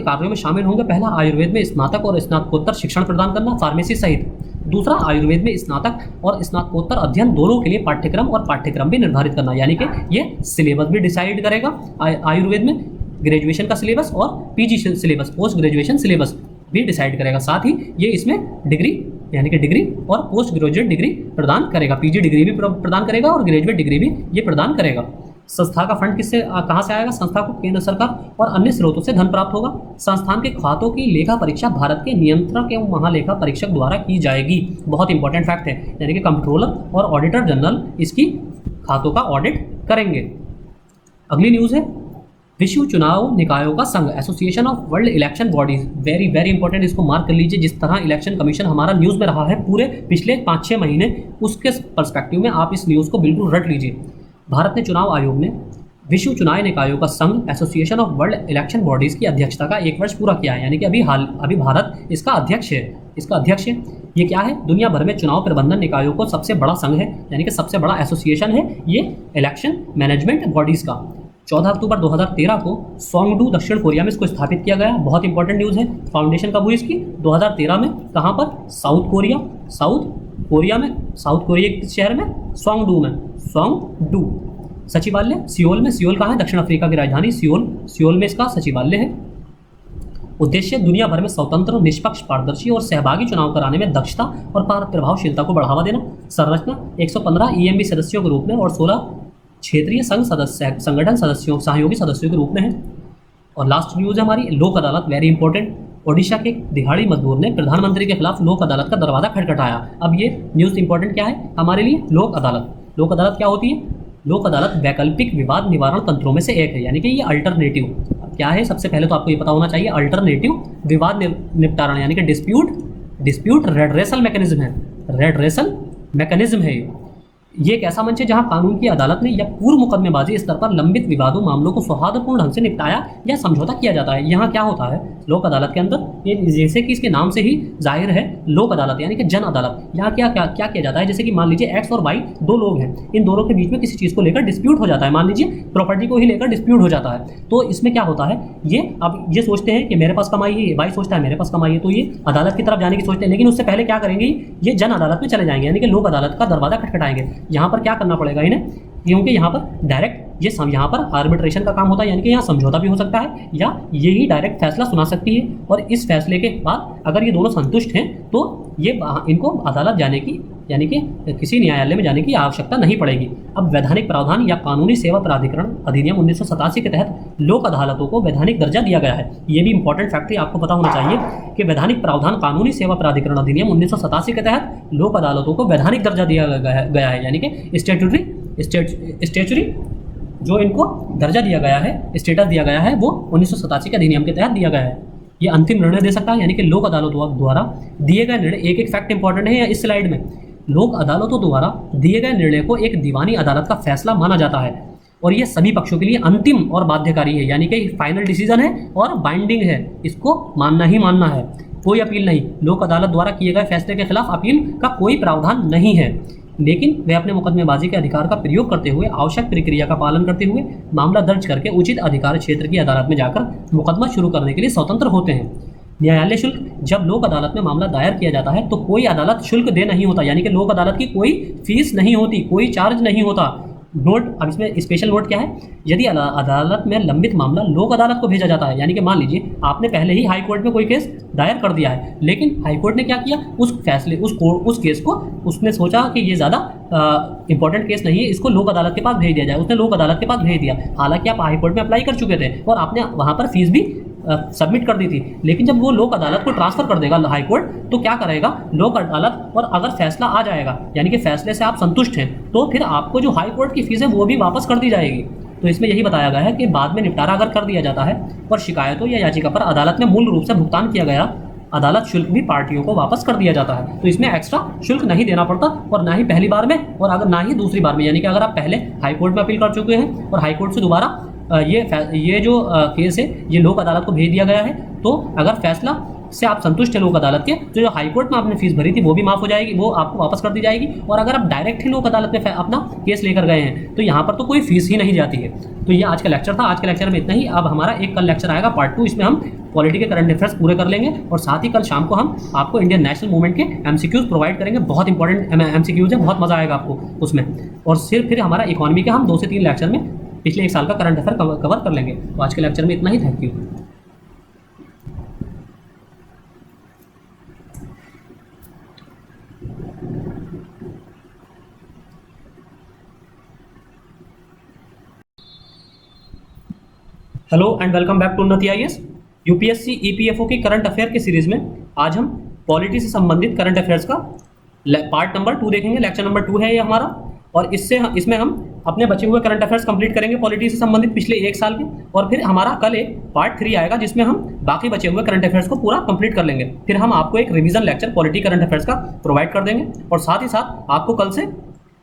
कार्यों में शामिल होंगे पहला, आयुर्वेद में स्नातक और स्नातकोत्तर शिक्षण प्रदान करना फार्मेसी सहित। दूसरा, आयुर्वेद में स्नातक और स्नातकोत्तर अध्ययन दोनों के लिए पाठ्यक्रम भी निर्धारित करना, यानी कि ये सिलेबस भी डिसाइड करेगा। आयुर्वेद में ग्रेजुएशन का सिलेबस और PG syllabus, post graduation syllabus भी डिसाइड करेगा। साथ ही ये इसमें डिग्री, यानी कि डिग्री और पोस्ट ग्रेजुएट डिग्री प्रदान करेगा। PG डिग्री भी प्रदान करेगा और ग्रेजुएट डिग्री भी ये प्रदान करेगा। संस्था का फंड कहाँ से आएगा? संस्था को केंद्र सरकार और अन्य स्रोतों से धन प्राप्त होगा। संस्थान के खातों की लेखा परीक्षा भारत के नियंत्रक एवं महालेखा परीक्षक द्वारा की जाएगी। बहुत इंपॉर्टेंट फैक्ट है, यानी कि कंट्रोलर और ऑडिटर जनरल इसकी खातों का ऑडिट करेंगे। अगली न्यूज़ है विश्व चुनाव निकायों का संघ, association of world election bodies. Very very important, इसको मार्क कर लीजिए। जिस तरह इलेक्शन कमीशन हमारा न्यूज़ में रहा है पूरे पिछले 5-6 महीने, उसके पर्सपेक्टिव में आप इस न्यूज़ को बिल्कुल रट लीजिए। भारत ने चुनाव आयोग ने विश्व चुनाव निकायों का संघ, association of world election bodies की अध्यक्षता का 1 वर्ष पूरा किया है, यानी कि अभी भारत इसका अध्यक्ष है। ये क्या है? दुनिया भर में चुनाव प्रबंधन निकायों को सबसे बड़ा संघ है, यानी कि सबसे बड़ा एसोसिएशन है ये इलेक्शन मैनेजमेंट बॉडीज का। 14 अक्टूबर 2013 को सोंगडू दक्षिण कोरिया में इसको स्थापित किया गया। बहुत इंपॉर्टेंट न्यूज़ है। फाउंडेशन कब हुई इसकी? 2013 में। कहाँ पर? साउथ कोरिया में, साउथ कोरिया के शहर में सोंगडू। सचिवालय सियोल में। सियोल कहाँ है? दक्षिण अफ्रीका की राजधानी सियोल में इसका सचिवालय है। उद्देश्य दुनिया भर में स्वतंत्र, निष्पक्ष, पारदर्शी और सहभागी चुनाव कराने में दक्षता और प्रभावशीलता को बढ़ावा देना। संरचना 115 EMB सदस्यों के रूप में और 16 क्षेत्रीय संगठन सदस्यों, सहयोगी सदस्यों के रूप में है। और लास्ट न्यूज़ है हमारी लोक अदालत, वेरी इंपॉर्टेंट। ओडिशा के दिहाड़ी मजदूर ने प्रधानमंत्री के खिलाफ लोक अदालत का दरवाजा खटखटाया। अब ये न्यूज़ इंपॉर्टेंट क्या है हमारे लिए? लोक अदालत क्या होती है? लोक अदालत वैकल्पिक विवाद निवारण तंत्रों में से एक है, यानी कि ये अल्टरनेटिव क्या है? सबसे पहले तो आपको ये पता होना चाहिए, अल्टरनेटिव विवाद निपटारण, यानी कि डिस्प्यूट रेडरेसल मैकेनिज्म है। ये एक ऐसा मंच है जहां कानून की अदालत ने या पूर्व मुकदमेबाजी स्तर पर लंबित विवादों मामलों को सौहार्दपूर्ण ढंग से निपटाया या समझौता किया जाता है। यहाँ क्या होता है लोक अदालत के अंदर? ये जैसे कि इसके नाम से ही जाहिर है, लोक अदालत यानी कि जन अदालत। यहाँ क्या किया जाता है? जैसे कि मान लीजिए X और Y 2 लोग हैं, इन दोनों के बीच में किसी चीज़ को लेकर डिस्प्यूट हो जाता है। मान लीजिए प्रॉपर्टी को ही लेकर डिस्प्यूट हो जाता है। तो इसमें क्या होता है, ये अब ये सोचते हैं कि मेरे पास कमाई है, Y सोचता है मेरे पास कमाई है, तो ये अदालत की तरफ जाने की सोचते हैं। लेकिन उससे पहले क्या करेंगे? ये जन अदालत में चले जाएंगे, यानी कि लोक अदालत का दरवाजा खटखटाएंगे। यहाँ पर क्या करना पड़ेगा इन्हें? क्योंकि यहाँ पर डायरेक्ट यहाँ पर आर्बिट्रेशन का काम होता है, यानी कि यहाँ समझौता भी हो सकता है या यही डायरेक्ट फैसला सुना सकती है। और इस फैसले के बाद अगर ये दोनों संतुष्ट हैं तो ये इनको अदालत जाने की, यानी कि किसी न्यायालय में जाने की आवश्यकता नहीं पड़ेगी। अब वैधानिक प्रावधान या कानूनी सेवा प्राधिकरण अधिनियम 1987 के तहत लोक अदालतों को वैधानिक दर्जा दिया गया है। ये भी इंपॉर्टेंट फैक्ट है, आपको पता होना चाहिए कि वैधानिक प्रावधान कानूनी सेवा प्राधिकरण अधिनियम 1987 के तहत लोक अदालतों को वैधानिक दर्जा दिया गया है, यानी कि स्टैट्यूटरी जो इनको दर्जा दिया गया है, स्टेटस दिया गया है, वो 1987 के अधिनियम के तहत दिया गया है। ये अंतिम निर्णय दे सकता है, यानी कि लोक अदालतों द्वारा दिए गए निर्णय, एक फैक्ट इंपॉर्टेंट है इस स्लाइड में, लोक अदालतों द्वारा दिए गए निर्णय को एक दीवानी अदालत का फैसला माना जाता है और ये सभी पक्षों के लिए अंतिम और बाध्यकारी है, यानी कि फाइनल डिसीजन है और बाइंडिंग है, इसको मानना ही मानना है, कोई अपील नहीं। लोक अदालत द्वारा किए गए फैसले के खिलाफ अपील का कोई प्रावधान नहीं है, लेकिन वे अपने मुकदमेबाजी के अधिकार का प्रयोग करते हुए आवश्यक प्रक्रिया का पालन करते हुए मामला दर्ज करके उचित अधिकार क्षेत्र की अदालत में जाकर मुकदमा शुरू करने के लिए स्वतंत्र होते हैं। न्यायालय शुल्क, जब लोक अदालत में मामला दायर किया जाता है तो कोई अदालत शुल्क दे नहीं होता, यानी कि लोक अदालत की कोई फीस नहीं होती, कोई चार्ज नहीं होता। नोट, अब इसमें स्पेशल नोट क्या है, यदि अदालत में लंबित मामला लोक अदालत को भेजा जाता है, यानी कि मान लीजिए आपने पहले ही हाई कोर्ट में कोई केस दायर कर दिया है, लेकिन हाई कोर्ट ने क्या किया, उस फैसले उस केस को उसने सोचा कि ये ज़्यादा इंपॉर्टेंट केस नहीं है, इसको लोक अदालत के पास भेज दिया जाए, उसने लोक अदालत के पास भेज दिया। हालांकि आप हाई कोर्ट में अप्लाई कर चुके थे और आपने वहाँ पर फीस भी सबमिट कर दी थी, लेकिन जब वो लोक अदालत को ट्रांसफर कर देगा हाई कोर्ट, तो क्या करेगा लोक अदालत, और अगर फैसला आ जाएगा यानी कि फैसले से आप संतुष्ट हैं, तो फिर आपको जो हाई कोर्ट की फीस है वो भी वापस कर दी जाएगी। तो इसमें यही बताया गया है कि बाद में निपटारा अगर कर दिया जाता है और शिकायतों या याचिका पर अदालत में मूल रूप से भुगतान किया गया, अदालत शुल्क भी पार्टियों को वापस कर दिया जाता है। तो इसमें एक्स्ट्रा शुल्क नहीं देना पड़ता, और ना ही पहली बार में और अगर ना ही दूसरी बार में, यानी कि अगर आप पहले हाई कोर्ट में अपील कर चुके हैं और हाई कोर्ट से दोबारा ये जो केस है ये लोक अदालत को भेज दिया गया है, तो अगर फैसला से आप संतुष्ट हैं लोक अदालत के, तो जो हाई कोर्ट में आपने फीस भरी थी वो भी माफ़ हो जाएगी, वो आपको वापस कर दी जाएगी। और अगर आप डायरेक्ट ही लोक अदालत में अपना केस लेकर गए हैं, तो यहाँ पर तो कोई फीस ही नहीं जाती है। तो ये आज का लेक्चर था, आज के लेक्चर में इतना ही। अब हमारा एक कल लेक्चर आएगा पार्ट 2, इसमें हम पॉलिटी के करंट अफेयर्स पूरे कर लेंगे, और साथ ही कल शाम को हम आपको इंडियन नेशनल मूवमेंट के एमसीक्यूज प्रोवाइड करेंगे। बहुत इंपॉर्टेंट एमसीक्यूज है, बहुत मजा आएगा आपको उसमें। और फिर हमारा इकोनॉमी के हम 2 से 3 लेक्चर में पिछले एक साल का करंट अफेयर कवर कर लेंगे। तो आज के लेक्चर में इतना ही, thank you. Hello and welcome back to Unnati IAS. UPSC EPFO की करंट अफेयर की सीरीज में आज हम पॉलिटी से संबंधित करंट अफेयर्स का पार्ट नंबर 2 देखेंगे। लेक्चर नंबर 2 है ये हमारा, और इसमें हम अपने बचे हुए करंट अफेयर्स कंप्लीट करेंगे पॉलिटी से संबंधित पिछले एक साल के, और फिर हमारा कल एक पार्ट 3 आएगा जिसमें हम बाकी बचे हुए करंट अफेयर्स को पूरा कंप्लीट कर लेंगे। फिर हम आपको एक revision lecture polity current affairs का प्रोवाइड कर देंगे, और साथ ही साथ आपको कल से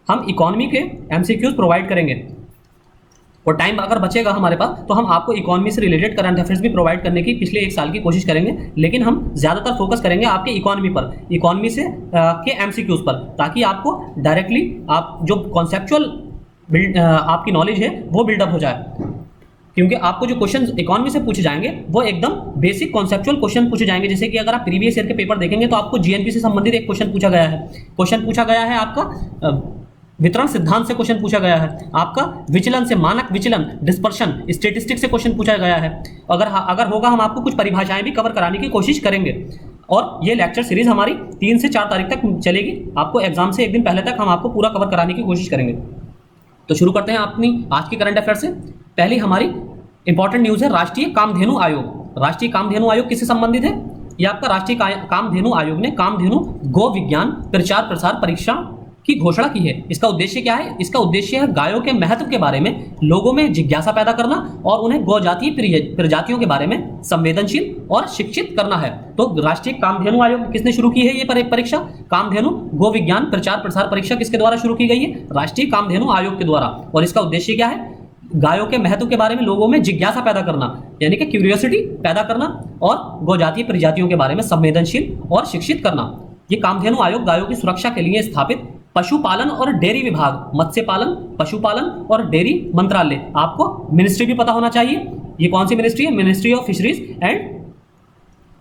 हम इकोनॉमी के एमसीक्यूज प्रोवाइड करेंगे। और टाइम अगर बचेगा हमारे पास तो हम आपको इकोनॉमी से रिलेटेड करंट अफेयर्स भी प्रोवाइड करने की पिछले एक साल की कोशिश करेंगे, लेकिन हम ज़्यादातर फोकस करेंगे आपके इकोनॉमी पर, इकोनॉमी से के एमसीक्यूज पर, ताकि आपको डायरेक्टली आप जो कॉन्सेप्चुअल आपकी नॉलेज है वो बिल्डअप हो जाए। क्योंकि आपको जो क्वेश्चन इकोनॉमी से पूछे जाएंगे वो एकदम बेसिक कॉन्सेप्चुअल क्वेश्चन पूछे जाएंगे। जैसे कि अगर आप प्रीवियस ईयर के पेपर देखेंगे तो आपको जीएनपी से संबंधित एक क्वेश्चन पूछा गया है। क्वेश्चन पूछा गया है आपका वितरण सिद्धांत से क्वेश्चन पूछा गया है, आपका विचलन से, मानक विचलन, डिस्पर्शन, स्टेटिस्टिक्स से क्वेश्चन पूछा गया है। अगर होगा हम आपको कुछ परिभाषाएं भी कवर कराने की कोशिश करेंगे। और ये लेक्चर सीरीज हमारी 3 से 4 तारीख तक चलेगी। आपको एग्जाम से एक दिन पहले तक हम आपको पूरा कवर कराने की कोशिश करेंगे। तो शुरू करते हैं अपनी आज की करंट अफेयर से। पहली हमारी इंपॉर्टेंट न्यूज़ है राष्ट्रीय कामधेनु आयोग। राष्ट्रीय कामधेनु आयोग किससे संबंधित है? ये आपका राष्ट्रीय कामधेनु आयोग ने कामधेनु गो विज्ञान प्रचार प्रसार परीक्षा की घोषणा की है। इसका उद्देश्य क्या है? इसका उद्देश्य है गायों के महत्व के बारे में लोगों में जिज्ञासा पैदा करना और उन्हें गौजातीय प्रजातियों के बारे में संवेदनशील और शिक्षित करना है। तो राष्ट्रीय कामधेनु आयोग किसने शुरू की है ये परीक्षा? कामधेनु गो विज्ञान प्रचार प्रसार परीक्षा किसके द्वारा शुरू की गई है? राष्ट्रीय कामधेनु आयोग के द्वारा। और इसका उद्देश्य क्या है? गायों के महत्व के बारे में लोगों में जिज्ञासा पैदा करना, यानी कि क्यूरियोसिटी पैदा करना, और गौजातीय प्रजातियों के बारे में संवेदनशील और शिक्षित करना। ये कामधेनु आयोग गायों की सुरक्षा के लिए स्थापित पशुपालन और डेयरी विभाग, मत्स्य पालन, पशुपालन और डेयरी मंत्रालय, आपको मिनिस्ट्री भी पता होना चाहिए। ये कौन सी मिनिस्ट्री है? Ministry of fisheries and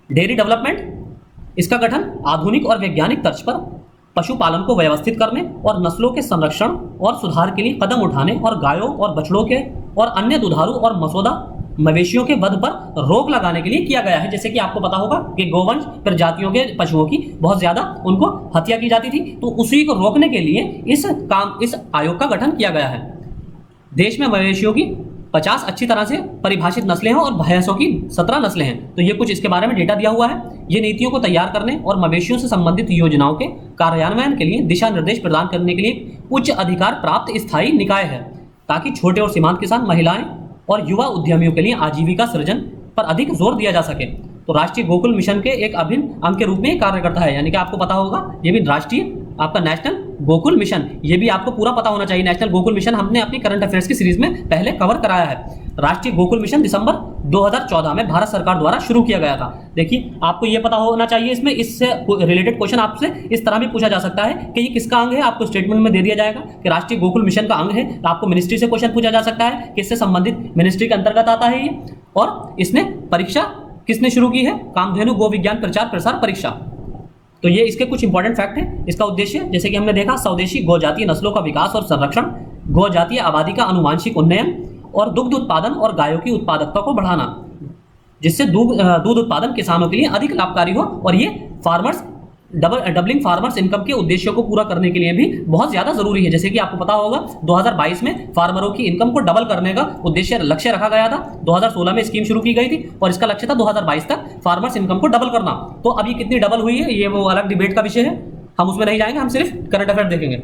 dairy development. इसका गठन आधुनिक और वैज्ञानिक तर्ज पर पशुपालन को व्यवस्थित करने और नस्लों के संरक्षण और सुधार के लिए कदम उठाने और गायों और बछड़ों के और अन्य दुधारू और मसौदा मवेशियों के वध पर रोक लगाने के लिए किया गया है। जैसे कि आपको पता होगा कि गोवंश प्रजातियों के पशुओं की बहुत ज्यादा उनको हत्या की जाती थी, तो उसी को रोकने के लिए इस आयोग का गठन किया गया है। देश में मवेशियों की 50 अच्छी तरह से परिभाषित नस्लें हैं और भैंसों की 17 नस्लें हैं। तो ये कुछ इसके बारे में डेटा दिया हुआ है। ये नीतियों को तैयार करने और मवेशियों से संबंधित योजनाओं के कार्यान्वयन के लिए दिशा निर्देश प्रदान करने के लिए उच्च अधिकार प्राप्त स्थायी निकाय है, ताकि छोटे और सीमांत किसान, महिलाएं और युवा उद्यमियों के लिए आजीविका सृजन पर अधिक जोर दिया जा सके। तो राष्ट्रीय गोकुल मिशन के एक अभिन्न अंग के रूप में कार्य करता है, यानी कि आपको पता होगा ये भी राष्ट्रीय आपका नेशनल गोकुल मिशन, ये भी आपको पूरा पता होना चाहिए। नेशनल गोकुल मिशन हमने अपनी करंट अफेयर्स की सीरीज में पहले कवर कराया है। राष्ट्रीय गोकुल मिशन दिसंबर 2014 में भारत सरकार द्वारा शुरू किया गया था। देखिए आपको ये पता होना चाहिए, इसमें इससे रिलेटेड क्वेश्चन आपसे इस तरह भी पूछा जा सकता है कि ये किसका अंग है, आपको स्टेटमेंट में दे दिया जाएगा कि राष्ट्रीय गोकुल मिशन का अंग है। आपको मिनिस्ट्री से क्वेश्चन पूछा जा सकता है, किससे संबंधित मिनिस्ट्री के अंतर्गत आता है ये, और इसने परीक्षा किसने शुरू की है? कामधेनु गो विज्ञान प्रचार प्रसार परीक्षा। तो ये इसके कुछ इंपॉर्टेंट फैक्ट हैं। इसका उद्देश्य जैसे कि हमने देखा, स्वदेशी गौजातीय नस्लों का विकास और संरक्षण, गौ जातीय आबादी का आनुवांशिक उन्नयन और दुग्ध उत्पादन और गायों की उत्पादकता को बढ़ाना, जिससे दूध उत्पादन किसानों के लिए अधिक लाभकारी हो। और ये फार्मर्स डबलिंग फार्मर्स इनकम के उद्देश्यों को पूरा करने के लिए भी बहुत ज्यादा जरूरी है। जैसे कि आपको पता होगा 2022 में फार्मरों की इनकम को डबल करने का लक्ष्य रखा गया था। 2016 में स्कीम शुरू की गई थी और इसका लक्ष्य था 2022 तक फार्मर्स इनकम को डबल करना। तो अब ये कितनी डबल हुई है ये वो अलग डिबेट का विषय है, हम उसमें नहीं जाएंगे, हम सिर्फ करंट अफेयर देखेंगे।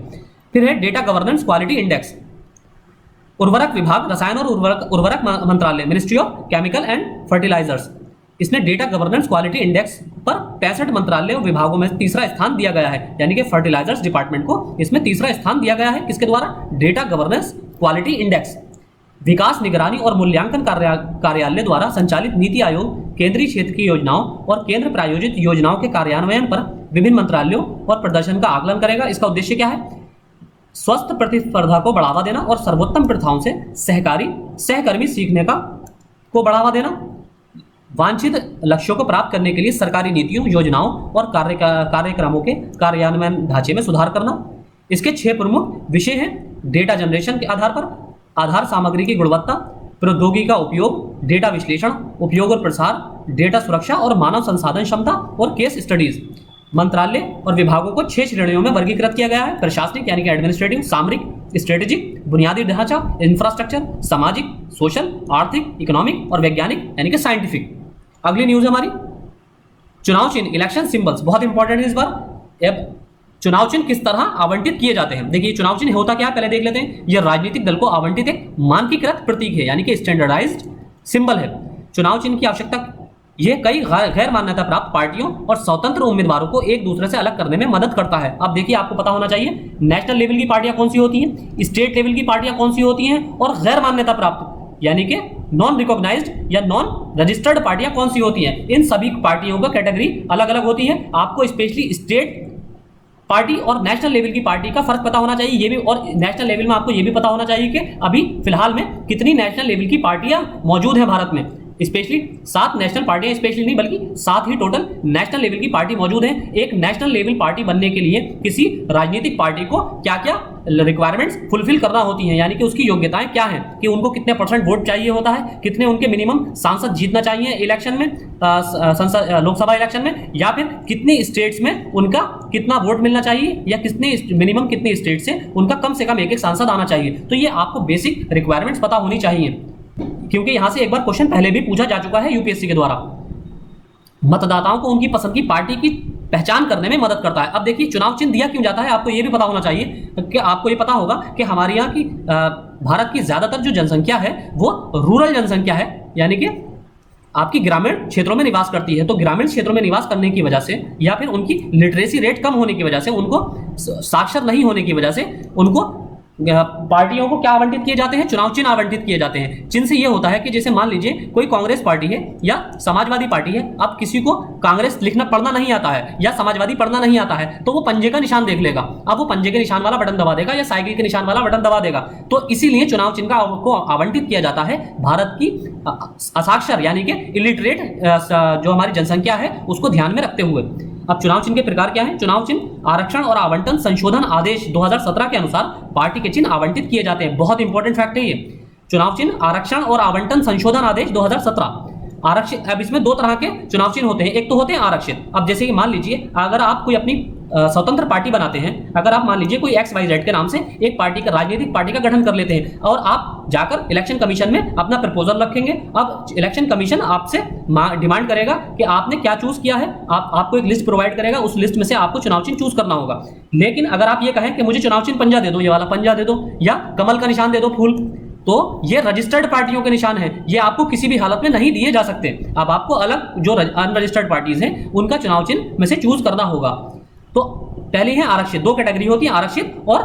फिर है डेटा गवर्नेंस क्वालिटी इंडेक्स। उर्वरक विभाग, रसायन और उर्वरक मंत्रालय, ministry of chemical and fertilizers, इसने डेटा गवर्नेंस क्वालिटी इंडेक्स पर 65 मंत्रालय और विभागों में तीसरा स्थान दिया गया है। यानी कि फर्टिलाइजर्स डिपार्टमेंट को इसमें तीसरा स्थान दिया गया है। किसके द्वारा? Data governance quality index. विकास, निगरानी और मूल्यांकन कार्यालय द्वारा संचालित नीति आयोग केंद्रीय क्षेत्र की योजनाओं और केंद्र प्रायोजित योजनाओं के कार्यान्वयन पर विभिन्न मंत्रालयों और प्रदर्शन का आकलन करेगा। इसका उद्देश्य क्या है? स्वस्थ प्रतिस्पर्धा को बढ़ावा देना और सर्वोत्तम प्रथाओं से सहकर्मी सीखने को बढ़ावा देना, वांछित लक्ष्यों को प्राप्त करने के लिए सरकारी नीतियों, योजनाओं और कार्यक्रमों के कार्यान्वयन ढांचे में सुधार करना। इसके 6 प्रमुख विषय हैं। डेटा जनरेशन के आधार पर आधार सामग्री की गुणवत्ता, प्रौद्योगिकी का उपयोग, डेटा विश्लेषण, उपयोग और प्रसार, डेटा सुरक्षा और मानव संसाधन क्षमता और केस स्टडीज। मंत्रालय और विभागों को 6 श्रेणियों में वर्गीकृत किया गया है। प्रशासनिक यानी कि एडमिनिस्ट्रेटिव, सामरिक, स्ट्रेटेजिक, बुनियादी ढांचा, इंफ्रास्ट्रक्चर, सामाजिक, सोशल, आर्थिक, इकोनॉमिक और वैज्ञानिक यानी कि साइंटिफिक। अगली न्यूज हमारी चुनाव चिन्ह, इलेक्शन सिंबल्स, बहुत इंपॉर्टेंट है इस बार। अब चुनाव चिन्ह किस तरह आवंटित किए जाते हैं? देखिए चुनाव चिन्ह होता क्या है पहले देख लेते हैं। यह राजनीतिक दल को आवंटित एक मानकीकृत प्रतीक है यानी कि स्टैंडर्डाइज्ड सिंबल है। चुनाव चिन्ह की आवश्यकता यह कई गैर मान्यता प्राप्त पार्टियों और स्वतंत्र उम्मीदवारों को एक दूसरे से अलग करने में मदद करता है। अब देखिए आपको पता होना चाहिए नेशनल लेवल की पार्टियां कौन सी होती हैं, स्टेट लेवल की पार्टियां कौन सी होती हैं और गैर मान्यता प्राप्त यानी कि नॉन रिकॉग्नाइज्ड या नॉन रजिस्टर्ड पार्टियां कौन सी होती हैं। इन सभी पार्टियों का कैटेगरी अलग अलग होती है। आपको स्पेशली स्टेट पार्टी और नेशनल लेवल की पार्टी का फर्क पता होना चाहिए। ये भी, और नेशनल लेवल में आपको ये भी पता होना चाहिए कि अभी फिलहाल में कितनी नेशनल लेवल की पार्टियां मौजूद हैं भारत में। स्पेशली 7 नेशनल पार्टियां, स्पेशली नहीं बल्कि 7 ही टोटल नेशनल लेवल की पार्टी मौजूद है। एक नेशनल लेवल पार्टी बनने के लिए किसी राजनीतिक पार्टी को क्या क्या रिक्वायरमेंट्स फुलफिल करना होती हैं, यानी कि उसकी योग्यताएं क्या हैं, कि उनको कितने % वोट चाहिए होता है, कितने उनके मिनिमम सांसद जीतना चाहिए इलेक्शन में, लोकसभा इलेक्शन में, या फिर कितनी स्टेट्स में उनका कितना वोट मिलना चाहिए, या मिनिमम कितनी स्टेट से उनका कम से कम एक सांसद आना चाहिए। तो ये आपको बेसिक रिक्वायरमेंट्स पता होनी चाहिए, क्योंकि यहां से एक बार क्वेश्चन पहले भी पूछा जा चुका है यूपीएससी के द्वारा। मतदाताओं को उनकी पसंद की पार्टी की पहचान करने में मदद करता है। अब देखिए चुनाव चिन्ह दिया क्यों जाता है, आपको ये भी पता होना चाहिए कि आपको ये पता होगा कि हमारे यहाँ की भारत की ज्यादातर जो जनसंख्या है वो रूरल जनसंख्या है, यानी कि आपकी ग्रामीण क्षेत्रों में निवास करती है। तो ग्रामीण क्षेत्रों में निवास करने की वजह से या फिर उनकी लिटरेसी रेट कम होने की वजह से, उनको साक्षर नहीं होने की वजह से उनको पार्टियों को क्या आवंटित किए जाते हैं? चुनाव चिन्ह आवंटित किए जाते हैं। चिन्ह से ये होता है कि जैसे मान लीजिए कोई कांग्रेस पार्टी है या समाजवादी पार्टी है, अब किसी को कांग्रेस लिखना पढ़ना नहीं आता है या समाजवादी पढ़ना नहीं आता है, तो वो पंजे का निशान देख लेगा। अब वो पंजे के निशान वाला बटन दबा देगा या साइकिल के निशान वाला बटन दबा देगा। तो इसीलिए चुनाव चिन्ह को आवंटित किया जाता है भारत की असाक्षर यानी कि इलिटरेट जो हमारी जनसंख्या है उसको ध्यान में रखते हुए। अब चुनाव चिन्ह के प्रकार क्या हैं? चुनाव चिन्ह आरक्षण और आवंटन संशोधन आदेश 2017 के अनुसार पार्टी के चिन्ह आवंटित किए जाते हैं। बहुत इंपॉर्टेंट फैक्ट है ये। चुनाव चिन्ह आरक्षण और आवंटन संशोधन आदेश 2017 आरक्षित। अब इसमें 2 तरह के चुनाव चिन्ह होते हैं, एक तो होते हैं आरक्षित। अब जैसे कि मान लीजिए अगर आप कोई अपनी स्वतंत्र पार्टी बनाते हैं, अगर आप मान लीजिए कोई XYZ के नाम से एक पार्टी का राजनीतिक पार्टी का गठन कर लेते हैं और आप जाकर इलेक्शन कमीशन में अपना प्रपोजल रखेंगे। अब इलेक्शन कमीशन आपसे डिमांड करेगा कि आपने क्या चूज किया है, आपको एक लिस्ट प्रोवाइड करेगा, उस लिस्ट में से आपको चुनाव चिन्ह चूज करना होगा। लेकिन अगर आप ये कहें कि मुझे चुनाव चिन्ह पंजा दे दो, ये वाला पंजा दे दो या कमल का निशान दे दो, फूल, तो ये रजिस्टर्ड पार्टियों के निशान हैं, ये आपको किसी भी हालत में नहीं दिए जा सकते। अब आपको अलग जो अनरजिस्टर्ड पार्टीज हैं उनका चुनाव चिन्ह में से चूज करना होगा। तो पहली है आरक्षित, 2 कैटेगरी होती है, आरक्षित और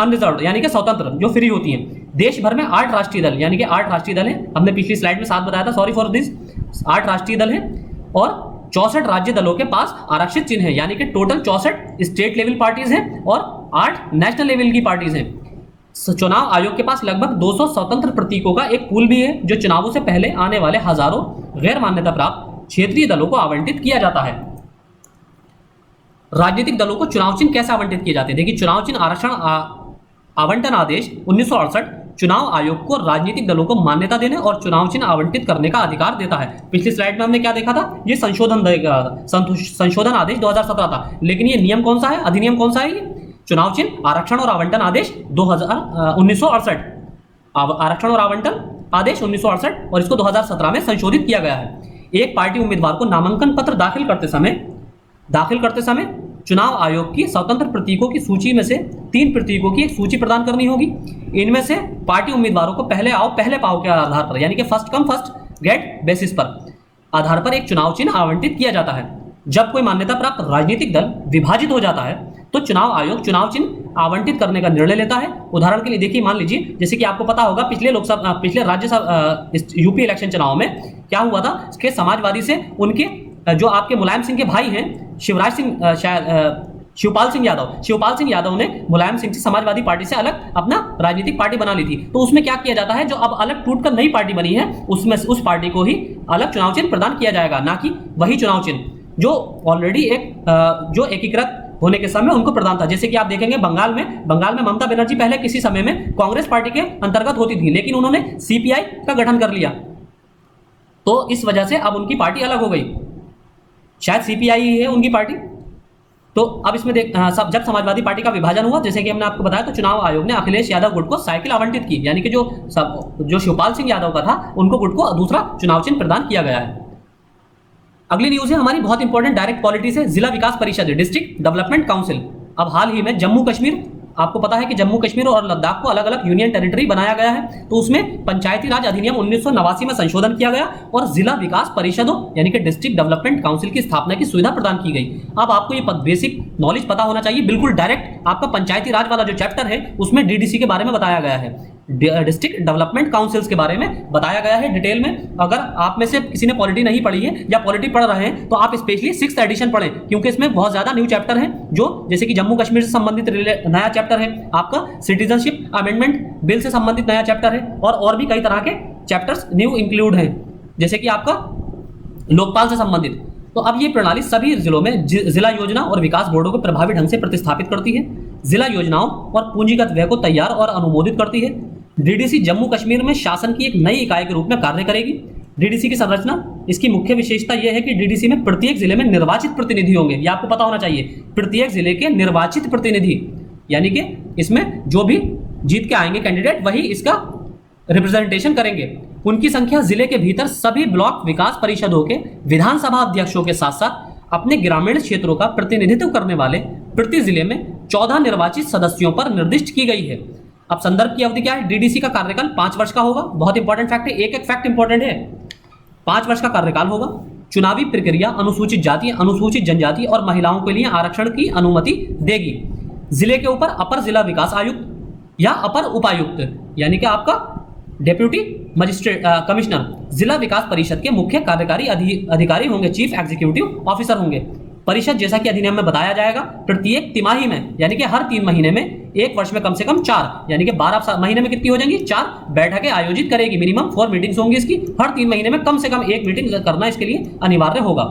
अनरिजर्व्ड यानी कि स्वतंत्र जो फ्री होती हैं। देश भर में 8 राष्ट्रीय दल यानी कि 8 राष्ट्रीय दल हैं, हमने पिछली स्लाइड में 7 बताया था, सॉरी फॉर दिस। 8 राष्ट्रीय दल हैं और 64 राज्य दलों के पास आरक्षित चिन्ह है, यानी कि टोटल 64 स्टेट लेवल पार्टीज हैं और 8 नेशनल लेवल की पार्टीज हैं। चुनाव आयोग के पास लगभग 200 स्वतंत्र प्रतीकों का एक पूल भी है, जो चुनावों से पहले आने वाले हजारों गैर मान्यता प्राप्त क्षेत्रीय दलों को आवंटित किया जाता है। राजनीतिक दलों को चुनाव चिन्ह कैसे आवंटित किए जाते हैं? देखिए चुनाव चिन्ह आरक्षण आवंटन आदेश 1968 चुनाव आयोग को राजनीतिक दलों को मान्यता देने और चुनाव चिन्ह आवंटित करने का अधिकार देता है। पिछली स्लाइड में हमने क्या देखा था, ये संशोधन आदेश 2017 था, लेकिन ये नियम कौन सा है, अधिनियम कौन सा है, ये चुनाव चिन्ह आरक्षण और आवंटन आदेश 1968, आरक्षण और आवंटन आदेश 1968, और इसको 2017 में संशोधित किया गया है। एक पार्टी उम्मीदवार को नामांकन पत्र दाखिल करते समय चुनाव आयोग की स्वतंत्र प्रतीकों की सूची में से 3 प्रतीकों की एक सूची प्रदान करनी होगी। इनमें से पार्टी उम्मीदवारों को पहले आओ पहले पाओ के आधार पर, यानी कि first come first get basis पर आधार पर एक चुनाव चिन्ह आवंटित किया जाता है। जब कोई मान्यता प्राप्त राजनीतिक दल विभाजित हो जाता है तो चुनाव आयोग चुनाव चिन्ह आवंटित करने का निर्णय लेता है। उदाहरण के लिए देखिए, मान लीजिए जैसे कि आपको पता होगा पिछले राज्यसभा यूपी इलेक्शन चुनाव में क्या हुआ था कि समाजवादी से उनके जो आपके मुलायम सिंह के भाई हैं शिवपाल सिंह यादव ने मुलायम सिंह से समाजवादी पार्टी से अलग अपना राजनीतिक पार्टी बना ली थी। तो उसमें क्या किया जाता है, जो अब अलग टूटकर नई पार्टी बनी है उसमें उस पार्टी को ही अलग चुनाव चिन्ह प्रदान किया जाएगा, ना कि वही चुनाव चिन्ह जो ऑलरेडी जो एकीकृत होने के समय उनको प्रदान था। जैसे कि आप देखेंगे बंगाल में ममता बनर्जी पहले किसी समय में कांग्रेस पार्टी के अंतर्गत होती थी, लेकिन उन्होंने सीपीआई का गठन कर लिया, तो इस वजह से अब उनकी पार्टी अलग हो गई, शायद सीपीआई ही है उनकी पार्टी। तो अब इसमें जब समाजवादी पार्टी का विभाजन हुआ, जैसे कि हमने आपको बताया, तो चुनाव आयोग ने अखिलेश यादव गुट को साइकिल आवंटित की, यानी कि जो शिवपाल सिंह यादव का था उनको गुट को दूसरा चुनाव चिन्ह प्रदान किया गया है। अगली न्यूज है हमारी बहुत इंपॉर्टेंट, डायरेक्ट पॉलिटी से, जिला विकास परिषद डिस्ट्रिक्ट डेवलपमेंट काउंसिल। अब हाल ही में जम्मू कश्मीर, आपको पता है कि जम्मू कश्मीर और लद्दाख को अलग अलग यूनियन टेरिटरी बनाया गया है, तो उसमें पंचायती राज अधिनियम 1989 में संशोधन किया गया और जिला विकास परिषदों यानी कि डिस्ट्रिक्ट डेवलपमेंट काउंसिल की स्थापना की सुविधा प्रदान की गई। अब आपको ये बेसिक नॉलेज पता होना चाहिए, बिल्कुल डायरेक्ट आपका पंचायती राज वाला जो चैप्टर है उसमें डीडीसी के बारे में बताया गया है, डिस्ट्रिक्ट डेवलपमेंट काउंसिल्स के बारे में बताया गया है डिटेल में। अगर आप में से किसी ने पॉलिटी नहीं पढ़ी है या पॉलिटी पढ़ रहे हैं तो आप स्पेशली 6th एडिशन पढ़ें, क्योंकि इसमें बहुत ज्यादा न्यू चैप्टर है, जो जैसे कि जम्मू कश्मीर से संबंधित नया चैप्टर है, आपका सिटीजनशिप अमेंडमेंट बिल से संबंधित नया चैप्टर है, और भी कई तरह के चैप्टर्स न्यू इंक्लूड हैं, जैसे कि आपका लोकपाल से संबंधित। तो अब ये प्रणाली सभी जिलों में जिला योजना और विकास बोर्डों को प्रभावी ढंग से प्रतिस्थापित करती है, जिला योजनाओं और पूंजीगत व्यय को तैयार और अनुमोदित करती है। डीडीसी जम्मू कश्मीर में शासन की एक नई इकाई के रूप में कार्य करेगी। डीडीसी की संरचना, इसकी मुख्य विशेषता यह है कि डीडीसी में प्रत्येक जिले में निर्वाचित प्रतिनिधि होंगे, यह आपको पता होना चाहिए, प्रत्येक जिले के निर्वाचित प्रतिनिधि, यानी कि इसमें जो भी जीत के आएंगे कैंडिडेट वही इसका रिप्रेजेंटेशन करेंगे। उनकी संख्या जिले के भीतर सभी ब्लॉक विकास परिषदों के विधानसभा अध्यक्षों के साथ साथ अपने ग्रामीण क्षेत्रों का प्रतिनिधित्व करने वाले प्रति जिले में 14 निर्वाचित सदस्यों पर निर्दिष्ट की गई है। अब संदर्भ की अवधि क्या है, डीडीसी का कार्यकाल 5 वर्ष का होगा। बहुत इंपॉर्टेंट फैक्ट है, एक फैक्ट इंपॉर्टेंट है, 5 वर्ष का कार्यकाल होगा। चुनावी प्रक्रिया अनुसूचित जाति, अनुसूचित जनजाति और महिलाओं के लिए आरक्षण की अनुमति देगी। जिले के ऊपर अपर जिला विकास आयुक्त या अपर उपायुक्त, यानी कि आपका डेप्यूटी मजिस्ट्रेट कमिश्नर जिला विकास परिषद के मुख्य कार्यकारी अधिकारी होंगे, चीफ एग्जीक्यूटिव ऑफिसर होंगे। परिषद, जैसा कि अधिनियम में बताया जाएगा, प्रत्येक तिमाही में यानी कि हर 3 महीने में, एक वर्ष में कम से कम 4 यानी कि 12 महीने में कितनी हो जाएंगी, 4 बैठकें आयोजित करेगी। मिनिमम 4 मीटिंग्स होंगी इसकी, हर 3 महीने में कम से कम 1 मीटिंग करना इसके लिए अनिवार्य होगा।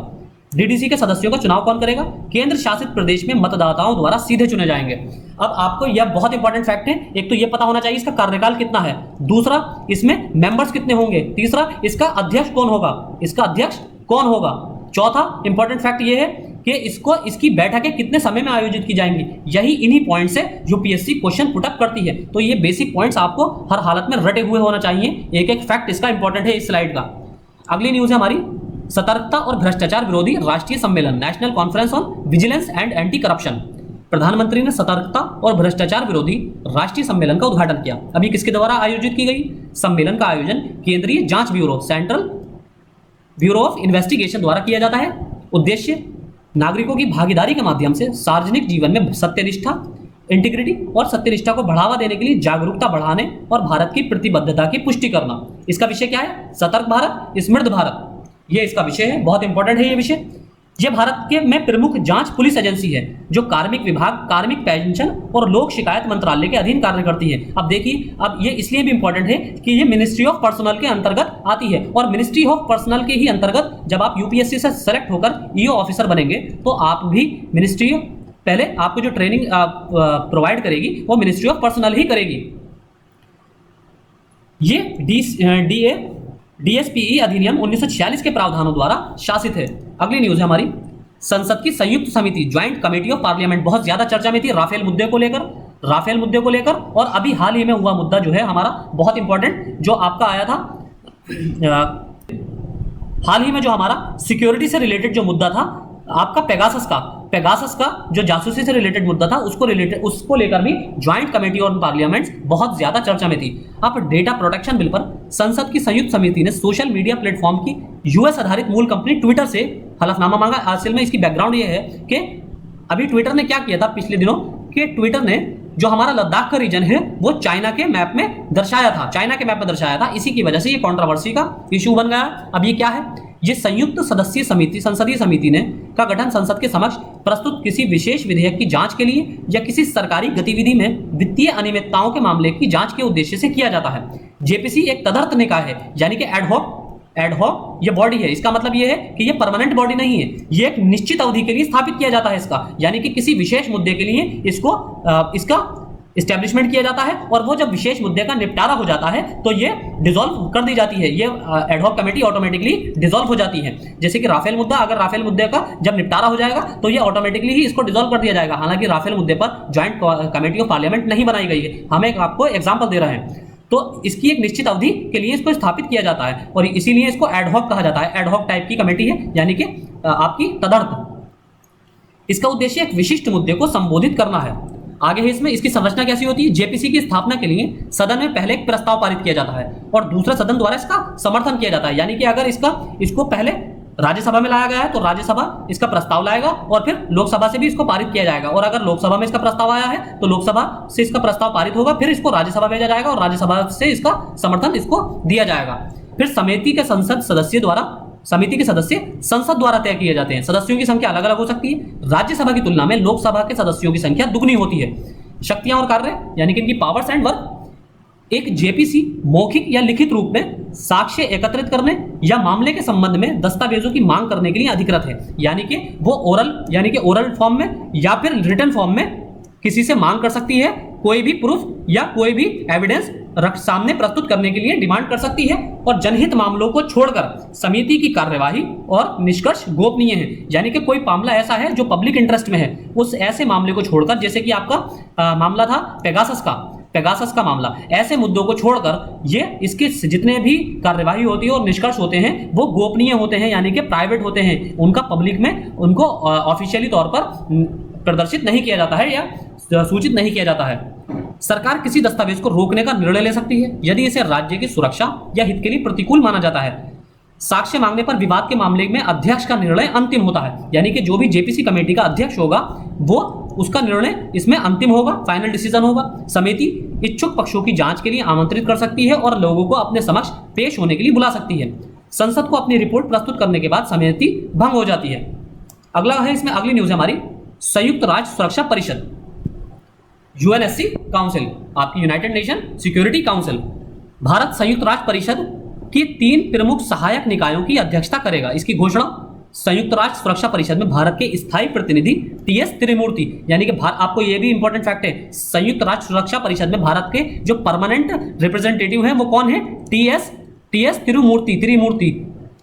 डीडीसी के सदस्यों का चुनाव कौन करेगा, केंद्र शासित प्रदेश में मतदाताओं द्वारा सीधे चुने जाएंगे। अब आपको यह बहुत इंपॉर्टेंट फैक्ट है, एक तो यह पता होना चाहिए इसका कार्यकाल कितना है, दूसरा इसमें मेंबर्स कितने होंगे, तीसरा इसका अध्यक्ष कौन होगा, चौथा इंपॉर्टेंट फैक्ट यह है कि इसकी बैठकें कितने समय में आयोजित की जाएंगी। यही इन्हीं पॉइंट से यूपीएससी क्वेश्चन पुट अप करती है। तो ये बेसिक पॉइंट्स आपको हर हालत में रटे हुए होना चाहिए, एक फैक्ट इसका इंपॉर्टेंट है इस स्लाइड का। अगली न्यूज है हमारी, सतर्कता और भ्रष्टाचार विरोधी राष्ट्रीय सम्मेलन, national conference on vigilance and anti corruption. प्रधानमंत्री ने सतर्कता और भ्रष्टाचार विरोधी राष्ट्रीय सम्मेलन का उद्घाटन किया। अभी किसके द्वारा आयोजित की गई, सम्मेलन का आयोजन केंद्रीय जांच bureau, central bureau of investigation द्वारा किया जाता है। उद्देश्य नागरिकों की भागीदारी के माध्यम से सार्वजनिक जीवन में सत्यनिष्ठा, इंटीग्रिटी और सत्यनिष्ठा को बढ़ावा देने के लिए जागरूकता बढ़ाने और भारत की प्रतिबद्धता की पुष्टि करना। इसका विषय क्या है, सतर्क भारत समृद्ध भारत, ये इसका विषय है, बहुत इंपॉर्टेंट है ये विषय। यह भारत के में प्रमुख जांच पुलिस एजेंसी है जो कार्मिक विभाग, कार्मिक पेंशन और लोक शिकायत मंत्रालय के अधीन कार्य करती है। अब देखिए, अब ये इसलिए भी इंपॉर्टेंट है कि ये मिनिस्ट्री ऑफ पर्सनल के अंतर्गत आती है, और मिनिस्ट्री ऑफ पर्सनल के ही अंतर्गत जब आप यूपीएससी से सेलेक्ट होकर ईओ ऑफिसर बनेंगे तो आप भी मिनिस्ट्री पहले आपको जो ट्रेनिंग प्रोवाइड करेगी वो मिनिस्ट्री ऑफ पर्सनल ही करेगी। ये डीएसपीई अधिनियम 1946 के प्रावधानों द्वारा शासित है। अगली न्यूज है हमारी, संसद की संयुक्त समिति ज्वाइंट कमेटी ऑफ पार्लियामेंट बहुत ज्यादा चर्चा में थी राफेल मुद्दे को लेकर, और अभी हाल ही में हुआ मुद्दा जो है हमारा बहुत इंपॉर्टेंट, जो आपका आया था हाल ही में, जो हमारा सिक्योरिटी से रिलेटेड जो मुद्दा था आपका पेगासस का जो जासूसी से रिलेटेड मुद्दा था, उसको लेकर भी ज्वाइंट कमेटी ऑन पार्लियामेंट्स बहुत ज्यादा चर्चा में थी। अब डेटा प्रोटेक्शन बिल पर संसद की संयुक्त समिति ने सोशल मीडिया प्लेटफॉर्म की यूएस आधारित मूल कंपनी ट्विटर से हलफनामा मांगा। असल में इसकी बैकग्राउंड ये है कि अभी ट्विटर ने क्या किया था पिछले दिनों, कि ट्विटर ने जो हमारा लद्दाख का रीजन है वो चाइना के मैप में दर्शाया था, इसी की वजह से ये कंट्रोवर्सी का इशू बन गया। अब ये क्या है, ये संयुक्त संसदीय समिति ने का गठन संसद के समक्ष प्रस्तुत किसी विशेष विधेयक की जांच के लिए या किसी सरकारी गतिविधि में वित्तीय अनियमितताओं के मामले की जांच के उद्देश्य से किया जाता है। जेपीसी एक तदर्थ निकाय है, यानी कि एडहॉक ये बॉडी है। इसका मतलब ये है कि ये परमानेंट बॉडी नहीं है, ये एक निश्चित अवधि के लिए स्थापित किया जाता है इसका, यानी कि किसी विशेष मुद्दे के लिए इसका इस्टेब्लिशमेंट किया जाता है, और वो जब विशेष मुद्दे का निपटारा हो जाता है तो ये डिसॉल्व कर दी जाती है। ये एडहॉक कमेटी ऑटोमेटिकली डिसॉल्व हो जाती है। जैसे कि राफेल मुद्दा, अगर राफेल मुद्दे का जब निपटारा हो जाएगा तो ये ऑटोमेटिकली ही इसको डिसॉल्व कर दिया जाएगा। हालांकि राफेल मुद्दे पर ज्वाइंट कमेटी ऑफ पार्लियामेंट नहीं बनाई गई है, हम एक आपको एग्जाम्पल दे रहे हैं। तो इसकी एक निश्चित अवधि के लिए इसको स्थापित किया जाता है और इसीलिए इसको एडहॉक कहा जाता है। एडहॉक टाइप की कमेटी है, यानी कि आपकी तदर्थ। इसका उद्देश्य एक विशिष्ट मुद्दे को संबोधित करना है। आगे है इसमें, इसकी संरचना कैसी होती है। जेपीसी की स्थापना के लिए सदन में पहले एक प्रस्ताव पारित किया जाता है और दूसरे सदन द्वारा इसका समर्थन किया जाता है। यानी कि अगर इसको पहले राज्यसभा में लाया गया है तो राज्यसभा इसका प्रस्ताव लाएगा और फिर लोकसभा से भी इसको पारित किया जाएगा, और अगर लोकसभा में इसका प्रस्ताव आया है तो लोकसभा से इसका प्रस्ताव पारित होगा, फिर इसको राज्यसभा भेजा जाएगा और राज्यसभा से इसका समर्थन इसको दिया जाएगा। फिर समिति के सदस्य संसद द्वारा तय किए जाते हैं। सदस्यों की संख्या अलग अलग हो सकती है। राज्यसभा की तुलना में लोकसभा के सदस्यों की संख्या दुगनी होती है। शक्तियां और कार्य, यानी कि इनकी पावर्स एंड वर्क। एक जेपीसी मौखिक या लिखित रूप में साक्ष्य एकत्रित करने या मामले के संबंध में दस्तावेजों की मांग करने के लिए अधिकृत है, यानी कि वो ओरल फॉर्म में या फिर रिटन फॉर्म में किसी से मांग कर सकती है, कोई भी प्रूफ या कोई भी एविडेंस सामने प्रस्तुत करने के लिए डिमांड कर सकती है। और जनहित मामलों को छोड़कर समिति की कार्यवाही और निष्कर्ष गोपनीय है, यानी कि कोई मामला ऐसा है जो पब्लिक इंटरेस्ट में है, उस ऐसे मामले को छोड़कर, जैसे कि आपका मामला था पेगासस का मामला, ऐसे मुद्दों को छोड़कर ये इसके जितने भी कार्यवाही होती है और निष्कर्ष होते हैं वो गोपनीय होते हैं, यानी कि प्राइवेट होते हैं। उनका पब्लिक में उनको ऑफिशियली तौर पर प्रदर्शित नहीं किया जाता है या सूचित नहीं किया जाता है। सरकार किसी दस्तावेज को रोकने का निर्णय ले सकती है यदि इसे राज्य की सुरक्षा या हित के लिए प्रतिकूल माना जाता है। साक्ष्य मांगने पर विवाद के मामले में अध्यक्ष का निर्णय अंतिम होता है, यानी कि जो भी जेपीसी कमेटी का अध्यक्ष होगा वो उसका निर्णय इसमें अंतिम होगा, फाइनल डिसीजन होगा। समिति इच्छुक पक्षों की जांच के लिए आमंत्रित कर सकती है और लोगों को अपने समक्ष पेश होने के लिए बुला सकती है। संसद को अपनी रिपोर्ट प्रस्तुत करने के बाद समिति भंग हो जाती है। अगला है इसमें, अगली न्यूज है हमारी, संयुक्त राष्ट्र सुरक्षा परिषद, यूएनएससी काउंसिल, आपकी United Nation Security council. Bharat संयुक्त राष्ट्र परिषद की 3 प्रमुख सहायक निकायों की अध्यक्षता करेगा। इसकी घोषणा संयुक्त राष्ट्र सुरक्षा परिषद में भारत के स्थायी प्रतिनिधि टीएस त्रिमूर्ति, यानी कि आपको यह भी इंपॉर्टेंट फैक्ट है, संयुक्त राष्ट्र सुरक्षा परिषद में भारत के जो परमानेंट रिप्रेजेंटेटिव हैं वो कौन है, टीएस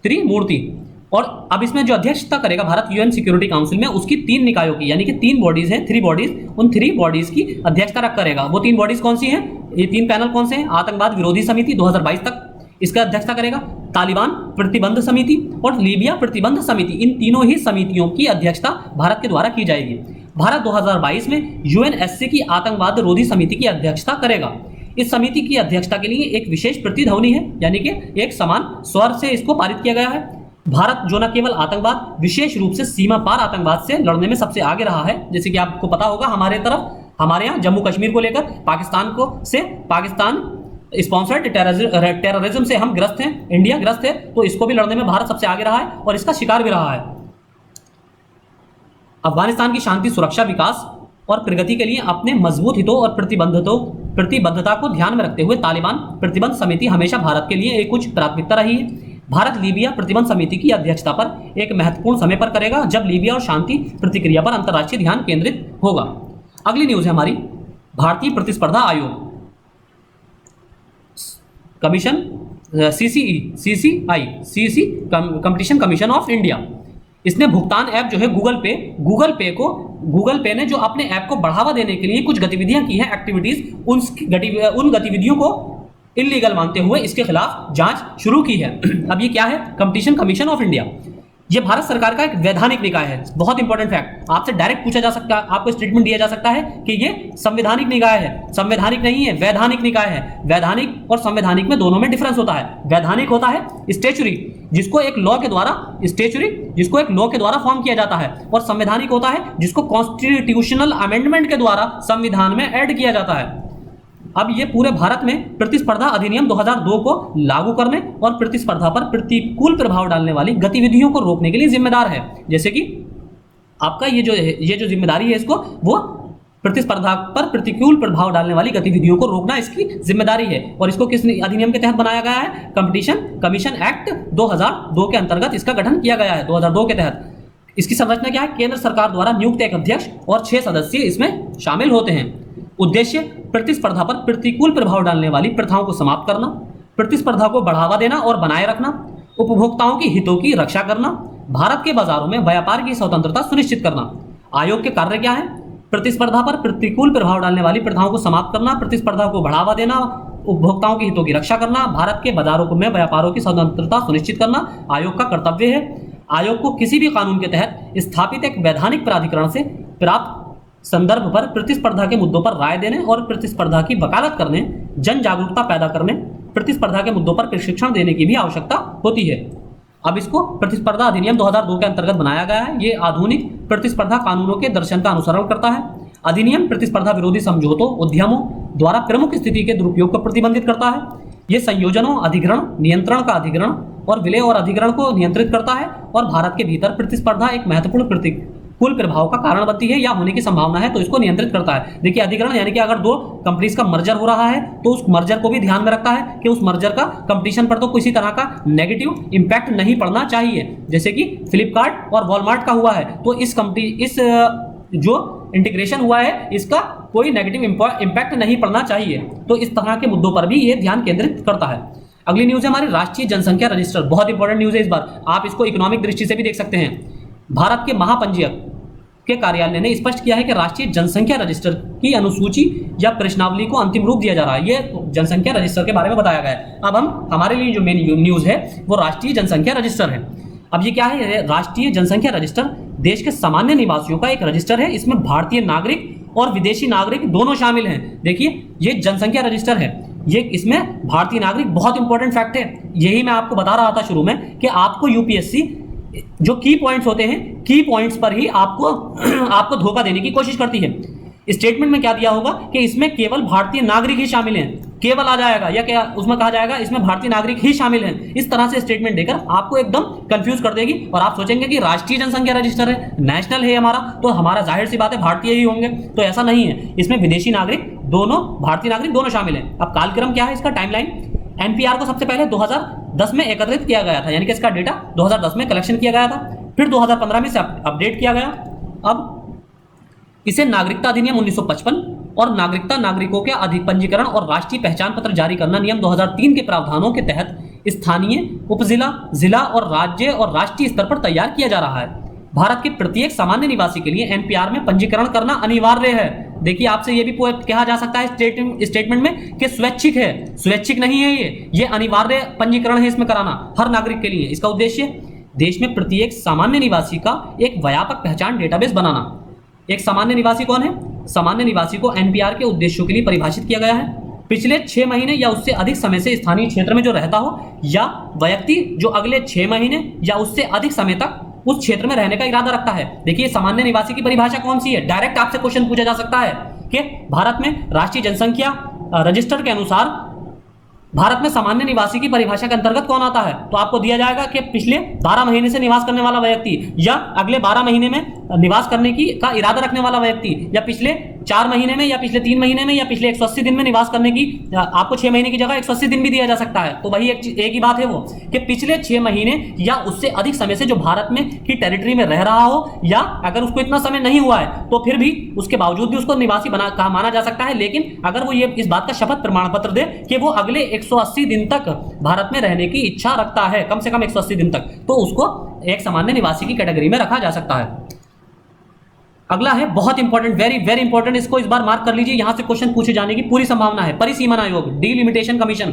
त्रिमूर्ति। और अब इसमें जो अध्यक्षता करेगा भारत यूएन सिक्योरिटी काउंसिल में, उसकी 3 निकायों की, यानी कि 3 बॉडीज हैं, 3 बॉडीज, उन 3 बॉडीज की अध्यक्षता करेगा। वो 3 बॉडीज कौन सी हैं, ये 3 पैनल कौन से हैं, आतंकवाद विरोधी समिति 2022 तक इसका अध्यक्षता करेगा, तालिबान प्रतिबंध समिति और लीबिया प्रतिबंध समिति, इन तीनों ही समितियों की अध्यक्षता भारत के द्वारा की जाएगी। भारत 2022 में यूएनएससी की आतंकवाद विरोधी समिति की अध्यक्षता करेगा। इस समिति की अध्यक्षता के लिए एक विशेष प्रतिध्वनि है, यानी कि एक समान स्वर से इसको पारित किया गया है। भारत जो न केवल आतंकवाद, विशेष रूप से सीमा पार आतंकवाद से लड़ने में सबसे आगे रहा है, जैसे कि आपको पता होगा हमारे यहाँ जम्मू कश्मीर को लेकर पाकिस्तान स्पॉन्सर्ड टेररिज्म से हम ग्रस्त हैं, इंडिया ग्रस्त है, तो इसको भी लड़ने में भारत सबसे आगे रहा है और इसका शिकार भी रहा है। अफगानिस्तान की शांति, सुरक्षा, विकास और प्रगति के लिए अपने मजबूत हितों और प्रतिबद्धता को ध्यान में रखते हुए तालिबान प्रतिबंध समिति हमेशा भारत के लिए एक उच्च प्राथमिकता रही है। भारत लीबिया प्रतिबंध समिति की अध्यक्षता पर एक महत्वपूर्ण समय पर करेगा जब लीबिया और शांति प्रतिक्रिया पर अंतर्राष्ट्रीय ध्यान केंद्रित होगा। अगली न्यूज है हमारी, भारतीय प्रतिस्पर्धा आयोग commission, CC competition commission of India, इसने भुगतान ऐप जो है गूगल पे ने जो अपने ऐप को बढ़ावा देने के लिए कुछ गतिविधियां की हैं, एक्टिविटीज, उन गतिविधियों को इलीगल मानते हुए इसके खिलाफ जांच शुरू की है। अब ये क्या है? कंपटीशन कमीशन ऑफ इंडिया, ये भारत सरकार का एक वैधानिक निकाय है। बहुत इंपॉर्टेंट फैक्ट, आपसे डायरेक्ट पूछा जा सकता है, आपको स्टेटमेंट दिया जा सकता है कि ये संवैधानिक निकाय है। संवैधानिक नहीं है, वैधानिक निकाय है। वैधानिक और संवैधानिक में दोनों में डिफरेंस होता है। वैधानिक होता है स्टैच्यूरी, जिसको एक लॉ के द्वारा फॉर्म किया जाता है, और संवैधानिक होता है जिसको कॉन्स्टिट्यूशनल अमेंडमेंट के द्वारा संविधान में ऐड किया जाता है। अब ये पूरे भारत में प्रतिस्पर्धा अधिनियम 2002 को लागू करने और प्रतिस्पर्धा पर प्रतिकूल प्रभाव डालने वाली गतिविधियों को रोकने के लिए जिम्मेदार है। जैसे कि आपका ये जो जिम्मेदारी है, इसको वो प्रतिस्पर्धा पर प्रतिकूल प्रभाव डालने वाली गतिविधियों को रोकना इसकी जिम्मेदारी है। और इसको किस अधिनियम के तहत बनाया गया है? कंपटीशन कमीशन एक्ट 2002 के अंतर्गत इसका गठन किया गया है। 2002 के तहत इसकी संरचना क्या है? केंद्र सरकार द्वारा नियुक्त एक अध्यक्ष और 6 सदस्य इसमें शामिल होते हैं। उद्देश्य प्रतिस्पर्धा पर प्रतिकूल प्रभाव डालने वाली प्रथाओं को समाप्त करना, प्रतिस्पर्धा को बढ़ावा देना और बनाए रखना, उपभोक्ताओं की हितों की रक्षा करना, भारत के बाजारों में व्यापार की स्वतंत्रता सुनिश्चित करना। आयोग के कार्य क्या है? प्रतिस्पर्धा पर प्रतिकूल प्रभाव डालने वाली प्रथाओं को समाप्त करना, प्रतिस्पर्धा को बढ़ावा देना, उपभोक्ताओं की हितों की रक्षा करना, भारत के बाजारों में व्यापारों की स्वतंत्रता सुनिश्चित करना आयोग का कर्तव्य है। आयोग को किसी भी कानून के तहत स्थापित एक वैधानिक प्राधिकरण से प्राप्त संदर्भ पर प्रतिस्पर्धा के मुद्दों पर राय देने और प्रतिस्पर्धा की वकालत करने, जन जागरूकता पैदा करने, प्रतिस्पर्धा के मुद्दों पर प्रशिक्षण देने की भी आवश्यकता होती है। अब इसको प्रतिस्पर्धा अधिनियम 2002 के अंतर्गत बनाया गया है। ये आधुनिक प्रतिस्पर्धा कानूनों के दर्शन का अनुसरण करता है। अधिनियम प्रतिस्पर्धा विरोधी समझौतों, उद्यमों द्वारा प्रमुख स्थिति के दुरुपयोग को प्रतिबंधित करता है। ये संयोजनों, अधिग्रहण, नियंत्रण का अधिग्रहण और विलय और अधिग्रहण को नियंत्रित करता है। और भारत के भीतर प्रतिस्पर्धा एक महत्वपूर्ण प्रतिकूल प्रभाव का कारण बनती है या होने की संभावना है तो इसको नियंत्रित करता है। देखिए, अधिग्रहण यानी कि अगर 2 कंपनीज का मर्जर हो रहा है तो उस मर्जर को भी ध्यान में रखता है कि उस मर्जर का कंपटीशन पर तो किसी तरह का नेगेटिव इंपैक्ट नहीं पड़ना चाहिए। जैसे कि फ्लिपकार्ट और वॉलमार्ट का हुआ है, तो इस जो इंटीग्रेशन हुआ है इसका कोई नेगेटिव इंपैक्ट नहीं पड़ना चाहिए। तो इस तरह के मुद्दों पर भी ये ध्यान केंद्रित करता है। अगली न्यूज है हमारी राष्ट्रीय जनसंख्या रजिस्टर। बहुत इंपॉर्टेंट न्यूज है इस बार, आप इसको इकोनॉमिक दृष्टि से भी देख सकते हैं। भारत के महापंजीयक के कार्यालय ने स्पष्ट किया है कि राष्ट्रीय जनसंख्या रजिस्टर की अनुसूची या प्रश्नावली को अंतिम रूप दिया जा रहा है। ये जनसंख्या रजिस्टर के बारे में बताया गया है। अब हमारे लिए जो मेन न्यूज है वो राष्ट्रीय जनसंख्या रजिस्टर है। अब ये क्या है? राष्ट्रीय जनसंख्या रजिस्टर देश के सामान्य निवासियों का एक रजिस्टर है। इसमें भारतीय नागरिक और विदेशी नागरिक दोनों शामिल हैं। देखिए, ये जनसंख्या रजिस्टर है, ये इसमें भारतीय नागरिक बहुत इंपॉर्टेंट फैक्ट है। यही मैं आपको बता रहा था शुरू में कि आपको यूपीएससी जो की पॉइंट्स होते हैं, की पॉइंट्स पर ही आपको धोखा देने की कोशिश करती है। स्टेटमेंट में क्या दिया होगा कि इसमें केवल भारतीय नागरिक ही शामिल हैं, केवल आ जाएगा, या क्या उसमें कहा जाएगा इसमें भारतीय नागरिक ही शामिल हैं। इस तरह से स्टेटमेंट देकर आपको एकदम कंफ्यूज कर देगी और आप सोचेंगे कि राष्ट्रीय जनसंख्या रजिस्टर है, नेशनल है हमारा, तो हमारा जाहिर सी बात है भारतीय ही होंगे। तो ऐसा नहीं है, इसमें विदेशी नागरिक दोनों, भारतीय नागरिक दोनों शामिल हैं। अब कालक्रम क्या है इसका? टाइमलाइन। एनपीआर को सबसे पहले 2010 में एकत्रित किया गया था, यानी कि इसका डेटा 2010 में कलेक्शन किया गया था, फिर 2015 में इसे अपडेट किया गया। अब इसे नागरिकता अधिनियम 1955 और नागरिकता, नागरिकों के अधिक पंजीकरण और राष्ट्रीय पहचान पत्र जारी करना नियम 2003 के प्रावधानों के तहत स्थानीय, उपजिला, जिला और राज्य और राष्ट्रीय स्तर पर तैयार किया जा रहा है। भारत के प्रत्येक सामान्य निवासी के लिए एनपीआर में पंजीकरण करना अनिवार्य है। देखिए, आपसे ये भी कहा जा सकता है स्टेटमेंट में कि स्वैच्छिक है, स्वैच्छिक नहीं है, ये अनिवार्य पंजीकरण है इसमें कराना हर नागरिक के लिए। इसका उद्देश्य देश में प्रत्येक सामान्य निवासी का एक व्यापक पहचान डेटाबेस बनाना। एक सामान्य निवासी कौन है? सामान्य निवासी को एनपीआर के उद्देश्यों के लिए परिभाषित किया गया है। पिछले 6 महीने या उससे अधिक समय से स्थानीय क्षेत्र में जो रहता हो, या व्यक्ति जो अगले 6 महीने या उससे अधिक समय तक उस क्षेत्र में रहने का इरादा रखता है। देखिए, सामान्य निवासी की परिभाषा कौन सी है? डायरेक्ट आपसे क्वेश्चन पूछा जा सकता है कि भारत में राष्ट्रीय जनसंख्या रजिस्टर के अनुसार भारत में सामान्य निवासी की परिभाषा के अंतर्गत कौन आता है? तो आपको दिया जाएगा कि पिछले 12 महीने से निवास करने वाला व्यक्ति, या अगले 12 महीने में निवास करने का इरादा रखने वाला व्यक्ति, या पिछले 4 महीने में या पिछले 3 महीने में या पिछले 180 दिन में निवास करने की, आपको 6 महीने की जगह 180 दिन भी दिया जा सकता है। तो वही एक ही बात है वो कि पिछले 6 महीने या उससे अधिक समय से जो भारत में की टेरिटरी में रह रहा हो, या अगर उसको इतना समय नहीं हुआ है तो फिर भी उसके बावजूद भी उसको निवासी माना जा सकता है। लेकिन अगर वो ये इस बात का शपथ प्रमाण पत्र दे कि वो अगले 180 दिन तक भारत में रहने की इच्छा रखता है, कम से कम 180 दिन तक, तो उसको एक सामान्य निवासी की कैटेगरी में रखा जा सकता है। अगला है बहुत इंपॉर्टेंट, वेरी वेरी इंपॉर्टेंट, इसको इस बार मार्क कर लीजिए, यहां से क्वेश्चन पूछे जाने की पूरी संभावना है। परिसीमन आयोग, डीलिमिटेशन कमीशन,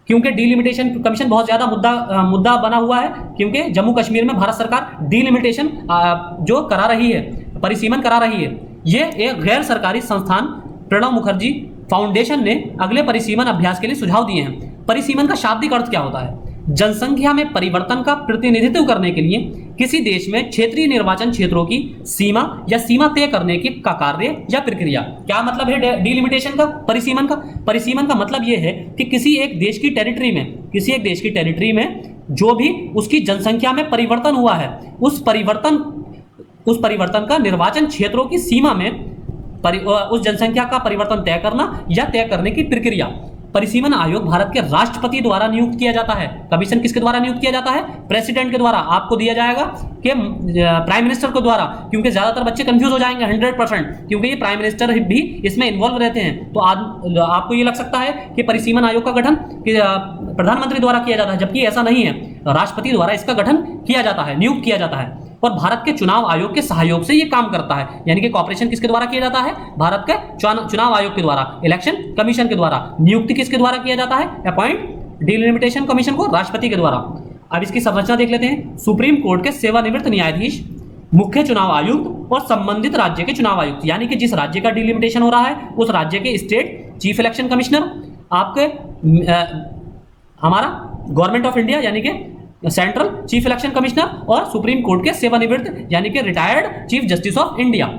क्योंकि डीलिमिटेशन कमीशन बहुत ज्यादा मुद्दा बना हुआ है, क्योंकि जम्मू कश्मीर में भारत सरकार डीलिमिटेशन जो करा रही है, परिसीमन करा रही है। ये एक गैर सरकारी संस्थान प्रणब मुखर्जी फाउंडेशन ने अगले परिसीमन अभ्यास के लिए सुझाव दिए हैं। परिसीमन का शाब्दिक अर्थ क्या होता है? जनसंख्या में परिवर्तन का प्रतिनिधित्व करने के लिए किसी देश में क्षेत्रीय निर्वाचन क्षेत्रों की सीमा या सीमा तय करने की का कार्य या प्रक्रिया। क्या मतलब है डीलिमिटेशन का, परिसीमन का? परिसीमन का मतलब यह है कि किसी एक देश की टेरिटरी में जो भी उसकी जनसंख्या में परिवर्तन हुआ है, उस परिवर्तन का निर्वाचन क्षेत्रों की सीमा में उस जनसंख्या का परिवर्तन तय करना या तय करने की प्रक्रिया। परिसीमन आयोग भारत के राष्ट्रपति द्वारा नियुक्त किया जाता है। कमीशन किसके द्वारा नियुक्त किया जाता है? प्रेसिडेंट के द्वारा। आपको दिया जाएगा कि प्राइम मिनिस्टर के द्वारा, क्योंकि ज्यादातर बच्चे कंफ्यूज हो जाएंगे 100%, क्योंकि ये प्राइम मिनिस्टर भी इसमें इन्वॉल्व रहते हैं। तो आपको ये लग सकता है कि परिसीमन आयोग का गठन प्रधानमंत्री द्वारा किया जाता है, जबकि ऐसा नहीं है, राष्ट्रपति द्वारा इसका गठन किया जाता है, नियुक्त किया जाता है। और भारत के चुनाव आयोग के सहयोग से ये काम करता है, यानी कि कॉपरेशन किसके द्वारा किया जाता है? भारत के चुनाव आयोग के द्वारा, इलेक्शन कमीशन के द्वारा। नियुक्ति किसके द्वारा किया जाता है? अपॉइंट डीलिमिटेशन कमीशन को राष्ट्रपति के द्वारा। अब इसकी संरचना देख लेते हैं। सुप्रीम कोर्ट के सेवानिवृत्त न्यायाधीश, मुख्य चुनाव आयुक्त और संबंधित राज्य के चुनाव आयुक्त, यानी कि जिस राज्य का डिलिमिटेशन हो रहा है उस राज्य के स्टेट चीफ इलेक्शन कमिश्नर, आपके हमारा गवर्नमेंट ऑफ इंडिया यानी कि सेंट्रल चीफ इलेक्शन कमिश्नर, और सुप्रीम कोर्ट के सेवानिवृत्त यानी कि retired chief justice of India.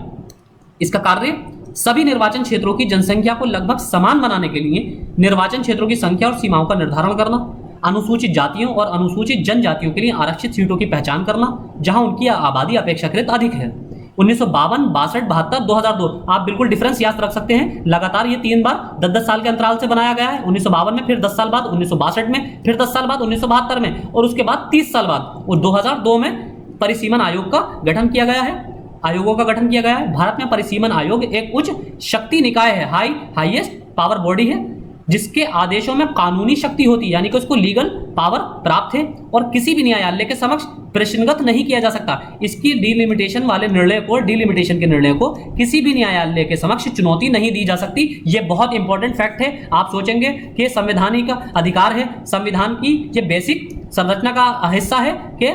इसका कार्य सभी निर्वाचन क्षेत्रों की जनसंख्या को लगभग समान बनाने के लिए निर्वाचन क्षेत्रों की संख्या और सीमाओं का निर्धारण करना, अनुसूचित जातियों और अनुसूचित जनजातियों के लिए आरक्षित सीटों की पहचान करना जहां उनकी आबादी अपेक्षाकृत अधिक है। 1952, 62, 72, 2002, आप बिल्कुल डिफरेंस याद रख सकते हैं। लगातार ये 3 बार 10-10 साल के अंतराल से बनाया गया है। 1952 में, फिर 10 साल बाद 1962 में, फिर 10 साल बाद 1972 में, और उसके बाद 30 साल बाद और 2002 में परिसीमन आयोग का गठन किया गया है, आयोगों का गठन किया गया है। भारत में परिसीमन आयोग एक उच्च शक्ति निकाय है, हाईएस्ट पावर बॉडी है, जिसके आदेशों में कानूनी शक्ति होती है, यानी कि उसको लीगल पावर प्राप्त है और किसी भी न्यायालय के समक्ष प्रश्नगत नहीं किया जा सकता। इसकी डीलिमिटेशन वाले निर्णय को, डीलिमिटेशन के निर्णय को किसी भी न्यायालय के समक्ष चुनौती नहीं दी जा सकती। यह बहुत इंपॉर्टेंट फैक्ट है। आप सोचेंगे कि संवैधानिक अधिकार है, संविधान की ये बेसिक संरचना का हिस्सा है कि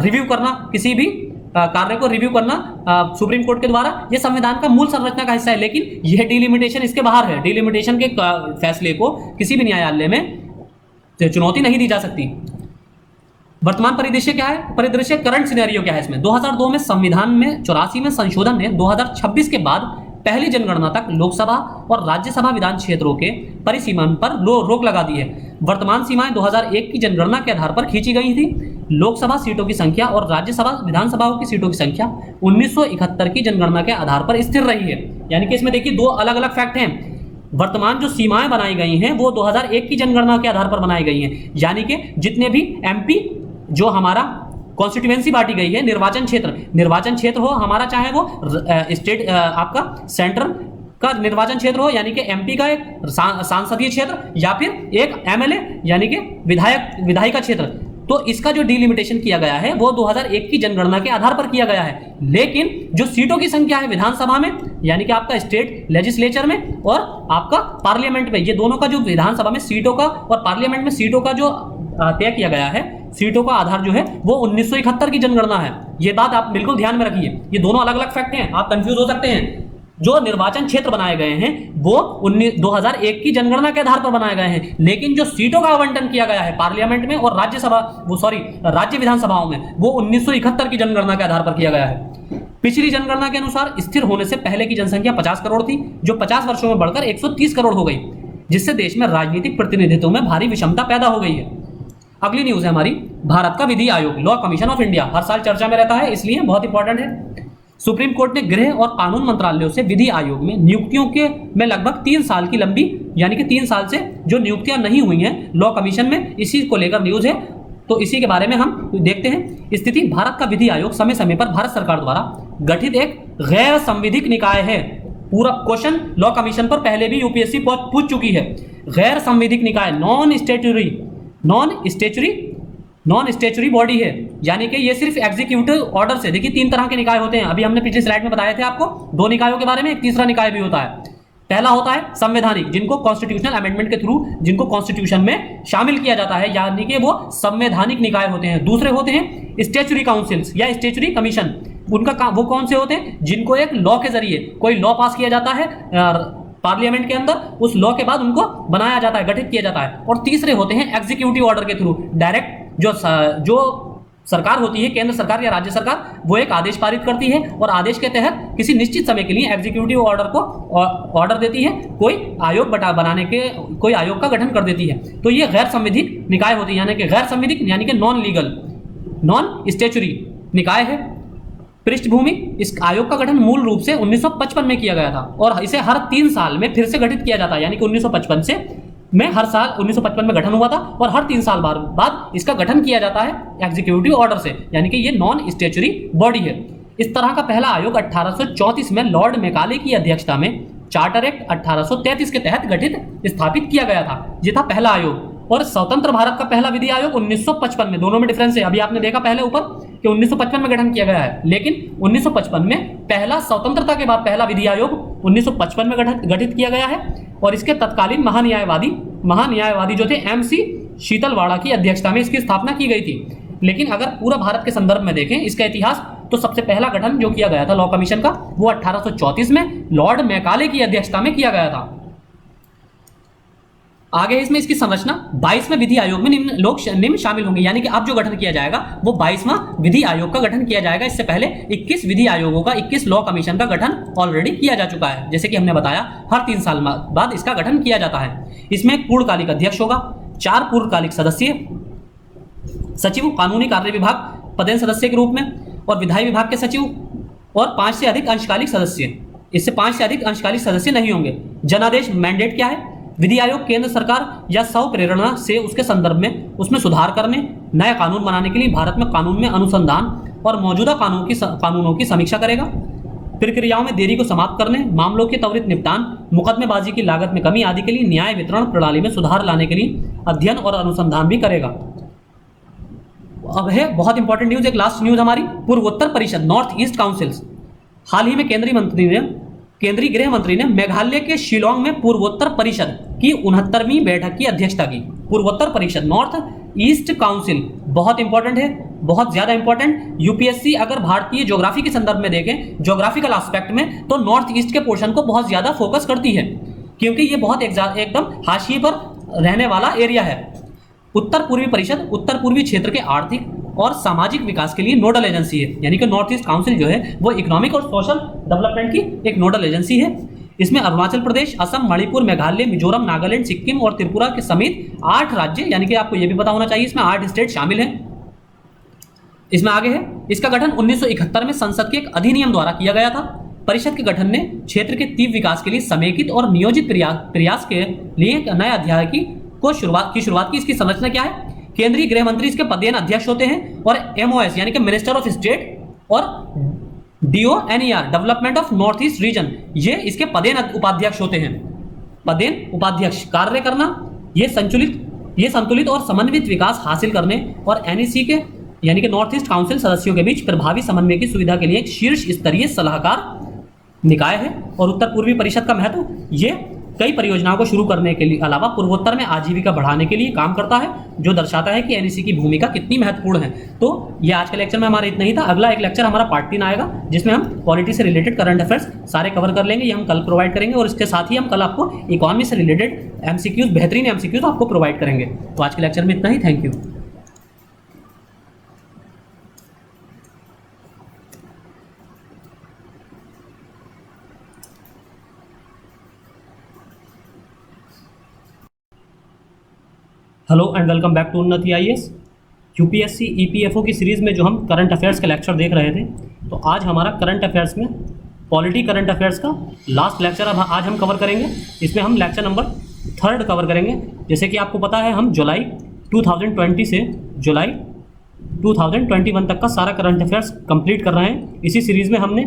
रिव्यू करना, किसी भी कार्य को रिव्यू करना सुप्रीम कोर्ट के द्वारा, यह संविधान का मूल संरचना का हिस्सा है। लेकिन यह डीलिमिटेशन इसके बाहर है। डीलिमिटेशन के फैसले को किसी भी न्यायालय में चुनौती नहीं दी जा सकती। वर्तमान परिदृश्य क्या है? परिदृश्य करंट सिनेरियो क्या है इसमें? 2002 में संविधान में 84 में संशोधन ने 2026 के बाद पहली जनगणना तक लोकसभा और राज्यसभा विधान क्षेत्रों के परिसीमन पर रोक लगा दी है। वर्तमान सीमाएं 2001 की जनगणना के आधार पर खींची गई थी। लोकसभा सीटों की संख्या और राज्यसभा विधानसभाओं की सीटों की संख्या 1971 की जनगणना के आधार पर स्थिर रही है। यानी कि इसमें देखिए 2 अलग अलग फैक्ट हैं। वर्तमान जो सीमाएं बनाई गई हैं वो 2001 की जनगणना के आधार पर बनाई गई हैं, यानी कि जितने भी एमपी जो हमारा कॉन्स्टिट्यूएंसी बांटी गई है, निर्वाचन क्षेत्र हो हमारा, चाहे वो स्टेट आपका सेंट्रल का निर्वाचन क्षेत्र हो, यानी कि एमपी का एक सांसदीय क्षेत्र या फिर एक एमएलए यानी कि विधायिका क्षेत्र, तो इसका जो डिलिमिटेशन किया गया है वो 2001 की जनगणना के आधार पर किया गया है। लेकिन जो सीटों की संख्या है विधानसभा में, यानी कि आपका स्टेट लेजिस्लेचर में और आपका पार्लियामेंट में, ये दोनों का जो विधानसभा में सीटों का और पार्लियामेंट में सीटों का जो तय किया गया है, सीटों का आधार जो है वो 1971 की जनगणना है। ये बात आप बिल्कुल ध्यान में रखिए। ये दोनों अलग अलग फैक्ट हैं, आप कंफ्यूज हो सकते हैं। जो निर्वाचन क्षेत्र बनाए गए हैं वो 2001 की जनगणना के आधार पर बनाए गए हैं, लेकिन जो सीटों का आवंटन किया गया है पार्लियामेंट में और राज्य विधानसभाओं में, वो 1971 की जनगणना के आधार पर किया गया है। पिछली जनगणना के अनुसार स्थिर होने से पहले की जनसंख्या 50 करोड़ थी, जो 50 वर्षों में बढ़कर 130 करोड़ हो गई, जिससे देश में राजनीतिक प्रतिनिधित्व में भारी विषमता पैदा हो गई है। अगली न्यूज है हमारी, भारत का विधि आयोग, लॉ कमीशन ऑफ इंडिया, हर साल चर्चा में रहता है इसलिए बहुत इंपॉर्टेंट है। सुप्रीम कोर्ट ने गृह और कानून मंत्रालयों से विधि आयोग में नियुक्तियों के में लगभग 3 साल की लंबी, यानी कि 3 साल से जो नियुक्तियां नहीं हुई हैं लॉ कमीशन में, इसी को लेकर न्यूज है। तो इसी के बारे में हम देखते हैं। स्थिति, भारत का विधि आयोग समय समय पर भारत सरकार द्वारा गठित एक गैर संविधिक निकाय है। पूरा क्वेश्चन लॉ कमीशन पर पहले भी यूपीएससी पूछ चुकी है। गैर संविधिक निकाय, नॉन स्टेचुरी बॉडी है, यानी कि ये सिर्फ एग्जीक्यूटिव ऑर्डर से, देखिए 3 तरह के निकाय होते हैं, अभी हमने पिछली स्लाइड में बताए थे आपको 2 निकायों के बारे में, एक तीसरा निकाय भी होता है। पहला होता है संवैधानिक, जिनको कॉन्स्टिट्यूशनल अमेंडमेंट के थ्रू जिनको कॉन्स्टिट्यूशन में शामिल किया जाता है, यानी कि वो संवैधानिक निकाय होते हैं। दूसरे होते हैं स्टेचुरी काउंसिल्स या स्टेचुरी कमीशन, उनका वो कौन से होते हैं, जिनको एक लॉ के जरिए कोई लॉ पास किया जाता है पार्लियामेंट के अंदर, उस लॉ के बाद उनको बनाया जाता है, गठित किया जाता है। और तीसरे होते हैं एग्जीक्यूटिव ऑर्डर के थ्रू, डायरेक्ट जो सरकार होती है, केंद्र सरकार या राज्य सरकार, वो एक आदेश पारित करती है और आदेश के तहत किसी निश्चित समय के लिए एग्जीक्यूटिव ऑर्डर को ऑर्डर देती है, कोई आयोग बनाने के, कोई आयोग का गठन कर देती है। तो ये गैर संविधिक निकाय होती है, यानी कि गैर संविधिक यानी कि नॉन लीगल, नॉन स्टेचुरी निकाय है। पृष्ठभूमि, इस आयोग का गठन मूल रूप से 1955 में किया गया था और इसे हर 3 साल में फिर से गठित किया जाता है, यानी कि 1955 से में हर साल 1955 में गठन हुआ था और हर 3 साल बाद इसका गठन किया जाता है एग्जीक्यूटिव ऑर्डर से, यानी कि ये नॉन स्टेचुरी बॉडी है। इस तरह का पहला आयोग 1834 में लॉर्ड मैकाले की अध्यक्षता में चार्टर एक्ट 1833 के तहत गठित स्थापित किया गया था। ये था पहला आयोग। और स्वतंत्र भारत का पहला विधि आयोग 1955 में, दोनों में डिफरेंस है, अभी आपने देखा पहले ऊपर कि 1955 में गठन किया गया है, लेकिन 1955 में पहला, स्वतंत्रता के बाद पहला विधि आयोग 1955 में गठित किया गया है। और इसके तत्कालीन महान्यायवादी जो थे MC शीतलवाड़ा की अध्यक्षता में इसकी स्थापना की गई थी। लेकिन अगर पूरा भारत के संदर्भ में देखें इसका इतिहास, तो सबसे पहला गठन जो किया गया था लॉ कमीशन का, वो 1834 में लॉर्ड मैकाले की अध्यक्षता में किया गया था। आगे इसमें इसकी संरचना, 22वें विधि आयोग में निम्न शामिल होंगे, यानी कि अब जो गठन किया जाएगा वो 22वां विधि आयोग का गठन किया जाएगा। इससे पहले 21 विधि आयोगों का, 21 लॉ कमीशन का गठन ऑलरेडी किया जा चुका है। जैसे कि हमने बताया हर 3 साल बाद इसका गठन किया जाता है। इसमें एक पूर्णकालिक अध्यक्ष होगा, 4 पूर्णकालिक सदस्य, सचिव कानूनी कार्य विभाग पदेन सदस्य के रूप में, और विधायी विभाग के सचिव, और 5 से अधिक अंशकालिक सदस्य। इससे 5 से अधिक अंशकालिक सदस्य नहीं होंगे। जनादेश मैंडेट क्या है? विधि आयोग केंद्र सरकार या स्व प्रेरणा से उसके संदर्भ में उसमें सुधार करने, नए कानून बनाने के लिए भारत में कानून में अनुसंधान और मौजूदा कानूनों की समीक्षा करेगा। प्रक्रियाओं में देरी को समाप्त करने, मामलों के त्वरित निपटान, मुकदमेबाजी की लागत में कमी आदि के लिए न्याय वितरण प्रणाली में सुधार लाने के लिए अध्ययन और अनुसंधान भी करेगा। अब है बहुत इंपॉर्टेंट न्यूज, एक लास्ट न्यूज हमारी, पूर्वोत्तर परिषद नॉर्थ ईस्ट काउंसिल्स। हाल ही में केंद्रीय गृह मंत्री ने मेघालय के शिलोंग में पूर्वोत्तर परिषद की 69वीं बैठक की अध्यक्षता की। पूर्वोत्तर परिषद नॉर्थ ईस्ट काउंसिल बहुत इंपॉर्टेंट है, बहुत ज्यादा इंपॉर्टेंट। यूपीएससी अगर भारतीय ज्योग्राफी के संदर्भ में देखें, ज्योग्राफिकल एस्पेक्ट में, तो नॉर्थ ईस्ट के पोर्शन को बहुत ज्यादा फोकस करती है, क्योंकि ये बहुत एकदम हाशिए पर रहने वाला एरिया है। उत्तर पूर्वी परिषद उत्तर पूर्वी क्षेत्र के आर्थिक और सामाजिक विकास के लिए नोडल एजेंसी है, यानी कि नॉर्थ ईस्ट काउंसिल जो है वो इकोनॉमिक और सोशल डेवलपमेंट की एक नोडल एजेंसी है। इसमें अरुणाचल प्रदेश, असम, मणिपुर, मेघालय, मिजोरम, नागालैंड, सिक्किम और त्रिपुरा के समेत 8 राज्य, यानी कि आपको यह भी पता होना चाहिए इसमें 8 स्टेट शामिल हैं। इसमें आगे है, इसका गठन 1971 में संसद के एक अधिनियम द्वारा किया गया था। परिषद के गठन ने क्षेत्र के तीव्र विकास के लिए समेकित और नियोजित प्रयास के लिए एक नए अध्याय की शुरुआत की। इसकी संरचना क्या है? केंद्रीय गृह मंत्री इसके पदेन अध्यक्ष होते हैं, और MOS यानी कि मिनिस्टर ऑफ स्टेट, और DONER development of north east region, ये इसके पदेन उपाध्यक्ष होते हैं। पदेन उपाध्यक्ष कार्य करना, ये संतुलित और समन्वित विकास हासिल करने, और NEC के यानी कि नॉर्थ ईस्ट काउंसिल सदस्यों के बीच प्रभावी समन्वय की सुविधा के लिए एक शीर्ष स्तरीय सलाहकार निकाय है। और उत्तर पूर्वी परिषद का महत्व, ये कई परियोजनाओं को शुरू करने के लिए अलावा पूर्वोत्तर में आजीविका बढ़ाने के लिए काम करता है, जो दर्शाता है कि NEC की भूमिका कितनी महत्वपूर्ण है। तो ये आज के लेक्चर में हमारा इतना ही था। अगला एक लेक्चर हमारा पार्ट 3 आएगा, जिसमें हम पॉलिटी से रिलेटेड करंट अफेयर्स सारे कवर कर लेंगे। ये हम कल प्रोवाइड करेंगे, और इसके साथ ही हम कल आपको इकोनॉमी से रिलेटेड MCQs, बेहतरीन MCQs आपको प्रोवाइड करेंगे। तो आज के लेक्चर में इतना ही। Thank you. Hello and welcome back to Unnati IAS। UPSC EPFO की सीरीज़ में जो हम करंट अफेयर्स के लेक्चर देख रहे थे, तो आज हमारा करंट अफेयर्स में पॉलिटी करंट अफेयर्स का लास्ट लेक्चर अब आज हम कवर करेंगे। इसमें हम लेक्चर नंबर 3 कवर करेंगे। जैसे कि आपको पता है हम जुलाई 2020 से जुलाई 2021 तक का सारा करंट अफेयर्स कंप्लीट कर रहे हैं। इसी सीरीज़ में हमने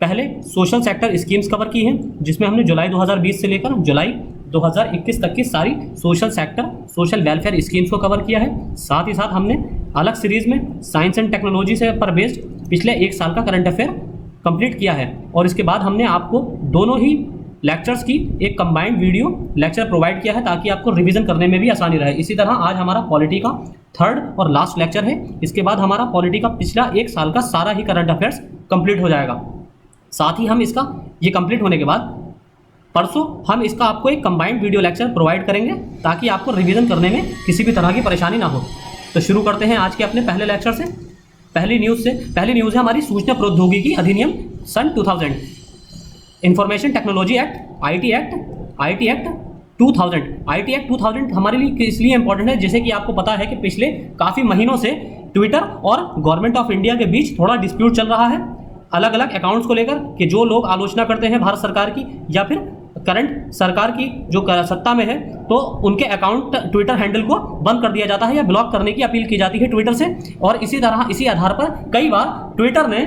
पहले सोशल सेक्टर स्कीम्स कवर की हैं, जिसमें हमने जुलाई 2020 से लेकर जुलाई 2021 तक की सारी social sector social welfare schemes को कवर किया है। साथ ही साथ हमने अलग सीरीज़ में साइंस एंड टेक्नोलॉजी से पर बेस्ड पिछले 1 साल का करंट अफेयर कंप्लीट किया है। और इसके बाद हमने आपको दोनों ही लेक्चर्स की एक कंबाइंड वीडियो लेक्चर प्रोवाइड किया है, ताकि आपको रिवीजन करने में भी आसानी रहे। इसी तरह आज हमारा पॉलिटी का 3rd और लास्ट लेक्चर है। इसके बाद हमारा पॉलिटी का पिछला 1 साल का सारा ही करंट अफेयर्स कंप्लीट हो जाएगा। साथ ही हम इसका ये कंप्लीट होने के बाद परसों हम इसका आपको एक कंबाइंड वीडियो लेक्चर प्रोवाइड करेंगे, ताकि आपको रिवीजन करने में किसी भी तरह की परेशानी ना हो। तो शुरू करते हैं आज के अपने पहले लेक्चर से। पहली न्यूज़ है हमारी सूचना प्रौद्योगिकी अधिनियम सन 2000, information technology act, IT act 2000। IT act 2000 हमारे लिए इसलिए इंपॉर्टेंट है, जैसे कि आपको पता है कि पिछले काफ़ी महीनों से ट्विटर और गवर्नमेंट ऑफ इंडिया के बीच थोड़ा डिस्प्यूट चल रहा है अलग अलग अकाउंट्स को लेकर, कि जो लोग आलोचना करते हैं भारत सरकार की या फिर करंट सरकार की जो सत्ता में है, तो उनके अकाउंट ट्विटर हैंडल को बंद कर दिया जाता है या ब्लॉक करने की अपील की जाती है ट्विटर से। और इसी आधार पर कई बार ट्विटर ने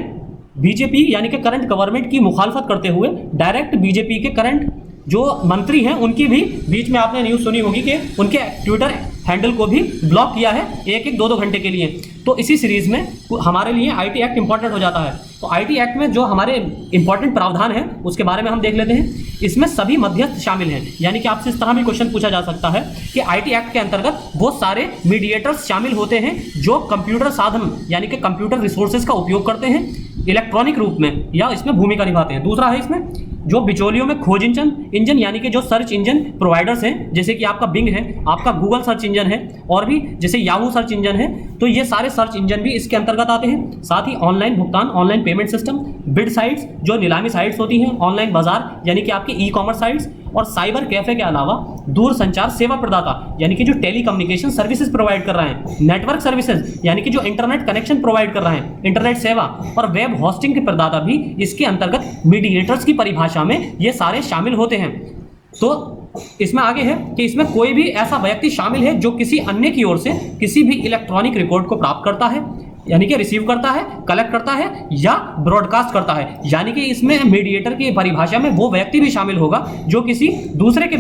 बीजेपी यानी कि करंट गवर्नमेंट की मुखालफत करते हुए डायरेक्ट बीजेपी के करंट जो मंत्री हैं उनकी भी बीच में आपने न्यूज़ सुनी होगी कि उनके ट्विटर हैंडल को भी ब्लॉक किया है 1-1, 2-2 घंटे के लिए। तो इसी सीरीज़ में हमारे लिए आईटी एक्ट इंपॉर्टेंट हो जाता है। तो आईटी एक्ट में जो हमारे इंपॉर्टेंट प्रावधान है उसके बारे में हम देख लेते हैं। इसमें सभी मध्यस्थ शामिल हैं, यानी कि आपसे इस तरह भी क्वेश्चन पूछा जा सकता है कि आईटी एक्ट के अंतर्गत बहुत सारे मीडिएटर्स शामिल होते हैं जो कंप्यूटर साधन यानी कि कंप्यूटर रिसोर्सेज का उपयोग करते हैं इलेक्ट्रॉनिक रूप में या इसमें भूमिका निभाते हैं। दूसरा है इसमें जो बिचौलियों में खोज इंजन यानी कि जो सर्च इंजन प्रोवाइडर्स हैं, जैसे कि आपका बिंग है, आपका गूगल सर्च इंजन है और भी जैसे याहू सर्च इंजन है, तो ये सारे सर्च इंजन भी इसके अंतर्गत आते हैं। साथ ही ऑनलाइन भुगतान, online payment system, bid sites जो नीलामी साइट्स होती हैं, ऑनलाइन बाजार यानी कि आपके ई कॉमर्स साइट्स, और साइबर कैफे के अलावा दूर संचार सेवा प्रदाता यानी कि जो टेलीकम्युनिकेशन सर्विसेज प्रोवाइड कर रहे हैं, नेटवर्क सर्विसेज यानी कि जो इंटरनेट कनेक्शन प्रोवाइड कर रहे हैं, इंटरनेट सेवा, और वेब होस्टिंग के प्रदाता भी इसके अंतर्गत मीडिएटर्स की परिभाषा में ये सारे शामिल होते हैं। तो इसमें आगे है कि इसमें कोई भी ऐसा व्यक्ति शामिल है जो किसी अन्य की ओर से किसी भी इलेक्ट्रॉनिक रिकॉर्ड को प्राप्त करता है, यानी कि रिसीव करता है, कलेक्ट करता है या ब्रॉडकास्ट करता है। यानी कि इसमें मीडिएटर की परिभाषा में वो व्यक्ति भी शामिल होगा जो किसी दूसरे के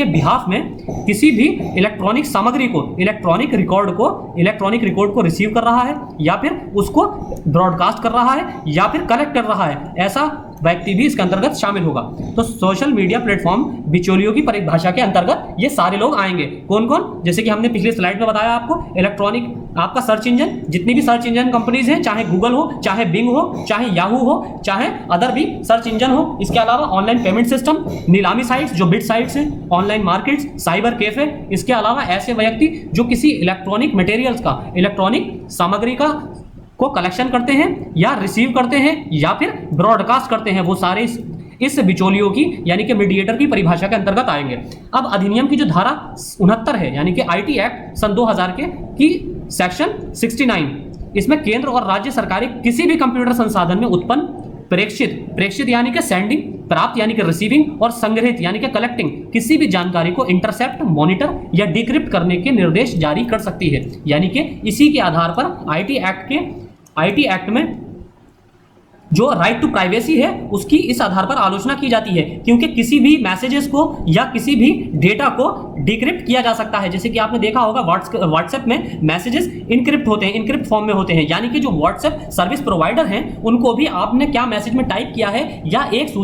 बिहाफ में किसी भी इलेक्ट्रॉनिक सामग्री को, इलेक्ट्रॉनिक रिकॉर्ड को रिसीव कर रहा है या फिर उसको ब्रॉडकास्ट कर रहा है या फिर कलेक्ट कर रहा है, ऐसा व्यक्ति भी इसके अंतर्गत शामिल होगा। तो सोशल मीडिया प्लेटफॉर्म बिचौलियों की परिभाषा के अंतर्गत ये सारे लोग आएंगे। कौन कौन? जैसे कि हमने पिछले स्लाइड में बताया आपको, इलेक्ट्रॉनिक आपका सर्च इंजन, जितनी भी सर्च इंजन कंपनीज हैं, चाहे गूगल हो, चाहे बिंग हो, चाहे याहू हो, चाहे अदर भी सर्च इंजन हो। इसके अलावा ऑनलाइन पेमेंट सिस्टम, नीलामी साइट्स जो बिड साइट्स हैं, ऑनलाइन मार्केट्स, साइबर कैफे। इसके अलावा ऐसे व्यक्ति जो किसी इलेक्ट्रॉनिक मटेरियल्स का, इलेक्ट्रॉनिक सामग्री का को कलेक्शन करते हैं या रिसीव करते हैं या फिर ब्रॉडकास्ट करते हैं, वो सारे इस बिचौलियों की यानी कि मीडिएटर की परिभाषा के अंतर्गत आएंगे। अब अधिनियम की जो धारा 69 है यानी कि आईटी एक्ट सन 2000 की सेक्शन 69, इसमें केंद्र और राज्य सरकारें किसी भी कंप्यूटर संसाधन में उत्पन्न, प्रेक्षित यानी कि सेंडिंग, प्राप्त यानी कि रिसीविंग और संग्रहित यानी कि कलेक्टिंग किसी भी जानकारी को इंटरसेप्ट, मॉनिटर या डिक्रिप्ट करने के निर्देश जारी कर सकती है। यानी कि इसी के आधार पर आईटी एक्ट में जो राइट टू प्राइवेसी है उसकी इस आधार पर आलोचना की जाती है, क्योंकि किसी भी मैसेजेस को या किसी भी डेटा को डिक्रिप्ट किया जा सकता है। जैसे कि आपने देखा होगा व्हाट्सएप में मैसेजेस इनक्रिप्ट होते हैं, इनक्रिप्ट फॉर्म में होते हैं, यानी कि जो व्हाट्सएप सर्विस प्रोवाइडर हैं उनको भी आपने क्या मैसेज में टाइप किया है या एक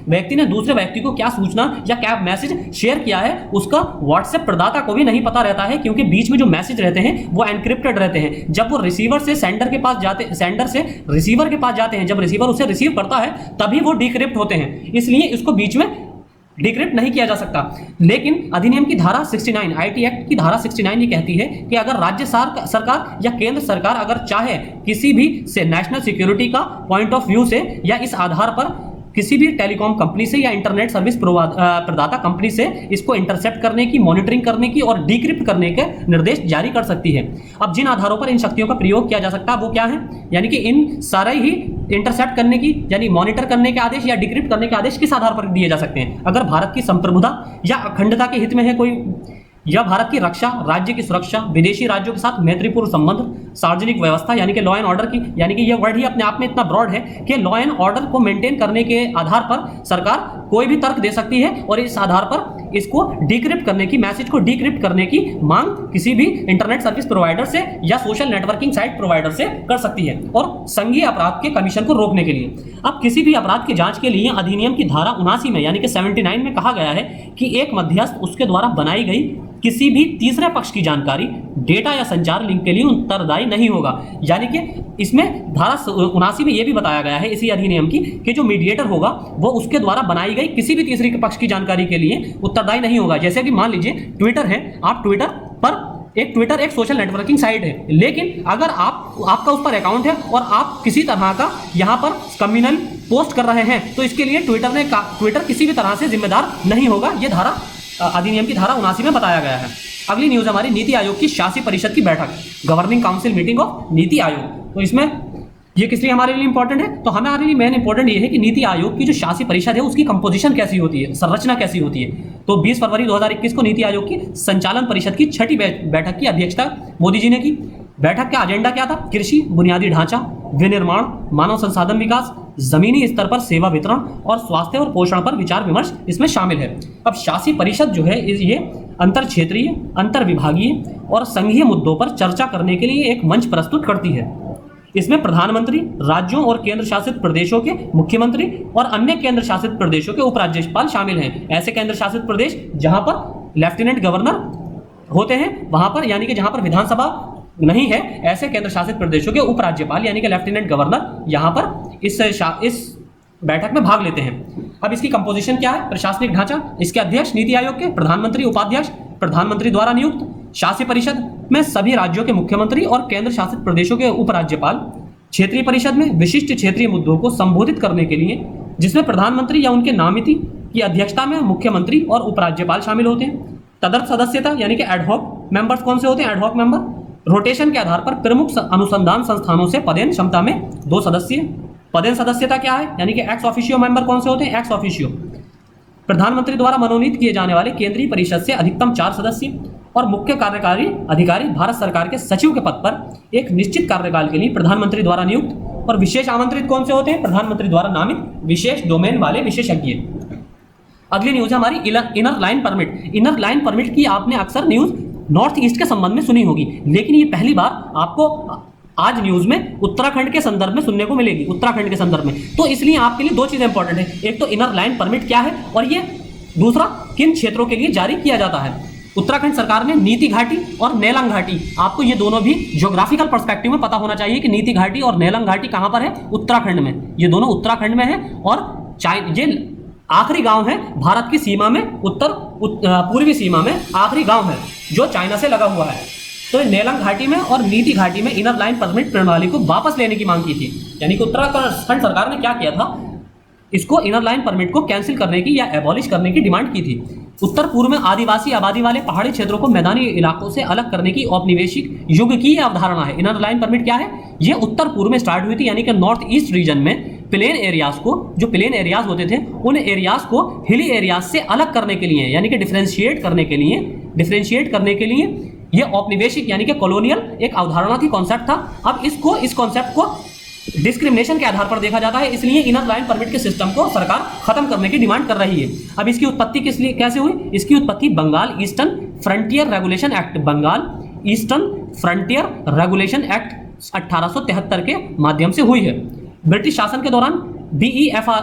व्यक्ति ने दूसरे व्यक्ति को क्या सूचना या क्या मैसेज शेयर किया है, उसका व्हाट्सएप प्रदाता को भी नहीं पता रहता है, क्योंकि बीच में जो मैसेज रहते हैं वो एनक्रिप्टेड रहते हैं। जब वो रिसीवर से सेंडर से रिसीवर के पास जाते हैं, जब रिसीवर उसे रिसीव करता है तभी वो डिक्रिप्ट होते हैं, इसलिए इसको बीच में डिक्रिप्ट नहीं किया जा सकता। लेकिन अधिनियम की धारा 69, आईटी एक्ट की धारा 69 ये कहती है कि अगर राज्य सरकार या केंद्र सरकार अगर चाहे किसी भी से नेशनल सिक्योरिटी का पॉइंट ऑफ व्यू से या इस आधार पर किसी भी टेलीकॉम कंपनी से या इंटरनेट सर्विस प्रदाता कंपनी से इसको इंटरसेप्ट करने की, मॉनिटरिंग करने की और डिक्रिप्ट करने के निर्देश जारी कर सकती है। अब जिन आधारों पर इन शक्तियों का प्रयोग किया जा सकता है वो क्या है, यानी कि इन सारे ही इंटरसेप्ट करने की यानी मॉनिटर करने के आदेश या डिक्रिप्ट करने के आदेश किस आधार पर दिए जा सकते हैं? अगर भारत की संप्रभुता या अखंडता के हित में है कोई, या भारत की रक्षा, राज्य की सुरक्षा, विदेशी राज्यों के साथ मैत्रीपूर्ण संबंध, सार्वजनिक व्यवस्था यानी कि लॉ एंड ऑर्डर की, यानी कि ये वर्ड ही अपने आप में इतना ब्रॉड है कि लॉ एंड ऑर्डर को मेंटेन करने के आधार पर सरकार कोई भी तर्क दे सकती है और इस आधार पर इसको डिक्रिप्ट करने की, मैसेज को डिक्रिप्ट करने की मांग किसी भी इंटरनेट सर्विस प्रोवाइडर से या सोशल नेटवर्किंग साइट प्रोवाइडर से कर सकती है, और संघीय अपराध के कमीशन को रोकने के लिए। अब किसी भी अपराध की जांच के लिए अधिनियम की धारा 79 में यानी कि 79 में कहा गया है कि एक मध्यस्थ उसके द्वारा बनाई गई किसी भी तीसरे पक्ष की जानकारी, डेटा या संचार लिंक के लिए उत्तरदायी नहीं होगा। यानी कि इसमें धारा 79 में यह भी बताया गया है इसी अधिनियम की कि जो मीडिएटर होगा वो उसके द्वारा बनाई गई किसी भी तीसरे पक्ष की जानकारी के लिए उत्तरदायी नहीं होगा। जैसे कि मान लीजिए ट्विटर है, आप ट्विटर पर ट्विटर एक सोशल नेटवर्किंग साइट है, लेकिन अगर आपका उस पर अकाउंट है और आप किसी तरह का यहाँ पर कम्युनल पोस्ट कर रहे हैं तो इसके लिए ट्विटर किसी भी तरह से जिम्मेदार नहीं होगा। ये धारा अधिनियम की धारा 79 में बताया गया है। अगली न्यूज हमारी नीति आयोग की शासी परिषद की बैठक, governing council meeting of NITI Aayog. तो इसमें ये किस लिए हमारे लिए इंपॉर्टेंट है, तो हमारे लिए मेन इंपॉर्टेंट ये है कि नीति आयोग की जो शासी परिषद है उसकी कंपोजिशन कैसी होती है, संरचना कैसी होती है। तो 20 फरवरी 2021 को नीति आयोग की संचालन परिषद की 6ठी बैठक की अध्यक्षता मोदी जी ने की। बैठक का एजेंडा क्या था? कृषि, बुनियादी ढांचा, विनिर्माण, मानव संसाधन विकास, जमीनी स्तर पर सेवा वितरण और स्वास्थ्य और पोषण पर विचार विमर्श इसमें शामिल है। अब शासी परिषद जो है ये अंतर क्षेत्रीय, अंतर विभागीय और संघीय मुद्दों पर चर्चा करने के लिए एक मंच प्रस्तुत करती है। इसमें प्रधानमंत्री, राज्यों और केंद्र शासित प्रदेशों के मुख्यमंत्री और अन्य केंद्र शासित प्रदेशों के उपराज्यपाल शामिल हैं। ऐसे केंद्र शासित प्रदेश जहां पर लेफ्टिनेंट गवर्नर होते हैं, वहां पर यानी कि जहां पर विधानसभा नहीं है, ऐसे केंद्र शासित प्रदेशों के उपराज्यपाल यानी कि लेफ्टिनेंट गवर्नर यहां पर इस बैठक में भाग लेते हैं। अब इसकी कंपोजिशन क्या है? प्रशासनिक ढांचा, इसके अध्यक्ष नीति आयोग के, प्रधानमंत्री, उपाध्यक्ष प्रधानमंत्री द्वारा नियुक्त, शासी परिषद में सभी राज्यों के मुख्यमंत्री और केंद्र शासित प्रदेशों के उपराज्यपाल, क्षेत्रीय परिषद में विशिष्ट क्षेत्रीय मुद्दों को संबोधित करने के लिए जिसमें प्रधानमंत्री या उनके नामिती की अध्यक्षता में मुख्यमंत्री और उपराज्यपाल शामिल होते हैं। तदर्थ सदस्यता यानी कि एडहॉक मेंबर्स कौन से होते हैं? एडहॉक मेंबर रोटेशन के आधार पर प्रमुख अनुसंधान संस्थानों से पदेन क्षमता में 2 सदस्य। पदेन सदस्यता क्या है? यानी कि एक्स ऑफिशियो मेंबर कौन से होते हैं? Ex officio. प्रधानमंत्री द्वारा मनोनीत किए जाने वाले केंद्रीय परिषद से अधिकतम 4 सदस्य और मुख्य कार्यकारी अधिकारी भारत सरकार के सचिव के पद पर एक निश्चित कार्यकाल के लिए प्रधानमंत्री द्वारा नियुक्त। और विशेष आमंत्रित कौन से होते हैं? प्रधानमंत्री द्वारा नामित विशेष डोमेन वाले विशेषज्ञ। अगली न्यूज हमारी inner line permit. Inner line permit की आपने अक्सर न्यूज नॉर्थ ईस्ट के संबंध में सुनी होगी, लेकिन ये पहली बार आपको आज न्यूज में उत्तराखंड के संदर्भ में सुनने को मिलेगी, उत्तराखंड के संदर्भ में। तो इसलिए आपके लिए 2 चीजें इंपॉर्टेंट है, एक तो इनर लाइन परमिट क्या है और ये दूसरा किन क्षेत्रों के लिए जारी किया जाता है। उत्तराखंड सरकार ने नीति घाटी और नेलंग घाटी, आपको ये दोनों भी ज्योग्राफिकल पर्सपेक्टिव में पता होना चाहिए कि नीति घाटी और नेलंग घाटी कहां पर है? उत्तराखंड में। ये दोनों उत्तराखंड में है और ये आखिरी गांव है भारत की सीमा में, पूर्वी सीमा में आखिरी गांव है जो चाइना से लगा हुआ है। तो नेलंग घाटी में और नीति घाटी में इनर लाइन परमिट प्रणाली को वापस लेने की मांग की थी। यानी कि उत्तराखंड सरकार ने क्या किया था, इसको इनर लाइन परमिट को कैंसिल करने की या एबॉलिश करने की डिमांड की थी। उत्तर पूर्व में आदिवासी आबादी वाले पहाड़ी क्षेत्रों को मैदानी इलाकों से अलग करने की औपनिवेशिक युग की अवधारणा है। इनर लाइन परमिट क्या है? ये उत्तर पूर्व में स्टार्ट हुई थी, यानी कि नॉर्थ ईस्ट रीजन में प्लेन एरियाज को, जो प्लेन एरियाज होते थे उन एरियाज को हिली एरियाज से अलग करने के लिए, यानी कि डिफरेंशिएट करने के लिए ये औपनिवेशिक यानी कि कॉलोनियल एक अवधारणा थी, कॉन्सेप्ट था। अब इस कॉन्सेप्ट को डिस्क्रिमिनेशन के आधार पर देखा जाता है, इसलिए इनर लाइन परमिट के सिस्टम को सरकार खत्म करने की डिमांड कर रही है। अब इसकी उत्पत्ति कैसे हुई? इसकी उत्पत्ति Bengal Eastern Frontier Regulation Act, Bengal Eastern Frontier Regulation Act 1873 के माध्यम से हुई है। ब्रिटिश शासन के दौरान BEFR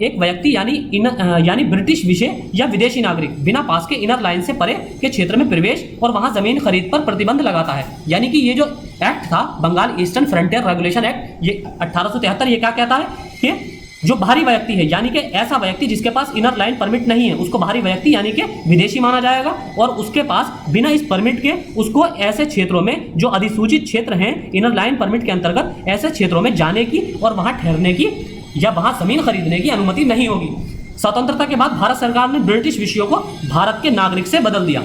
एक व्यक्ति यानी ब्रिटिश विषय या विदेशी नागरिक बिना पास के इनर लाइन से परे के क्षेत्र में प्रवेश और वहां जमीन खरीद पर प्रतिबंध लगाता है। यानी कि ये जो एक्ट था Bengal Eastern Frontier Regulation Act, ये 1873, ये क्या कहता है कि जो बाहरी व्यक्ति है, यानी कि ऐसा व्यक्ति जिसके पास इनर लाइन परमिट नहीं है, उसको बाहरी व्यक्ति यानी कि विदेशी माना जाएगा और उसके पास बिना इस परमिट के उसको ऐसे क्षेत्रों में जो अधिसूचित क्षेत्र हैं इनर लाइन परमिट के अंतर्गत, ऐसे क्षेत्रों में जाने की और वहां ठहरने की या वहां जमीन खरीदने की अनुमति नहीं होगी। स्वतंत्रता के बाद भारत सरकार ने ब्रिटिश विषयों को भारत के नागरिक से बदल दिया।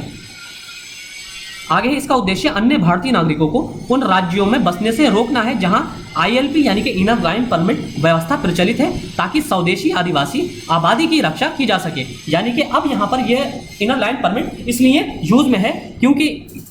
आगे है इसका उद्देश्य अन्य भारतीय नागरिकों को उन राज्यों में बसने से रोकना है जहां ILP यानी कि इनर लाइन परमिट व्यवस्था प्रचलित है, ताकि स्वदेशी आदिवासी आबादी की रक्षा की जा सके। यानी कि अब यहाँ पर यह इनर लाइन परमिट इसलिए यूज में है क्योंकि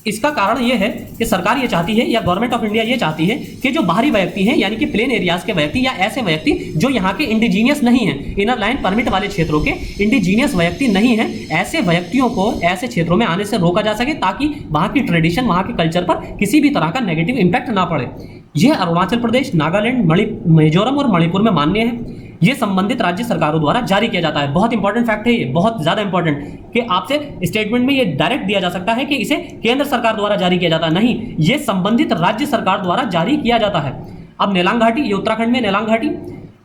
इसका कारण यह है कि सरकार ये चाहती है या गवर्नमेंट ऑफ इंडिया ये चाहती है कि जो बाहरी व्यक्ति हैं यानी कि प्लेन एरियाज के व्यक्ति या ऐसे व्यक्ति जो यहाँ के इंडिजीनियस नहीं हैं, इनर लाइन परमिट वाले क्षेत्रों के इंडिजीनियस व्यक्ति नहीं हैं, ऐसे व्यक्तियों को ऐसे क्षेत्रों में आने से रोका जा सके ताकि वहाँ की ट्रेडिशन, वहाँ के कल्चर पर किसी भी तरह का नेगेटिव इंपैक्ट ना पड़े। यह अरुणाचल प्रदेश, नागालैंड, मिजोरम और मणिपुर में मान्य है। ये संबंधित राज्य सरकारों द्वारा जारी किया जाता है। बहुत इंपॉर्टेंट फैक्ट है ये, बहुत ज्यादा इंपॉर्टेंट, कि आपसे स्टेटमेंट में ये डायरेक्ट दिया जा सकता है कि इसे केंद्र सरकार द्वारा जारी किया जाता है, नहीं, ये संबंधित राज्य सरकार द्वारा जारी किया जाता है। अब नेलांग घाटी, ये उत्तराखंड में नेलांग घाटी,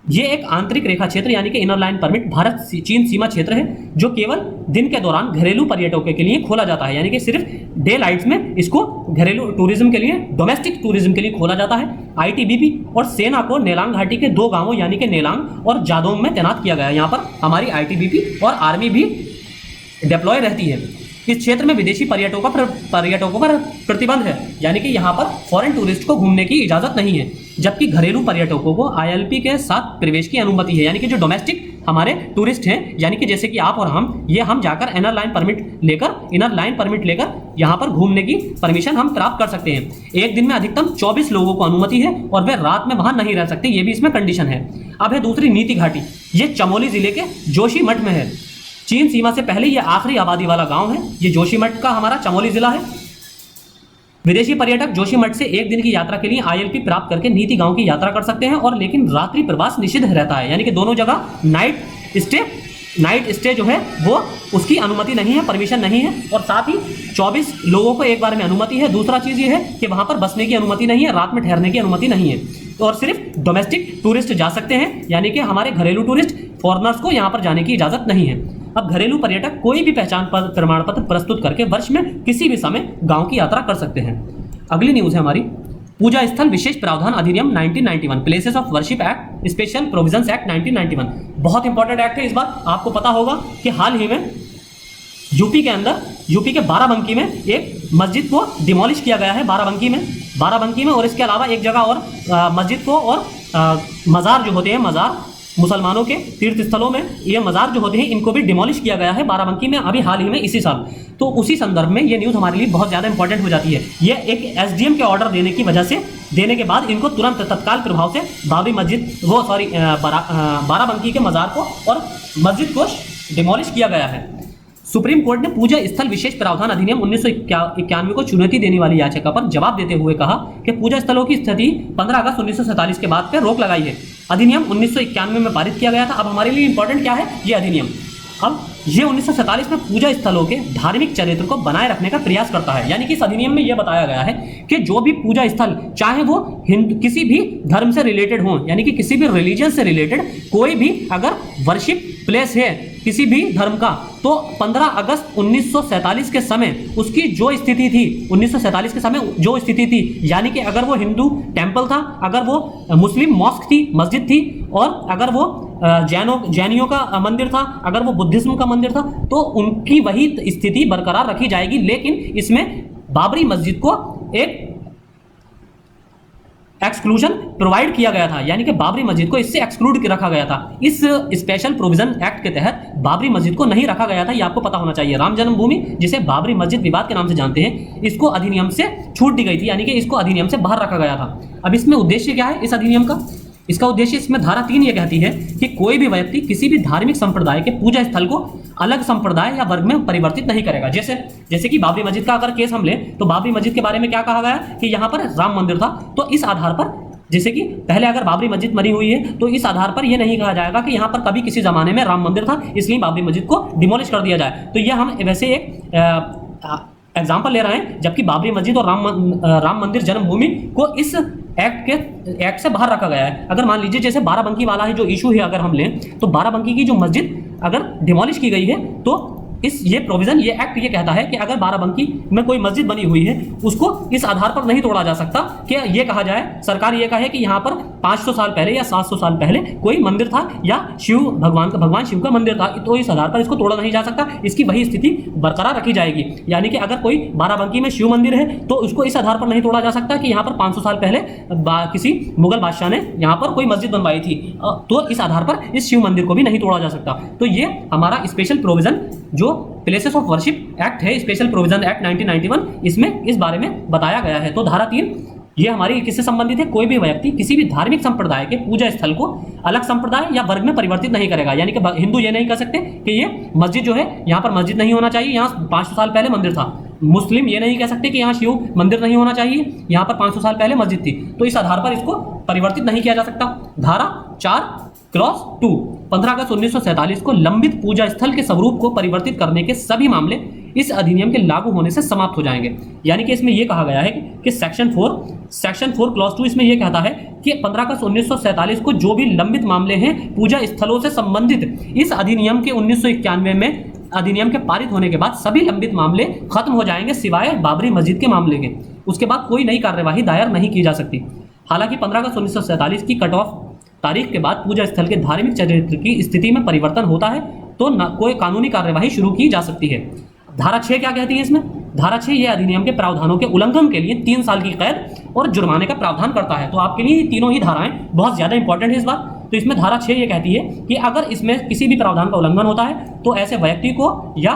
ये एक आंतरिक रेखा क्षेत्र यानी कि इनर लाइन परमिट भारत चीन सीमा क्षेत्र है जो केवल दिन के दौरान घरेलू पर्यटकों के लिए खोला जाता है। यानी कि सिर्फ डे लाइट्स में इसको घरेलू टूरिज्म के लिए, डोमेस्टिक टूरिज्म के लिए खोला जाता है। ITBP और सेना को नेलांग घाटी के 2 गांवों यानी कि नेलांग और जादोंग में तैनात किया गया है। यहाँ पर हमारी ITBP और आर्मी भी डिप्लॉय रहती है। इस क्षेत्र में विदेशी पर्यटकों पर प्रतिबंध है, यानी कि यहाँ पर फॉरेन टूरिस्ट को घूमने की इजाजत नहीं है, जबकि घरेलू पर्यटकों को ILP के साथ प्रवेश की अनुमति है। यानी कि जो डोमेस्टिक हमारे टूरिस्ट हैं, यानी कि जैसे कि आप और हम जाकर इनर लाइन परमिट लेकर यहाँ पर घूमने की परमिशन हम प्राप्त कर सकते हैं। एक दिन में अधिकतम 24 लोगों को अनुमति है और वे रात में वहां नहीं रह सकते, ये भी इसमें कंडीशन है। अब है दूसरी नीति घाटी, ये चमोली जिले के जोशीमठ में है। चीन सीमा से पहले ये आखिरी आबादी वाला गांव है। ये जोशीमठ का हमारा चमोली जिला है। विदेशी पर्यटक जोशीमठ से एक दिन की यात्रा के लिए ILP प्राप्त करके नीति गांव की यात्रा कर सकते हैं, और लेकिन रात्रि प्रवास निषिद्ध रहता है। यानी कि दोनों जगह नाइट स्टे जो है वो उसकी अनुमति नहीं है, परमिशन नहीं है, और साथ ही 24 लोगों को एक बार में अनुमति है। दूसरा चीज़ ये है कि वहाँ पर बसने की अनुमति नहीं है, रात में ठहरने की अनुमति नहीं है, और सिर्फ डोमेस्टिक टूरिस्ट जा सकते हैं, यानी कि हमारे घरेलू टूरिस्ट फॉरनर्स को यहाँ पर जाने की इजाज़त नहीं है। अब घरेलू पर्यटक कोई भी पहचान प्रमाण पत्र प्रस्तुत करके वर्ष में किसी भी समय गाँव की यात्रा कर सकते हैं। अगली न्यूज़ है हमारी, पूजा स्थल विशेष प्रावधान अधिनियम 1991, places of worship act, special provisions act 1991। बहुत इंपॉर्टेंट एक्ट है। इस बार आपको पता होगा कि हाल ही में यूपी के बाराबंकी में एक मस्जिद को डिमोलिश किया गया है। बाराबंकी में और इसके अलावा एक जगह और मस्जिद को और मज़ार जो होते हैं, मज़ार मुसलमानों के तीर्थ स्थलों में ये मज़ार जो होते हैं, इनको भी डिमोलिश किया गया है बाराबंकी में अभी हाल ही में इसी साल। तो उसी संदर्भ में ये न्यूज़ हमारे लिए बहुत ज़्यादा इंपॉर्टेंट हो जाती है। ये एक SDM के ऑर्डर देने के बाद इनको तुरंत तत्काल प्रभाव से बाबरी मस्जिद बाराबंकी के मज़ार को और मस्जिद को डिमोलिश किया गया है। सुप्रीम कोर्ट ने पूजा स्थल विशेष प्रावधान अधिनियम 1991 को चुनौती देने वाली याचिका पर जवाब देते हुए कहा कि पूजा स्थलों की स्थिति 15 अगस्त 1947 के बाद पर रोक लगाई है। अधिनियम 1991 में पारित किया गया था। अब हमारे लिए इंपॉर्टेंट क्या है ये अधिनियम, अब ये 1947 में पूजा स्थलों के धार्मिक चरित्र को बनाए रखने का प्रयास करता है। यानी कि इस अधिनियम में यह बताया गया है कि जो भी पूजा स्थल, चाहे वो किसी भी धर्म से रिलेटेड हो, यानी कि किसी भी रिलीजन से रिलेटेड कोई भी अगर वर्शिप प्लेस है किसी भी धर्म का, तो 15 अगस्त 1947 के समय उसकी जो स्थिति थी, 1947 के समय जो स्थिति थी, यानी कि अगर वो हिंदू टेम्पल था, अगर वो मुस्लिम मॉस्क थी, मस्जिद थी, और अगर वो जैनियों का मंदिर था, अगर वो बुद्धिज्म का मंदिर था, तो उनकी वही स्थिति बरकरार रखी जाएगी। लेकिन इसमें बाबरी मस्जिद को एक एक्सक्लूजन प्रोवाइड किया गया था, यानी कि बाबरी मस्जिद को इससे एक्सक्लूड रखा गया था। इस स्पेशल प्रोविजन एक्ट के तहत बाबरी मस्जिद को नहीं रखा गया था, ये आपको पता होना चाहिए। राम जन्मभूमि, जिसे बाबरी मस्जिद विवाद के नाम से जानते हैं, इसको अधिनियम से छूट दी गई थी, यानी कि इसको अधिनियम से बाहर रखा गया था। अब इसमें उद्देश्य क्या है इस अधिनियम का? इसका उद्देश्य, इसमें धारा 3 ये कहती है कि कोई भी व्यक्ति किसी भी धार्मिक संप्रदाय के पूजा स्थल को अलग संप्रदाय या वर्ग में परिवर्तित नहीं करेगा। जैसे कि बाबरी मस्जिद का अगर केस हम लें, तो बाबरी मस्जिद के बारे में क्या कहा गया कि यहाँ पर राम मंदिर था, तो इस आधार पर, जैसे कि पहले अगर बाबरी मस्जिद बनी हुई है, तो इस आधार पर यह नहीं कहा जाएगा कि यहाँ पर कभी किसी जमाने में राम मंदिर था, इसलिए बाबरी मस्जिद को डिमोलिश कर दिया जाए। तो यह हम वैसे एक एग्जाम्पल ले रहे हैं, जबकि बाबरी मस्जिद और राम मंदिर जन्मभूमि को इस एक्ट से बाहर रखा गया है। अगर मान लीजिए जैसे बाराबंकी वाला है जो इशू है, अगर हम लें, तो बाराबंकी की जो मस्जिद अगर डिमोलिश की गई है, तो ये प्रोविजन, ये एक्ट ये कहता है कि अगर बाराबंकी में कोई मस्जिद बनी हुई है उसको इस आधार पर नहीं तोड़ा जा सकता कि ये कहा जाए, सरकार ये कहे कि यहाँ पर 500 साल पहले या 700 साल पहले कोई मंदिर था या भगवान शिव का मंदिर था, तो इस आधार पर इसको तोड़ा नहीं जा सकता, इसकी वही स्थिति बरकरार रखी जाएगी। यानी कि अगर कोई बाराबंकी में शिव मंदिर है तो उसको इस आधार पर नहीं तोड़ा जा सकता कि यहाँ पर 500 साल पहले किसी मुगल बादशाह ने यहाँ पर कोई मस्जिद बनवाई थी, तो इस आधार पर इस शिव मंदिर को भी नहीं तोड़ा जा सकता। तो ये हमारा स्पेशल प्रोविजन जो प्लेसेस ऑफ वर्शिप एक्ट है, स्पेशल प्रोविजन एक्ट 1991, इसमें इस बारे में बताया गया है। तो धारा 3 ये हमारी किससे संबंधित है? कोई भी व्यक्ति किसी भी धार्मिक संप्रदाय के पूजा स्थल को अलग संप्रदाय या वर्ग में परिवर्तित नहीं करेगा। यानी कि हिंदू ये नहीं कह सकते कि ये मस्जिद जो है यहाँ पर मस्जिद नहीं होना चाहिए, यहाँ 500 साल पहले मंदिर था। मुस्लिम ये नहीं कह सकते कि यहाँ शिव मंदिर नहीं होना चाहिए, यहाँ पर 500 साल पहले मस्जिद थी, तो इस आधार पर इसको परिवर्तित नहीं किया जा सकता। धारा 4 क्लॉज 2, 15 अगस्त 1947 को लंबित पूजा स्थल के स्वरूप को परिवर्तित करने के सभी मामले इस अधिनियम के लागू होने से समाप्त हो जाएंगे। यानी कि इसमें यह कहा गया है कि सेक्शन 4 क्लॉज 2 इसमें यह कहता है कि 15 अगस्त 1947 को जो भी लंबित मामले हैं पूजा स्थलों से संबंधित, इस अधिनियम के 1991 में अधिनियम के पारित होने के बाद सभी लंबित मामले खत्म हो जाएंगे सिवाय बाबरी मस्जिद के मामले के। उसके बाद कोई नई कार्यवाही दायर नहीं की जा सकती। हालांकि 15 अगस्त 1947 की कट ऑफ तारीख के बाद पूजा स्थल के धार्मिक चरित्र की स्थिति में परिवर्तन होता है तो न कोई कानूनी कार्यवाही शुरू की जा सकती है। धारा 6 क्या कहती है इसमें? धारा 6 यह अधिनियम के प्रावधानों के उल्लंघन के लिए 3 साल की कैद और जुर्माने का प्रावधान करता है। तो आपके लिए तीनों ही धाराएं बहुत ज्यादा इंपॉर्टेंट है इस बार। तो इसमें धारा 6 ये कहती है कि अगर इसमें किसी भी प्रावधान का उल्लंघन होता है तो ऐसे व्यक्ति को या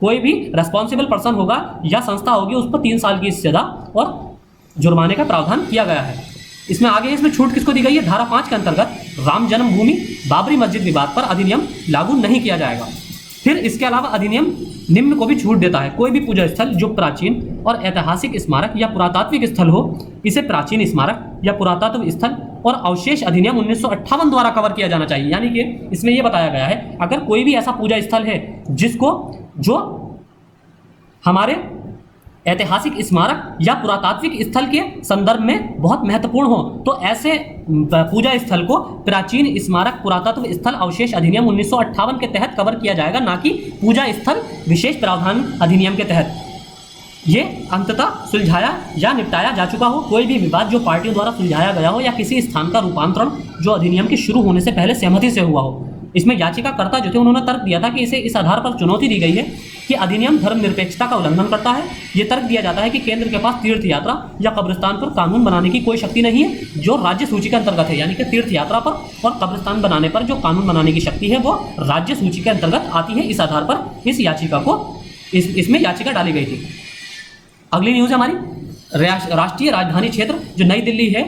कोई भी रेस्पॉन्सिबल पर्सन होगा या संस्था होगी उस पर 3 साल की सजा और जुर्माने का प्रावधान किया गया है। इसमें आगे इसमें छूट किसको दी गई है? धारा 5 के अंतर्गत राम जन्मभूमि बाबरी मस्जिद विवाद पर अधिनियम लागू नहीं किया जाएगा। फिर इसके अलावा अधिनियम निम्न को भी छूट देता है, कोई भी पूजा स्थल जो प्राचीन और ऐतिहासिक स्मारक या पुरातात्विक स्थल हो, इसे प्राचीन स्मारक या पुरातत्व स्थल और अवशेष अधिनियम 1958 द्वारा कवर किया जाना चाहिए। यानी कि इसमें यह बताया गया है अगर कोई भी ऐसा पूजा स्थल है जिसको जो हमारे ऐतिहासिक स्मारक या पुरातात्विक स्थल के संदर्भ में बहुत महत्वपूर्ण हो तो ऐसे पूजा स्थल को प्राचीन स्मारक पुरातत्व स्थल अवशेष अधिनियम 1958 के तहत कवर किया जाएगा, ना कि पूजा स्थल विशेष प्रावधान अधिनियम के तहत। ये अंततः सुलझाया या निपटाया जा चुका हो, कोई भी विवाद जो पार्टियों द्वारा सुलझाया गया हो या किसी स्थान का रूपांतरण जो अधिनियम के शुरू होने से पहले सहमति से हुआ हो। इसमें याचिकाकर्ता जो थे उन्होंने तर्क दिया था कि इसे इस आधार पर चुनौती दी गई है कि अधिनियम धर्मनिरपेक्षता का उल्लंघन करता है। ये तर्क दिया जाता है कि केंद्र के पास तीर्थ यात्रा या कब्रिस्तान पर कानून बनाने की कोई शक्ति नहीं है जो राज्य सूची के अंतर्गत है। यानी कि तीर्थ यात्रा पर और कब्रिस्तान बनाने पर जो कानून बनाने की शक्ति है वो राज्य सूची के अंतर्गत आती है। इस आधार पर इस याचिका को इसमें याचिका डाली गई थी। अगली न्यूज़ हमारी राष्ट्रीय राजधानी क्षेत्र जो नई दिल्ली है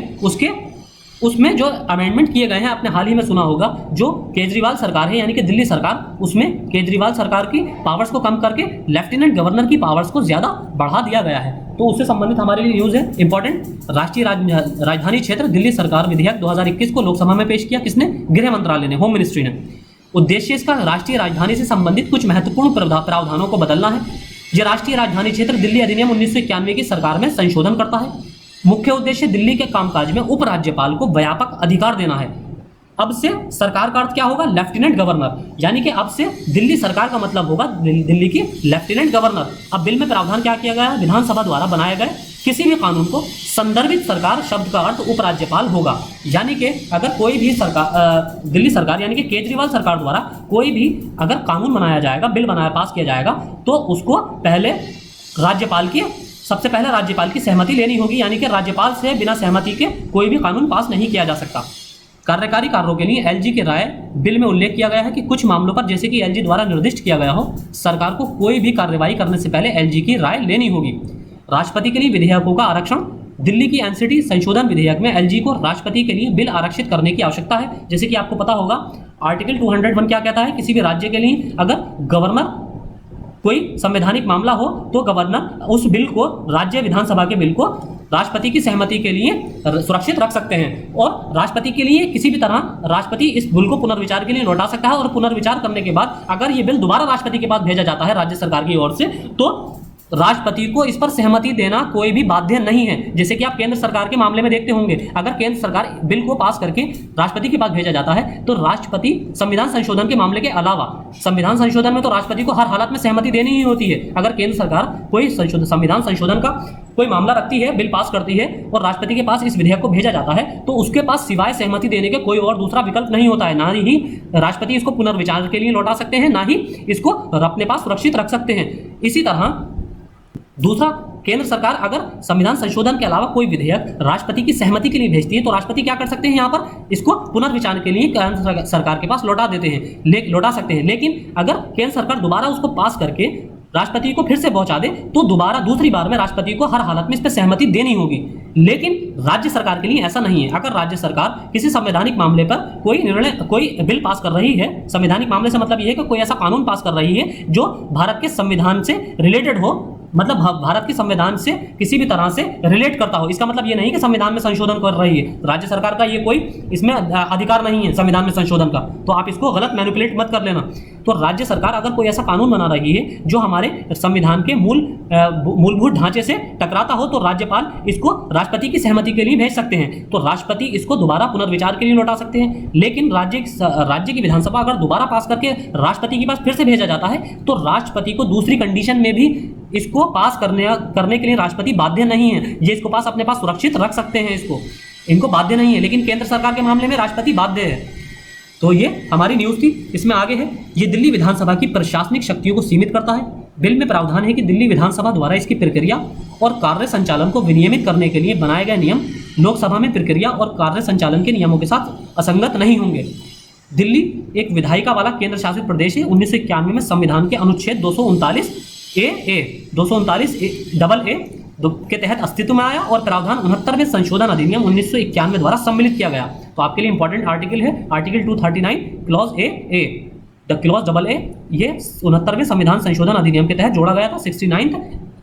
उसमें जो अमेंडमेंट किए गए हैं, आपने हाल ही में सुना होगा, जो केजरीवाल सरकार है यानी कि दिल्ली सरकार, उसमें केजरीवाल सरकार की पावर्स को कम करके लेफ्टिनेंट गवर्नर की पावर्स को ज़्यादा बढ़ा दिया गया है। तो उससे संबंधित हमारे लिए न्यूज़ है इंपॉर्टेंट। राष्ट्रीय राजधानी क्षेत्र दिल्ली सरकार विधेयक 2021 को लोकसभा में पेश किया। किसने? गृह मंत्रालय ने, होम मिनिस्ट्री ने। उद्देश्य इसका राष्ट्रीय राजधानी से संबंधित कुछ महत्वपूर्ण प्रावधानों को बदलना है। यह राष्ट्रीय राजधानी क्षेत्र दिल्ली अधिनियम 1991 की सरकार में संशोधन करता है। मुख्य उद्देश्य दिल्ली के कामकाज में उपराज्यपाल को व्यापक अधिकार देना है। अब से सरकार का अर्थ क्या होगा? Lieutenant governor. यानी कि अब से दिल्ली सरकार का मतलब होगा दिल्ली की लेफ्टिनेंट गवर्नर। अब बिल में प्रावधान क्या किया गया है? विधानसभा द्वारा बनाए गए किसी भी कानून को संदर्भित सरकार शब्द का अर्थ उपराज्यपाल होगा। यानी कि अगर कोई भी सरकार दिल्ली सरकार यानी कि केजरीवाल सरकार द्वारा कोई भी अगर कानून बनाया जाएगा, बिल बनाया पास किया जाएगा, तो उसको सबसे पहले राज्यपाल की सहमति लेनी होगी। यानी कि राज्यपाल से बिना सहमति के कोई भी कानून पास नहीं किया जा सकता। कार्यकारी कार्यों के लिए एलजी की राय बिल में उल्लेख किया गया है कि कुछ मामलों पर जैसे कि एलजी द्वारा निर्दिष्ट किया गया हो, सरकार को कोई भी कार्रवाई करने से पहले एलजी की राय लेनी होगी। राष्ट्रपति के लिए विधेयकों का आरक्षण। दिल्ली की एनसीटी संशोधन विधेयक में एलजी को राष्ट्रपति के लिए बिल आरक्षित करने की आवश्यकता है। जैसे कि आपको पता होगा आर्टिकल 201 क्या कहता है? किसी भी राज्य के लिए अगर गवर्नर कोई संवैधानिक मामला हो तो गवर्नर उस बिल को, राज्य विधानसभा के बिल को राष्ट्रपति की सहमति के लिए सुरक्षित रख सकते हैं। और राष्ट्रपति के लिए किसी भी तरह राष्ट्रपति इस बिल को पुनर्विचार के लिए लौटा सकता है और पुनर्विचार करने के बाद अगर ये बिल दोबारा राष्ट्रपति के पास भेजा जाता है राज्य सरकार की ओर से, तो राष्ट्रपति को इस पर सहमति देना कोई भी बाध्य नहीं है। जैसे कि आप केंद्र सरकार के मामले में देखते होंगे, अगर केंद्र सरकार बिल को पास करके राष्ट्रपति के पास भेजा जाता है तो राष्ट्रपति संविधान संशोधन के मामले के अलावा, संविधान संशोधन में तो राष्ट्रपति को हर हालत में सहमति देनी ही होती है। अगर केंद्र सरकार कोई संविधान संशोधन का कोई मामला रखती है, बिल पास करती है और राष्ट्रपति के पास इस विधेयक को भेजा जाता है, तो उसके पास सिवाय सहमति देने के कोई और दूसरा विकल्प नहीं होता है। ना ही राष्ट्रपति इसको पुनर्विचार के लिए लौटा सकते हैं, ना ही इसको अपने पास सुरक्षित रख सकते हैं। इसी तरह दूसरा, केंद्र सरकार अगर संविधान संशोधन के अलावा कोई विधेयक राष्ट्रपति की सहमति के लिए भेजती है तो राष्ट्रपति क्या कर सकते हैं, यहाँ पर इसको पुनर्विचार के लिए केंद्र सरकार के पास लौटा सकते हैं। लेकिन अगर केंद्र सरकार दोबारा उसको पास करके राष्ट्रपति को फिर से पहुंचा दे तो दोबारा दूसरी बार में राष्ट्रपति को हर हालत में इस पर सहमति देनी होगी। लेकिन राज्य सरकार के लिए ऐसा नहीं है। अगर राज्य सरकार किसी संवैधानिक मामले पर कोई बिल पास कर रही है, संवैधानिक मामले से मतलब ये है कि कोई ऐसा कानून पास कर रही है जो भारत के संविधान से रिलेटेड हो, मतलब भारत के संविधान से किसी भी तरह से रिलेट करता हो, इसका मतलब ये नहीं कि संविधान में संशोधन कर रही है। राज्य सरकार का ये कोई इसमें अधिकार नहीं है संविधान में संशोधन का, तो आप इसको गलत मैनिपुलेट मत कर लेना। तो राज्य सरकार अगर कोई ऐसा कानून बना रही है जो हमारे संविधान के मूलभूत ढांचे से टकराता हो तो राज्यपाल इसको राष्ट्रपति की सहमति के लिए भेज सकते हैं, तो राष्ट्रपति इसको दोबारा पुनर्विचार के लिए लौटा सकते हैं। लेकिन राज्य की विधानसभा अगर दोबारा पास करके राष्ट्रपति के पास फिर से भेजा जाता है तो राष्ट्रपति को दूसरी कंडीशन में भी इसको पास करने के लिए राष्ट्रपति बाध्य नहीं है। ये इसको पास अपने पास सुरक्षित रख सकते हैं, इनको बाध्य नहीं है। लेकिन केंद्र सरकार के मामले में राष्ट्रपति बाध्य है। तो ये हमारी न्यूज़ थी। इसमें आगे है, ये दिल्ली विधानसभा की प्रशासनिक शक्तियों को सीमित करता है। बिल में प्रावधान है कि दिल्ली विधानसभा द्वारा इसकी प्रक्रिया और कार्य संचालन को विनियमित करने के लिए बनाए गए नियम लोकसभा में प्रक्रिया और कार्य संचालन के नियमों के साथ असंगत नहीं होंगे। दिल्ली एक विधायिका वाला केंद्र शासित प्रदेश है। 1991 में संविधान के अनुच्छेद 239 के तहत अस्तित्व में आया और प्रावधान 69वें संशोधन अधिनियम 1991 द्वारा सम्मिलित किया गया। तो आपके लिए इंपॉर्टेंट आर्टिकल है article 239 clause A, the clause AA, ये 69वें संविधान संशोधन अधिनियम के तहत जोड़ा गया था। 69th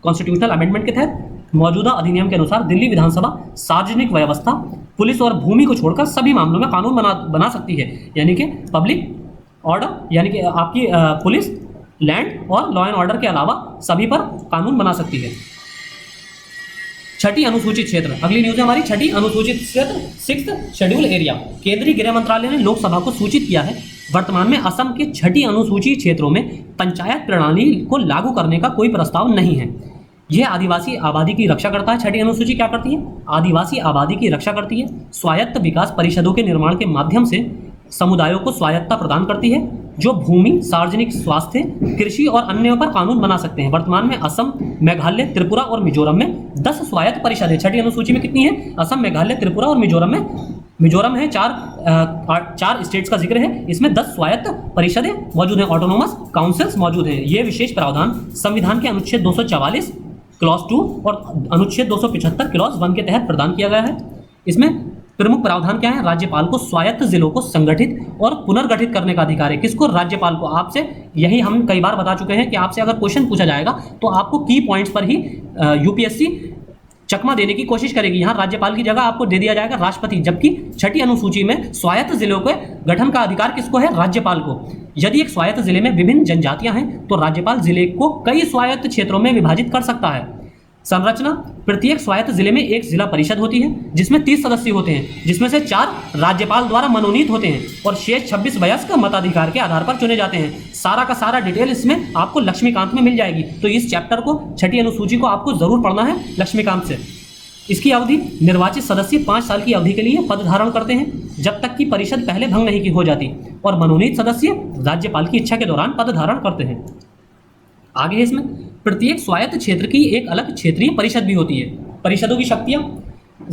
कॉन्स्टिट्यूशनल अमेंडमेंट के तहत मौजूदा अधिनियम के अनुसार दिल्ली विधानसभा सार्वजनिक व्यवस्था, पुलिस और भूमि को छोड़कर सभी मामलों में कानून बना सकती है। यानी कि पब्लिक ऑर्डर, यानी कि आपकी पुलिस, लैंड और लॉ एंड ऑर्डर के अलावा सभी पर कानून बना सकती है। छठी अनुसूचित क्षेत्र, अगली न्यूज है हमारी। छठी अनुसूचित क्षेत्र, 6th शेड्यूल एरिया। केंद्रीय गृह मंत्रालय ने लोकसभा को सूचित किया है, वर्तमान में असम के छठी अनुसूचित क्षेत्रों में पंचायत प्रणाली को लागू करने का कोई प्रस्ताव नहीं है। यह आदिवासी आबादी की रक्षा करता है। छठी अनुसूची क्या करती है? आदिवासी आबादी की रक्षा करती है। स्वायत्त विकास परिषदों के निर्माण के माध्यम से समुदायों को स्वायत्तता प्रदान करती है, जो भूमि, सार्वजनिक स्वास्थ्य, कृषि और अन्य पर कानून बना सकते हैं। वर्तमान में असम, मेघालय, त्रिपुरा और मिजोरम में 10 स्वायत्त परिषदें। छठी अनुसूची में कितनी है? असम, मेघालय, त्रिपुरा और मिजोरम है। चार स्टेट्स का जिक्र है। इसमें 10 स्वायत्त परिषदें मौजूद हैं, ऑटोनोमस काउंसिल्स मौजूद हैं। ये विशेष प्रावधान संविधान के अनुच्छेद 244 क्लॉज 2 और अनुच्छेद 275 क्लॉज 1 के तहत प्रदान किया गया है। इसमें प्रमुख प्रावधान क्या है? राज्यपाल को स्वायत्त जिलों को संगठित और पुनर्गठित करने का अधिकार है। किसको? राज्यपाल को। आपसे यही हम कई बार बता चुके हैं कि आपसे अगर क्वेश्चन पूछा जाएगा तो आपको की पॉइंट्स पर ही यूपीएससी चकमा देने की कोशिश करेगी। यहाँ राज्यपाल की जगह आपको दे दिया जाएगा राष्ट्रपति, जबकि छठी अनुसूची में स्वायत्त जिलों के गठन का अधिकार किसको है? राज्यपाल को। यदि एक स्वायत्त जिले में विभिन्न जनजातियां हैं तो राज्यपाल जिले को कई स्वायत्त क्षेत्रों में विभाजित कर सकता है। संरचना, प्रत्येक स्वायत्त जिले में एक जिला परिषद होती है जिसमें 30 सदस्य होते हैं, जिसमें से 4 राज्यपाल द्वारा मनोनीत होते हैं और शेष 26 वयस्क मताधिकार के आधार पर चुने जाते हैं। सारा का सारा डिटेल इसमें आपको लक्ष्मीकांत में मिल जाएगी। तो इस चैप्टर को, छठी अनुसूची को आपको जरूर पढ़ना है लक्ष्मीकांत से। इसकी अवधि, निर्वाचित सदस्य 5 साल की अवधि के लिए पद धारण करते हैं जब तक कि परिषद पहले भंग नहीं की हो जाती, और मनोनीत सदस्य राज्यपाल की इच्छा के दौरान पद धारण करते हैं। आगे है इसमें, प्रत्येक स्वायत्त क्षेत्र की एक अलग क्षेत्रीय परिषद भी होती है। परिषदों की शक्तियां,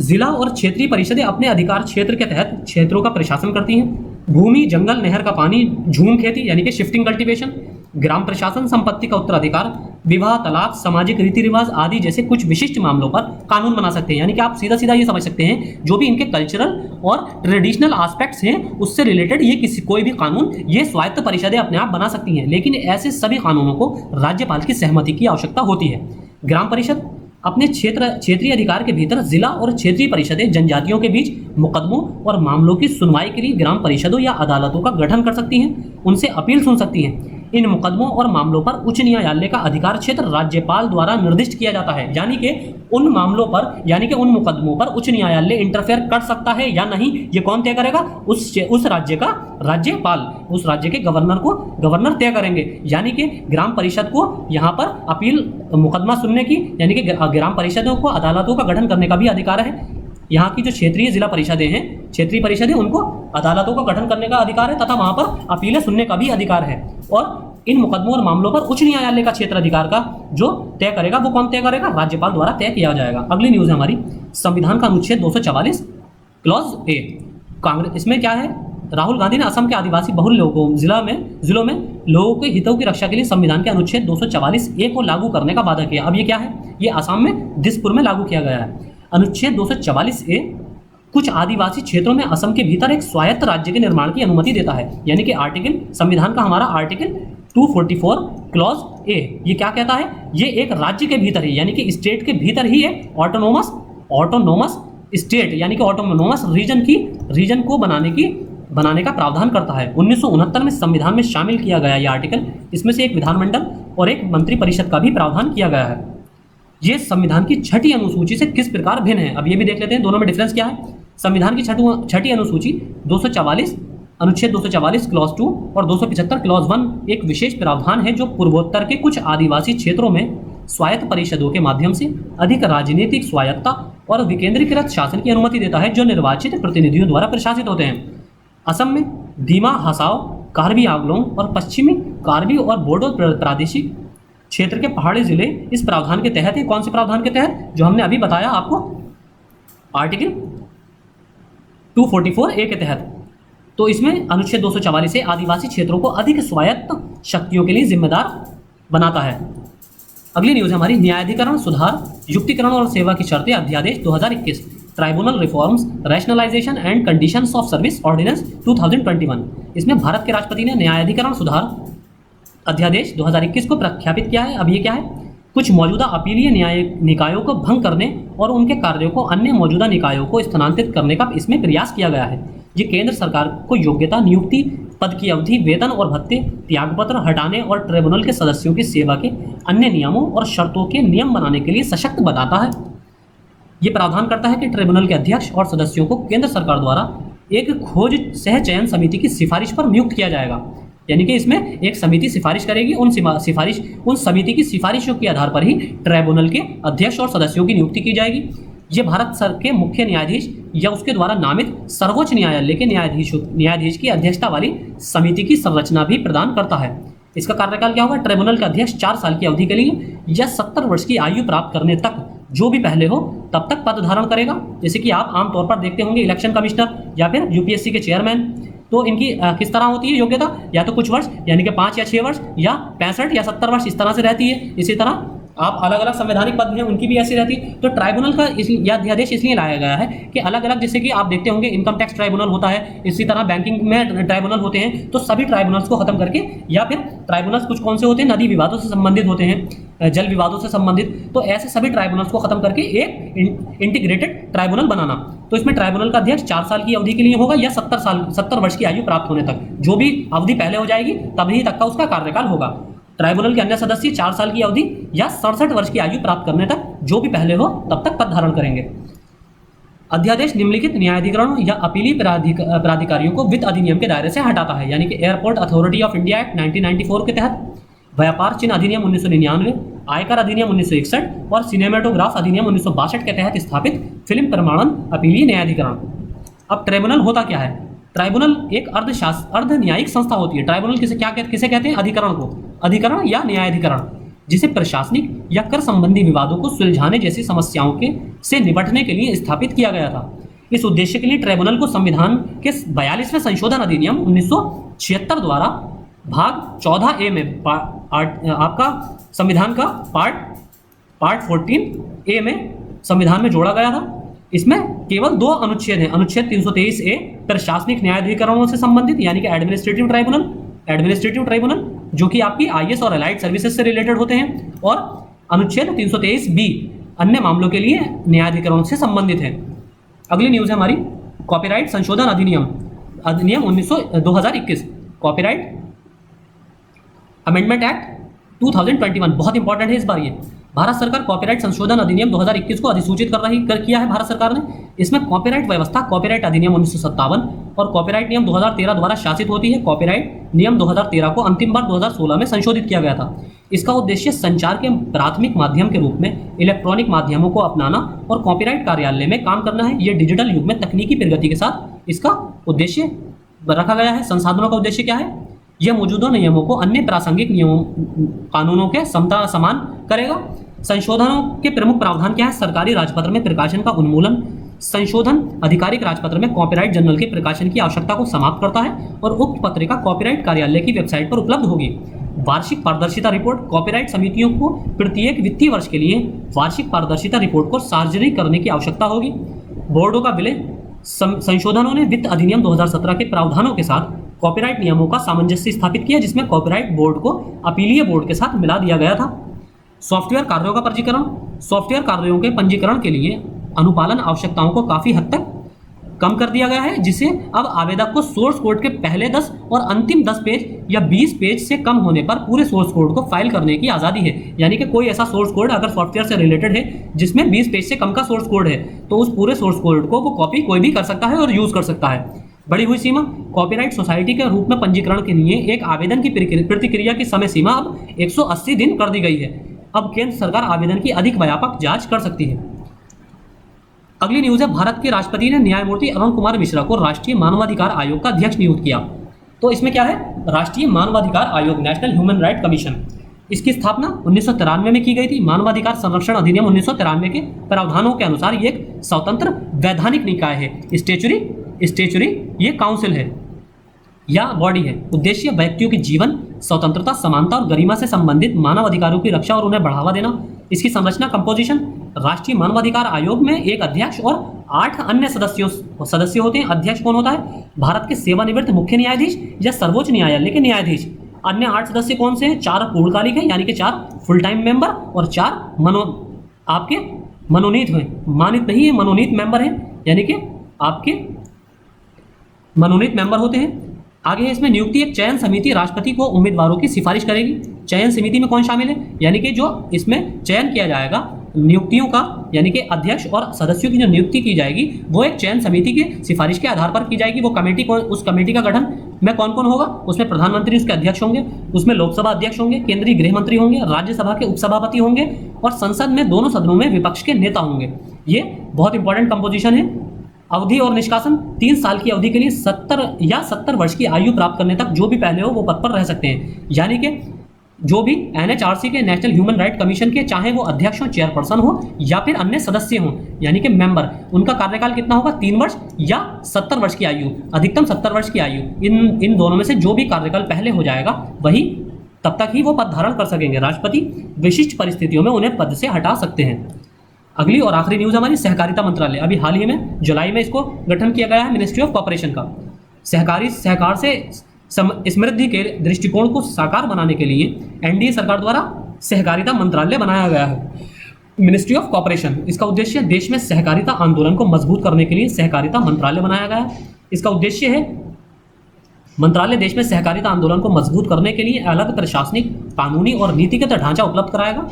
जिला और क्षेत्रीय परिषदें अपने अधिकार क्षेत्र के तहत क्षेत्रों का प्रशासन करती हैं। भूमि, जंगल, नहर का पानी, झूम खेती यानी कि शिफ्टिंग कल्टीवेशन, ग्राम प्रशासन, संपत्ति का उत्तराधिकार, विवाह, तलाक, सामाजिक रीति रिवाज आदि जैसे कुछ विशिष्ट मामलों पर कानून बना सकते हैं। यानी कि आप सीधा सीधा ये समझ सकते हैं, जो भी इनके कल्चरल और ट्रेडिशनल एस्पेक्ट्स हैं उससे रिलेटेड ये कोई भी कानून ये स्वायत्त परिषदें अपने आप बना सकती हैं। लेकिन ऐसे सभी कानूनों को राज्यपाल की सहमति की आवश्यकता होती है। ग्राम परिषद अपने क्षेत्रीय अधिकार के भीतर जिला और क्षेत्रीय परिषदें जनजातियों के बीच मुकदमों और मामलों की सुनवाई के लिए ग्राम परिषदों या अदालतों का गठन कर सकती हैं, उनसे अपील सुन सकती हैं। इन मुकदमों और मामलों पर उच्च न्यायालय का अधिकार क्षेत्र राज्यपाल द्वारा निर्दिष्ट किया जाता है। यानी कि उन मामलों पर, यानी कि उन मुकदमों पर उच्च न्यायालय इंटरफेयर कर सकता है या नहीं, ये कौन तय करेगा? उस राज्य का राज्यपाल, उस राज्य के गवर्नर तय करेंगे। यानी कि ग्राम परिषद को यहाँ पर अपील मुकदमा सुनने की, यानी कि ग्राम परिषदों को अदालतों का गठन करने का भी अधिकार है। यहाँ की जो क्षेत्रीय जिला परिषदें हैं, क्षेत्रीय परिषदें, उनको अदालतों का गठन करने का अधिकार है तथा वहाँ पर अपीलें सुनने का भी अधिकार है। और इन मुकदमों और मामलों पर उच्च न्यायालय का क्षेत्र अधिकार का जो तय करेगा वो कौन तय करेगा? राज्यपाल द्वारा तय किया जाएगा। अगली न्यूज़ है हमारी, संविधान का अनुच्छेद 244 क्लॉज ए। कांग्रेस, इसमें क्या है? राहुल गांधी ने असम के आदिवासी बहुल जिलों में लोगों के हितों की रक्षा के लिए संविधान के अनुच्छेद 244 ए को लागू करने का वादा किया। अब ये क्या है? ये असम में दिसपुर में लागू किया गया है। अनुच्छेद 244 ए कुछ आदिवासी क्षेत्रों में असम के भीतर एक स्वायत्त राज्य के निर्माण की अनुमति देता है। यानी कि आर्टिकल, संविधान का हमारा आर्टिकल 244 क्लॉज ए, ये क्या कहता है? ये एक राज्य के भीतर ही, यानी कि स्टेट के भीतर ही एक ऑटोनोमस स्टेट, यानी कि ऑटोनोमस रीजन को बनाने का प्रावधान करता है। 1969 में संविधान में शामिल किया गया ये आर्टिकल। इसमें से एक विधानमंडल और एक मंत्रिपरिषद का भी प्रावधान किया गया है। ये संविधान की छठी अनुसूची से किस प्रकार भिन्न है? अब ये भी देख लेते हैं, दोनों में डिफरेंस क्या है। संविधान की छठी अनुसूची 244, अनुच्छेद 244 क्लॉज 2 और 275 क्लॉज 1 एक विशेष प्रावधान है जो पूर्वोत्तर के कुछ आदिवासी क्षेत्रों में स्वायत्त परिषदों के माध्यम से अधिक राजनीतिक स्वायत्तता और विकेंद्रीकृत शासन की अनुमति देता है, जो निर्वाचित प्रतिनिधियों द्वारा प्रशासित होते हैं। असम में दीमा हसाओ, कार्बी आंगलोंग और पश्चिमी कार्बी और बोडो प्रादेशिक क्षेत्र के पहाड़ी जिले इस प्रावधान के तहत है। कौन से प्रावधान के तहत? जो हमने अभी बताया आपको, आर्टिकल 244 ए के तहत। तो इसमें अनुच्छेद 244 से आदिवासी क्षेत्रों को अधिक स्वायत्त शक्तियों के लिए जिम्मेदार बनाता है। अगली न्यूज़ है हमारी, न्यायाधिकरण सुधार, युक्तिकरण और सेवा की शर्तें अध्यादेश 2021, tribunal reforms, rationalisation and conditions of service ordinance 2021। इसमें भारत के राष्ट्रपति ने न्यायाधिकरण सुधार अध्यादेश 2021 को प्रख्यापित किया है। अब ये क्या है? कुछ मौजूदा अपीलीय न्याय निकायों को भंग करने और उनके कार्यों को अन्य मौजूदा निकायों को स्थानांतरित करने का इसमें प्रयास किया गया है। ये केंद्र सरकार को योग्यता, नियुक्ति, पद की अवधि, वेतन और भत्ते, त्यागपत्र हटाने और ट्रिब्यूनल के सदस्यों की सेवा के अन्य नियमों और शर्तों के नियम बनाने के लिए सशक्त बनाता है। ये प्रावधान करता है कि ट्रिब्यूनल के अध्यक्ष और सदस्यों को केंद्र सरकार द्वारा एक खोज सह चयन समिति की सिफारिश पर नियुक्त किया जाएगा। यानी कि इसमें एक समिति सिफारिश करेगी, उन समिति की सिफारिशों के आधार पर ही ट्रिब्यूनल के अध्यक्ष और सदस्यों की नियुक्ति की जाएगी। ये भारत सर के मुख्य न्यायाधीश या उसके द्वारा नामित सर्वोच्च न्यायालय के न्यायाधीश की अध्यक्षता वाली समिति की संरचना भी प्रदान करता है। इसका कार्यकाल क्या होगा? ट्रिब्यूनल का अध्यक्ष 4 साल की अवधि के लिए या 70 वर्ष की आयु प्राप्त करने तक, जो भी पहले हो तब तक पद धारण करेगा। जैसे कि आप आमतौर पर देखते होंगे इलेक्शन कमिश्नर या फिर यूपीएससी के चेयरमैन, तो इनकी किस तरह होती है योग्यता? या तो कुछ वर्ष, यानी कि 5 या 6 वर्ष, या 65 या 70 वर्ष, इस तरह से रहती है। इसी तरह आप अलग अलग संवैधानिक पद हैं, उनकी भी ऐसी रहती है। तो ट्राइब्यूनल का यह अध्यादेश इसलिए लाया गया है कि अलग अलग, जैसे कि आप देखते होंगे इनकम टैक्स ट्राइब्यूनल होता है, इसी तरह बैंकिंग में ट्राइब्यूनल होते हैं। तो सभी ट्राइब्यूनल्स को खत्म करके, या फिर ट्राइब्यूनल्स कुछ कौन से होते हैं? नदी विवादों से संबंधित होते हैं, जल विवादों से संबंधित। तो ऐसे सभी ट्राइब्यूनल्स को खत्म करके एक इंटीग्रेटेड ट्राइब्यूनल बनाना। तो इसमें ट्राइब्यूनल का अध्यक्ष 4 साल की अवधि के लिए होगा या 70 वर्ष की आयु प्राप्त होने तक, जो भी अवधि पहले हो जाएगी तभी तक का उसका कार्यकाल होगा। ट्राइब्यूनल के अन्य सदस्य 4 साल की अवधि या 67 वर्ष की आयु प्राप्त करने तक, जो भी पहले हो तब तक पद धारण करेंगे। अध्यादेश निम्नलिखित न्यायाधिकरणों या अपीली प्राधिकारियों को वित्त अधिनियम के दायरे से हटाता है। यानी कि airport authority of India act 1994 के तहत, व्यापार चिन्ह अधिनियम 1999, आयकर अधिनियम 1961 और सिनेमेटोग्राफ अधिनियम 1962 के तहत स्थापित फिल्म प्रमाणन अपीलीय न्यायाधिकरण। अब ट्रिब्यूनल होता क्या है? ट्राइब्यूनल एक अर्ध न्यायिक संस्था होती है। ट्राइब्यूनल किसे कहते हैं? अधिकरण को, अधिकरण या न्यायाधिकरण, जिसे प्रशासनिक या कर संबंधी विवादों को सुलझाने जैसी समस्याओं से निपटने के लिए स्थापित किया गया था। इस उद्देश्य के लिए ट्रिब्यूनल को संविधान के 42वें संशोधन अधिनियम 1976 द्वारा भाग 14A में आपका संविधान का पार्ट 14A में संविधान में जोड़ा गया था। इसमें केवल 2 अनुच्छेद हैं। अनुच्छेद 323A प्रशासनिक न्यायाधिकरणों से संबंधित, यानी कि एडमिनिस्ट्रेटिव ट्राइब्यूनल जो कि आपकी IAS और अलाइड सर्विसेज से रिलेटेड होते हैं, और अनुच्छेद 323B अन्य मामलों के लिए न्यायाधिकरणों से संबंधित है। अगली न्यूज़ है हमारी, कॉपीराइट संशोधन अधिनियम 2021। अमेंडमेंट एक्ट 2021 बहुत इंपॉर्टेंट है इस बार ये। भारत सरकार कॉपीराइट संशोधन अधिनियम 2021 को अधिसूचित किया है भारत सरकार ने। इसमें कॉपीराइट व्यवस्था कॉपीराइट अधिनियम 1957 और कॉपीराइट नियम 2013 द्वारा शासित होती है। कॉपीराइट नियम 2013 को अंतिम बार 2016 में संशोधित किया गया था। इसका उद्देश्य संचार के प्राथमिक माध्यम के रूप में इलेक्ट्रॉनिक माध्यमों को अपनाना और कॉपीराइट कार्यालय में काम करना है। ये डिजिटल युग में तकनीकी प्रगति के साथ इसका उद्देश्य रखा गया है। संसाधनों का उद्देश्य क्या है? यह मौजूदा नियमों को अन्य प्रासंगिक नियमों कानूनों के समान करेगा। संशोधनों के प्रमुख प्रावधान क्या है? सरकारी राजपत्र में प्रकाशन का उन्मूलन। संशोधन आधिकारिक राजपत्र में कॉपीराइट जर्नल के प्रकाशन की आवश्यकता को समाप्त करता है और उक्त पत्रिका कॉपीराइट कार्यालय की वेबसाइट पर उपलब्ध होगी। वार्षिक पारदर्शिता रिपोर्ट कॉपीराइट समितियों को प्रत्येक वित्तीय वर्ष के लिए वार्षिक पारदर्शिता रिपोर्ट को सार्वजनिक करने की आवश्यकता होगी। बोर्डों का विलय संशोधनों ने वित्त अधिनियम 2017 के प्रावधानों के साथ कॉपीराइट नियमों का सामंजस्य स्थापित किया, जिसमें कॉपीराइट बोर्ड को अपीलीय बोर्ड के साथ मिला दिया गया था। सॉफ्टवेयर कार्यों का पंजीकरण सॉफ्टवेयर कार्यों के पंजीकरण के लिए अनुपालन आवश्यकताओं को काफ़ी हद तक कम कर दिया गया है, जिसे अब आवेदक को सोर्स कोड के पहले 10 और अंतिम 10 पेज या 20 पेज से कम होने पर पूरे सोर्स कोड को फाइल करने की आज़ादी है। यानी कि कोई ऐसा सोर्स कोड अगर सॉफ्टवेयर से रिलेटेड है जिसमें 20 पेज से कम का सोर्स कोड है, तो उस पूरे सोर्स कोड को वो कॉपी कोई भी कर सकता है और यूज़ कर सकता है। बढ़ी हुई सीमा कॉपीराइट सोसाइटी के रूप में पंजीकरण के लिए एक आवेदन की प्रतिक्रिया की समय सीमा अब 180 दिन कर दी गई है। अब केंद्र सरकार आवेदन की अधिक व्यापक जांच कर सकती है। अगली न्यूज़ है, भारत के राष्ट्रपति ने न्यायमूर्ति अरुण कुमार मिश्रा को राष्ट्रीय मानवाधिकार आयोग का अध्यक्ष नियुक्त किया। तो इसमें क्या है? राष्ट्रीय मानवाधिकार आयोग, नेशनल ह्यूमन राइट कमीशन, इसकी स्थापना 1993 में की गई थी। मानवाधिकार संरक्षण अधिनियम 1993 के प्रावधानों के अनुसार ये एक स्वतंत्र वैधानिक निकाय है। स्टेचुरी ये काउंसिल है या बॉडी है। उद्देश्य व्यक्तियों के जीवन, स्वतंत्रता, समानता और गरिमा से संबंधित मानव अधिकारों की रक्षा और उन्हें बढ़ावा देना। इसकी संरचना कंपोजिशन, राष्ट्रीय मानवाधिकार आयोग में एक अध्यक्ष और 8 अन्य सदस्य होते हैं। अध्यक्ष कौन होता है? भारत के सेवानिवृत्त मुख्य न्यायाधीश या सर्वोच्च न्यायालय के न्यायाधीश। अन्य 8 सदस्य कौन से हैं? 4 पूर्णकालिक हैं, यानी कि 4 फुल टाइम मेंबर, और 4 मनोनीत हैं, मानित नहीं है, मनोनीत मेंबर हैं, यानी कि आपके मनोनीत मेंबर होते हैं। आगे है इसमें नियुक्ति, एक चयन समिति राष्ट्रपति को उम्मीदवारों की सिफारिश करेगी। चयन समिति में कौन शामिल है? यानी कि जो इसमें चयन किया जाएगा नियुक्तियों का, यानी कि अध्यक्ष और सदस्यों की जो नियुक्ति की जाएगी वो एक चयन समिति की सिफारिश के आधार पर की जाएगी। वो कमेटी उस कमेटी का गठन में कौन कौन होगा? उसमें प्रधानमंत्री उसके अध्यक्ष होंगे, उसमें लोकसभा अध्यक्ष होंगे, केंद्रीय गृह मंत्री होंगे, राज्यसभा के उपसभापति होंगे और संसद में दोनों सदनों में विपक्ष के नेता होंगे। ये बहुत इंपॉर्टेंट कंपोजिशन है। अवधि और निष्कासन, 3 साल की अवधि के लिए 70 वर्ष की आयु प्राप्त करने तक जो भी पहले हो वो पद पर रह सकते हैं। यानी कि जो भी NHRC के नेशनल ह्यूमन राइट कमीशन के, चाहे वो अध्यक्ष हो, चेयरपर्सन हो या फिर अन्य सदस्य हों, यानी कि मेंबर, उनका कार्यकाल कितना होगा? 3 वर्ष या 70 वर्ष की आयु, अधिकतम 70 वर्ष की आयु। इन दोनों में से जो भी कार्यकाल पहले हो जाएगा वही तब तक ही वो पद धारण कर सकेंगे। राष्ट्रपति विशिष्ट परिस्थितियों में उन्हें पद से हटा सकते हैं। अगली और आखिरी न्यूज़ हमारी सहकारिता मंत्रालय। अभी हाल ही में जुलाई में इसको गठन किया गया है, मिनिस्ट्री ऑफ कॉर्पोरेशन का। सहकार से समृद्धि के दृष्टिकोण को साकार बनाने के लिए NDA सरकार द्वारा सहकारिता मंत्रालय बनाया गया है, मिनिस्ट्री ऑफ कॉर्पोरेशन। इसका उद्देश्य देश में सहकारिता आंदोलन को मजबूत करने के लिए सहकारिता मंत्रालय बनाया गया है। इसका उद्देश्य है मंत्रालय देश में सहकारिता आंदोलन को मजबूत करने के लिए अलग प्रशासनिक, कानूनी और नीतिगत ढांचा उपलब्ध कराएगा।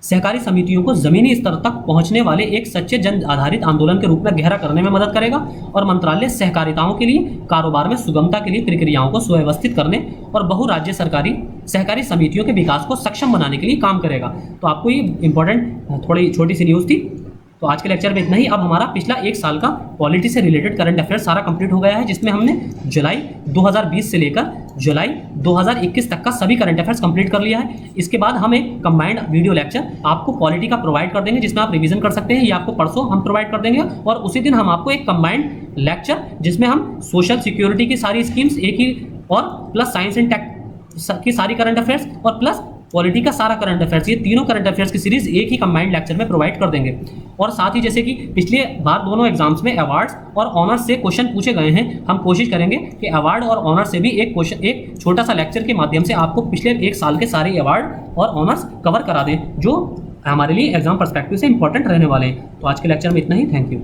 सहकारी समितियों को जमीनी स्तर तक पहुंचने वाले एक सच्चे जन आधारित आंदोलन के रूप में गहरा करने में मदद करेगा और मंत्रालय सहकारिताओं के लिए कारोबार में सुगमता के लिए प्रक्रियाओं को सुव्यवस्थित करने और बहुराज्य सहकारी समितियों के विकास को सक्षम बनाने के लिए काम करेगा। तो आपको ये इंपॉर्टेंट थोड़ी छोटी सी न्यूज़ थी। तो आज के लेक्चर में इतना ही। अब हमारा पिछला 1 साल का पॉलिटी से रिलेटेड करंट अफेयर्स सारा कंप्लीट हो गया है, जिसमें हमने जुलाई 2020 से लेकर जुलाई 2021 तक का सभी करंट अफेयर्स कंप्लीट कर लिया है। इसके बाद हम एक कंबाइंड वीडियो लेक्चर आपको पॉलिटी का प्रोवाइड कर देंगे, जिसमें आप रिवीजन कर सकते हैं। ये आपको परसों हम प्रोवाइड कर देंगे और उसी दिन हम आपको एक कंबाइंड लेक्चर जिसमें हम सोशल सिक्योरिटी की सारी स्कीम्स एक ही और प्लस साइंस एंड टेक की सारी करंट अफेयर्स और प्लस पॉलिटी का सारा करंट अफेयर्स, ये तीनों करंट अफेयर्स की सीरीज एक ही कंबाइंड लेक्चर में प्रोवाइड कर देंगे। और साथ ही जैसे कि पिछले बार दोनों एग्जाम्स में अवार्ड्स और ऑनर्स से क्वेश्चन पूछे गए हैं, हम कोशिश करेंगे कि अवार्ड और ऑनर्स से भी एक छोटा सा लेक्चर के माध्यम से आपको पिछले 1 साल के सारे अवार्ड और ऑनर्स कवर करा दें, जो हमारे लिए एग्जाम पर्सपेक्टिव से इंपॉर्टेंट रहने वाले हैं। तो आज के लेक्चर में इतना ही। Thank you.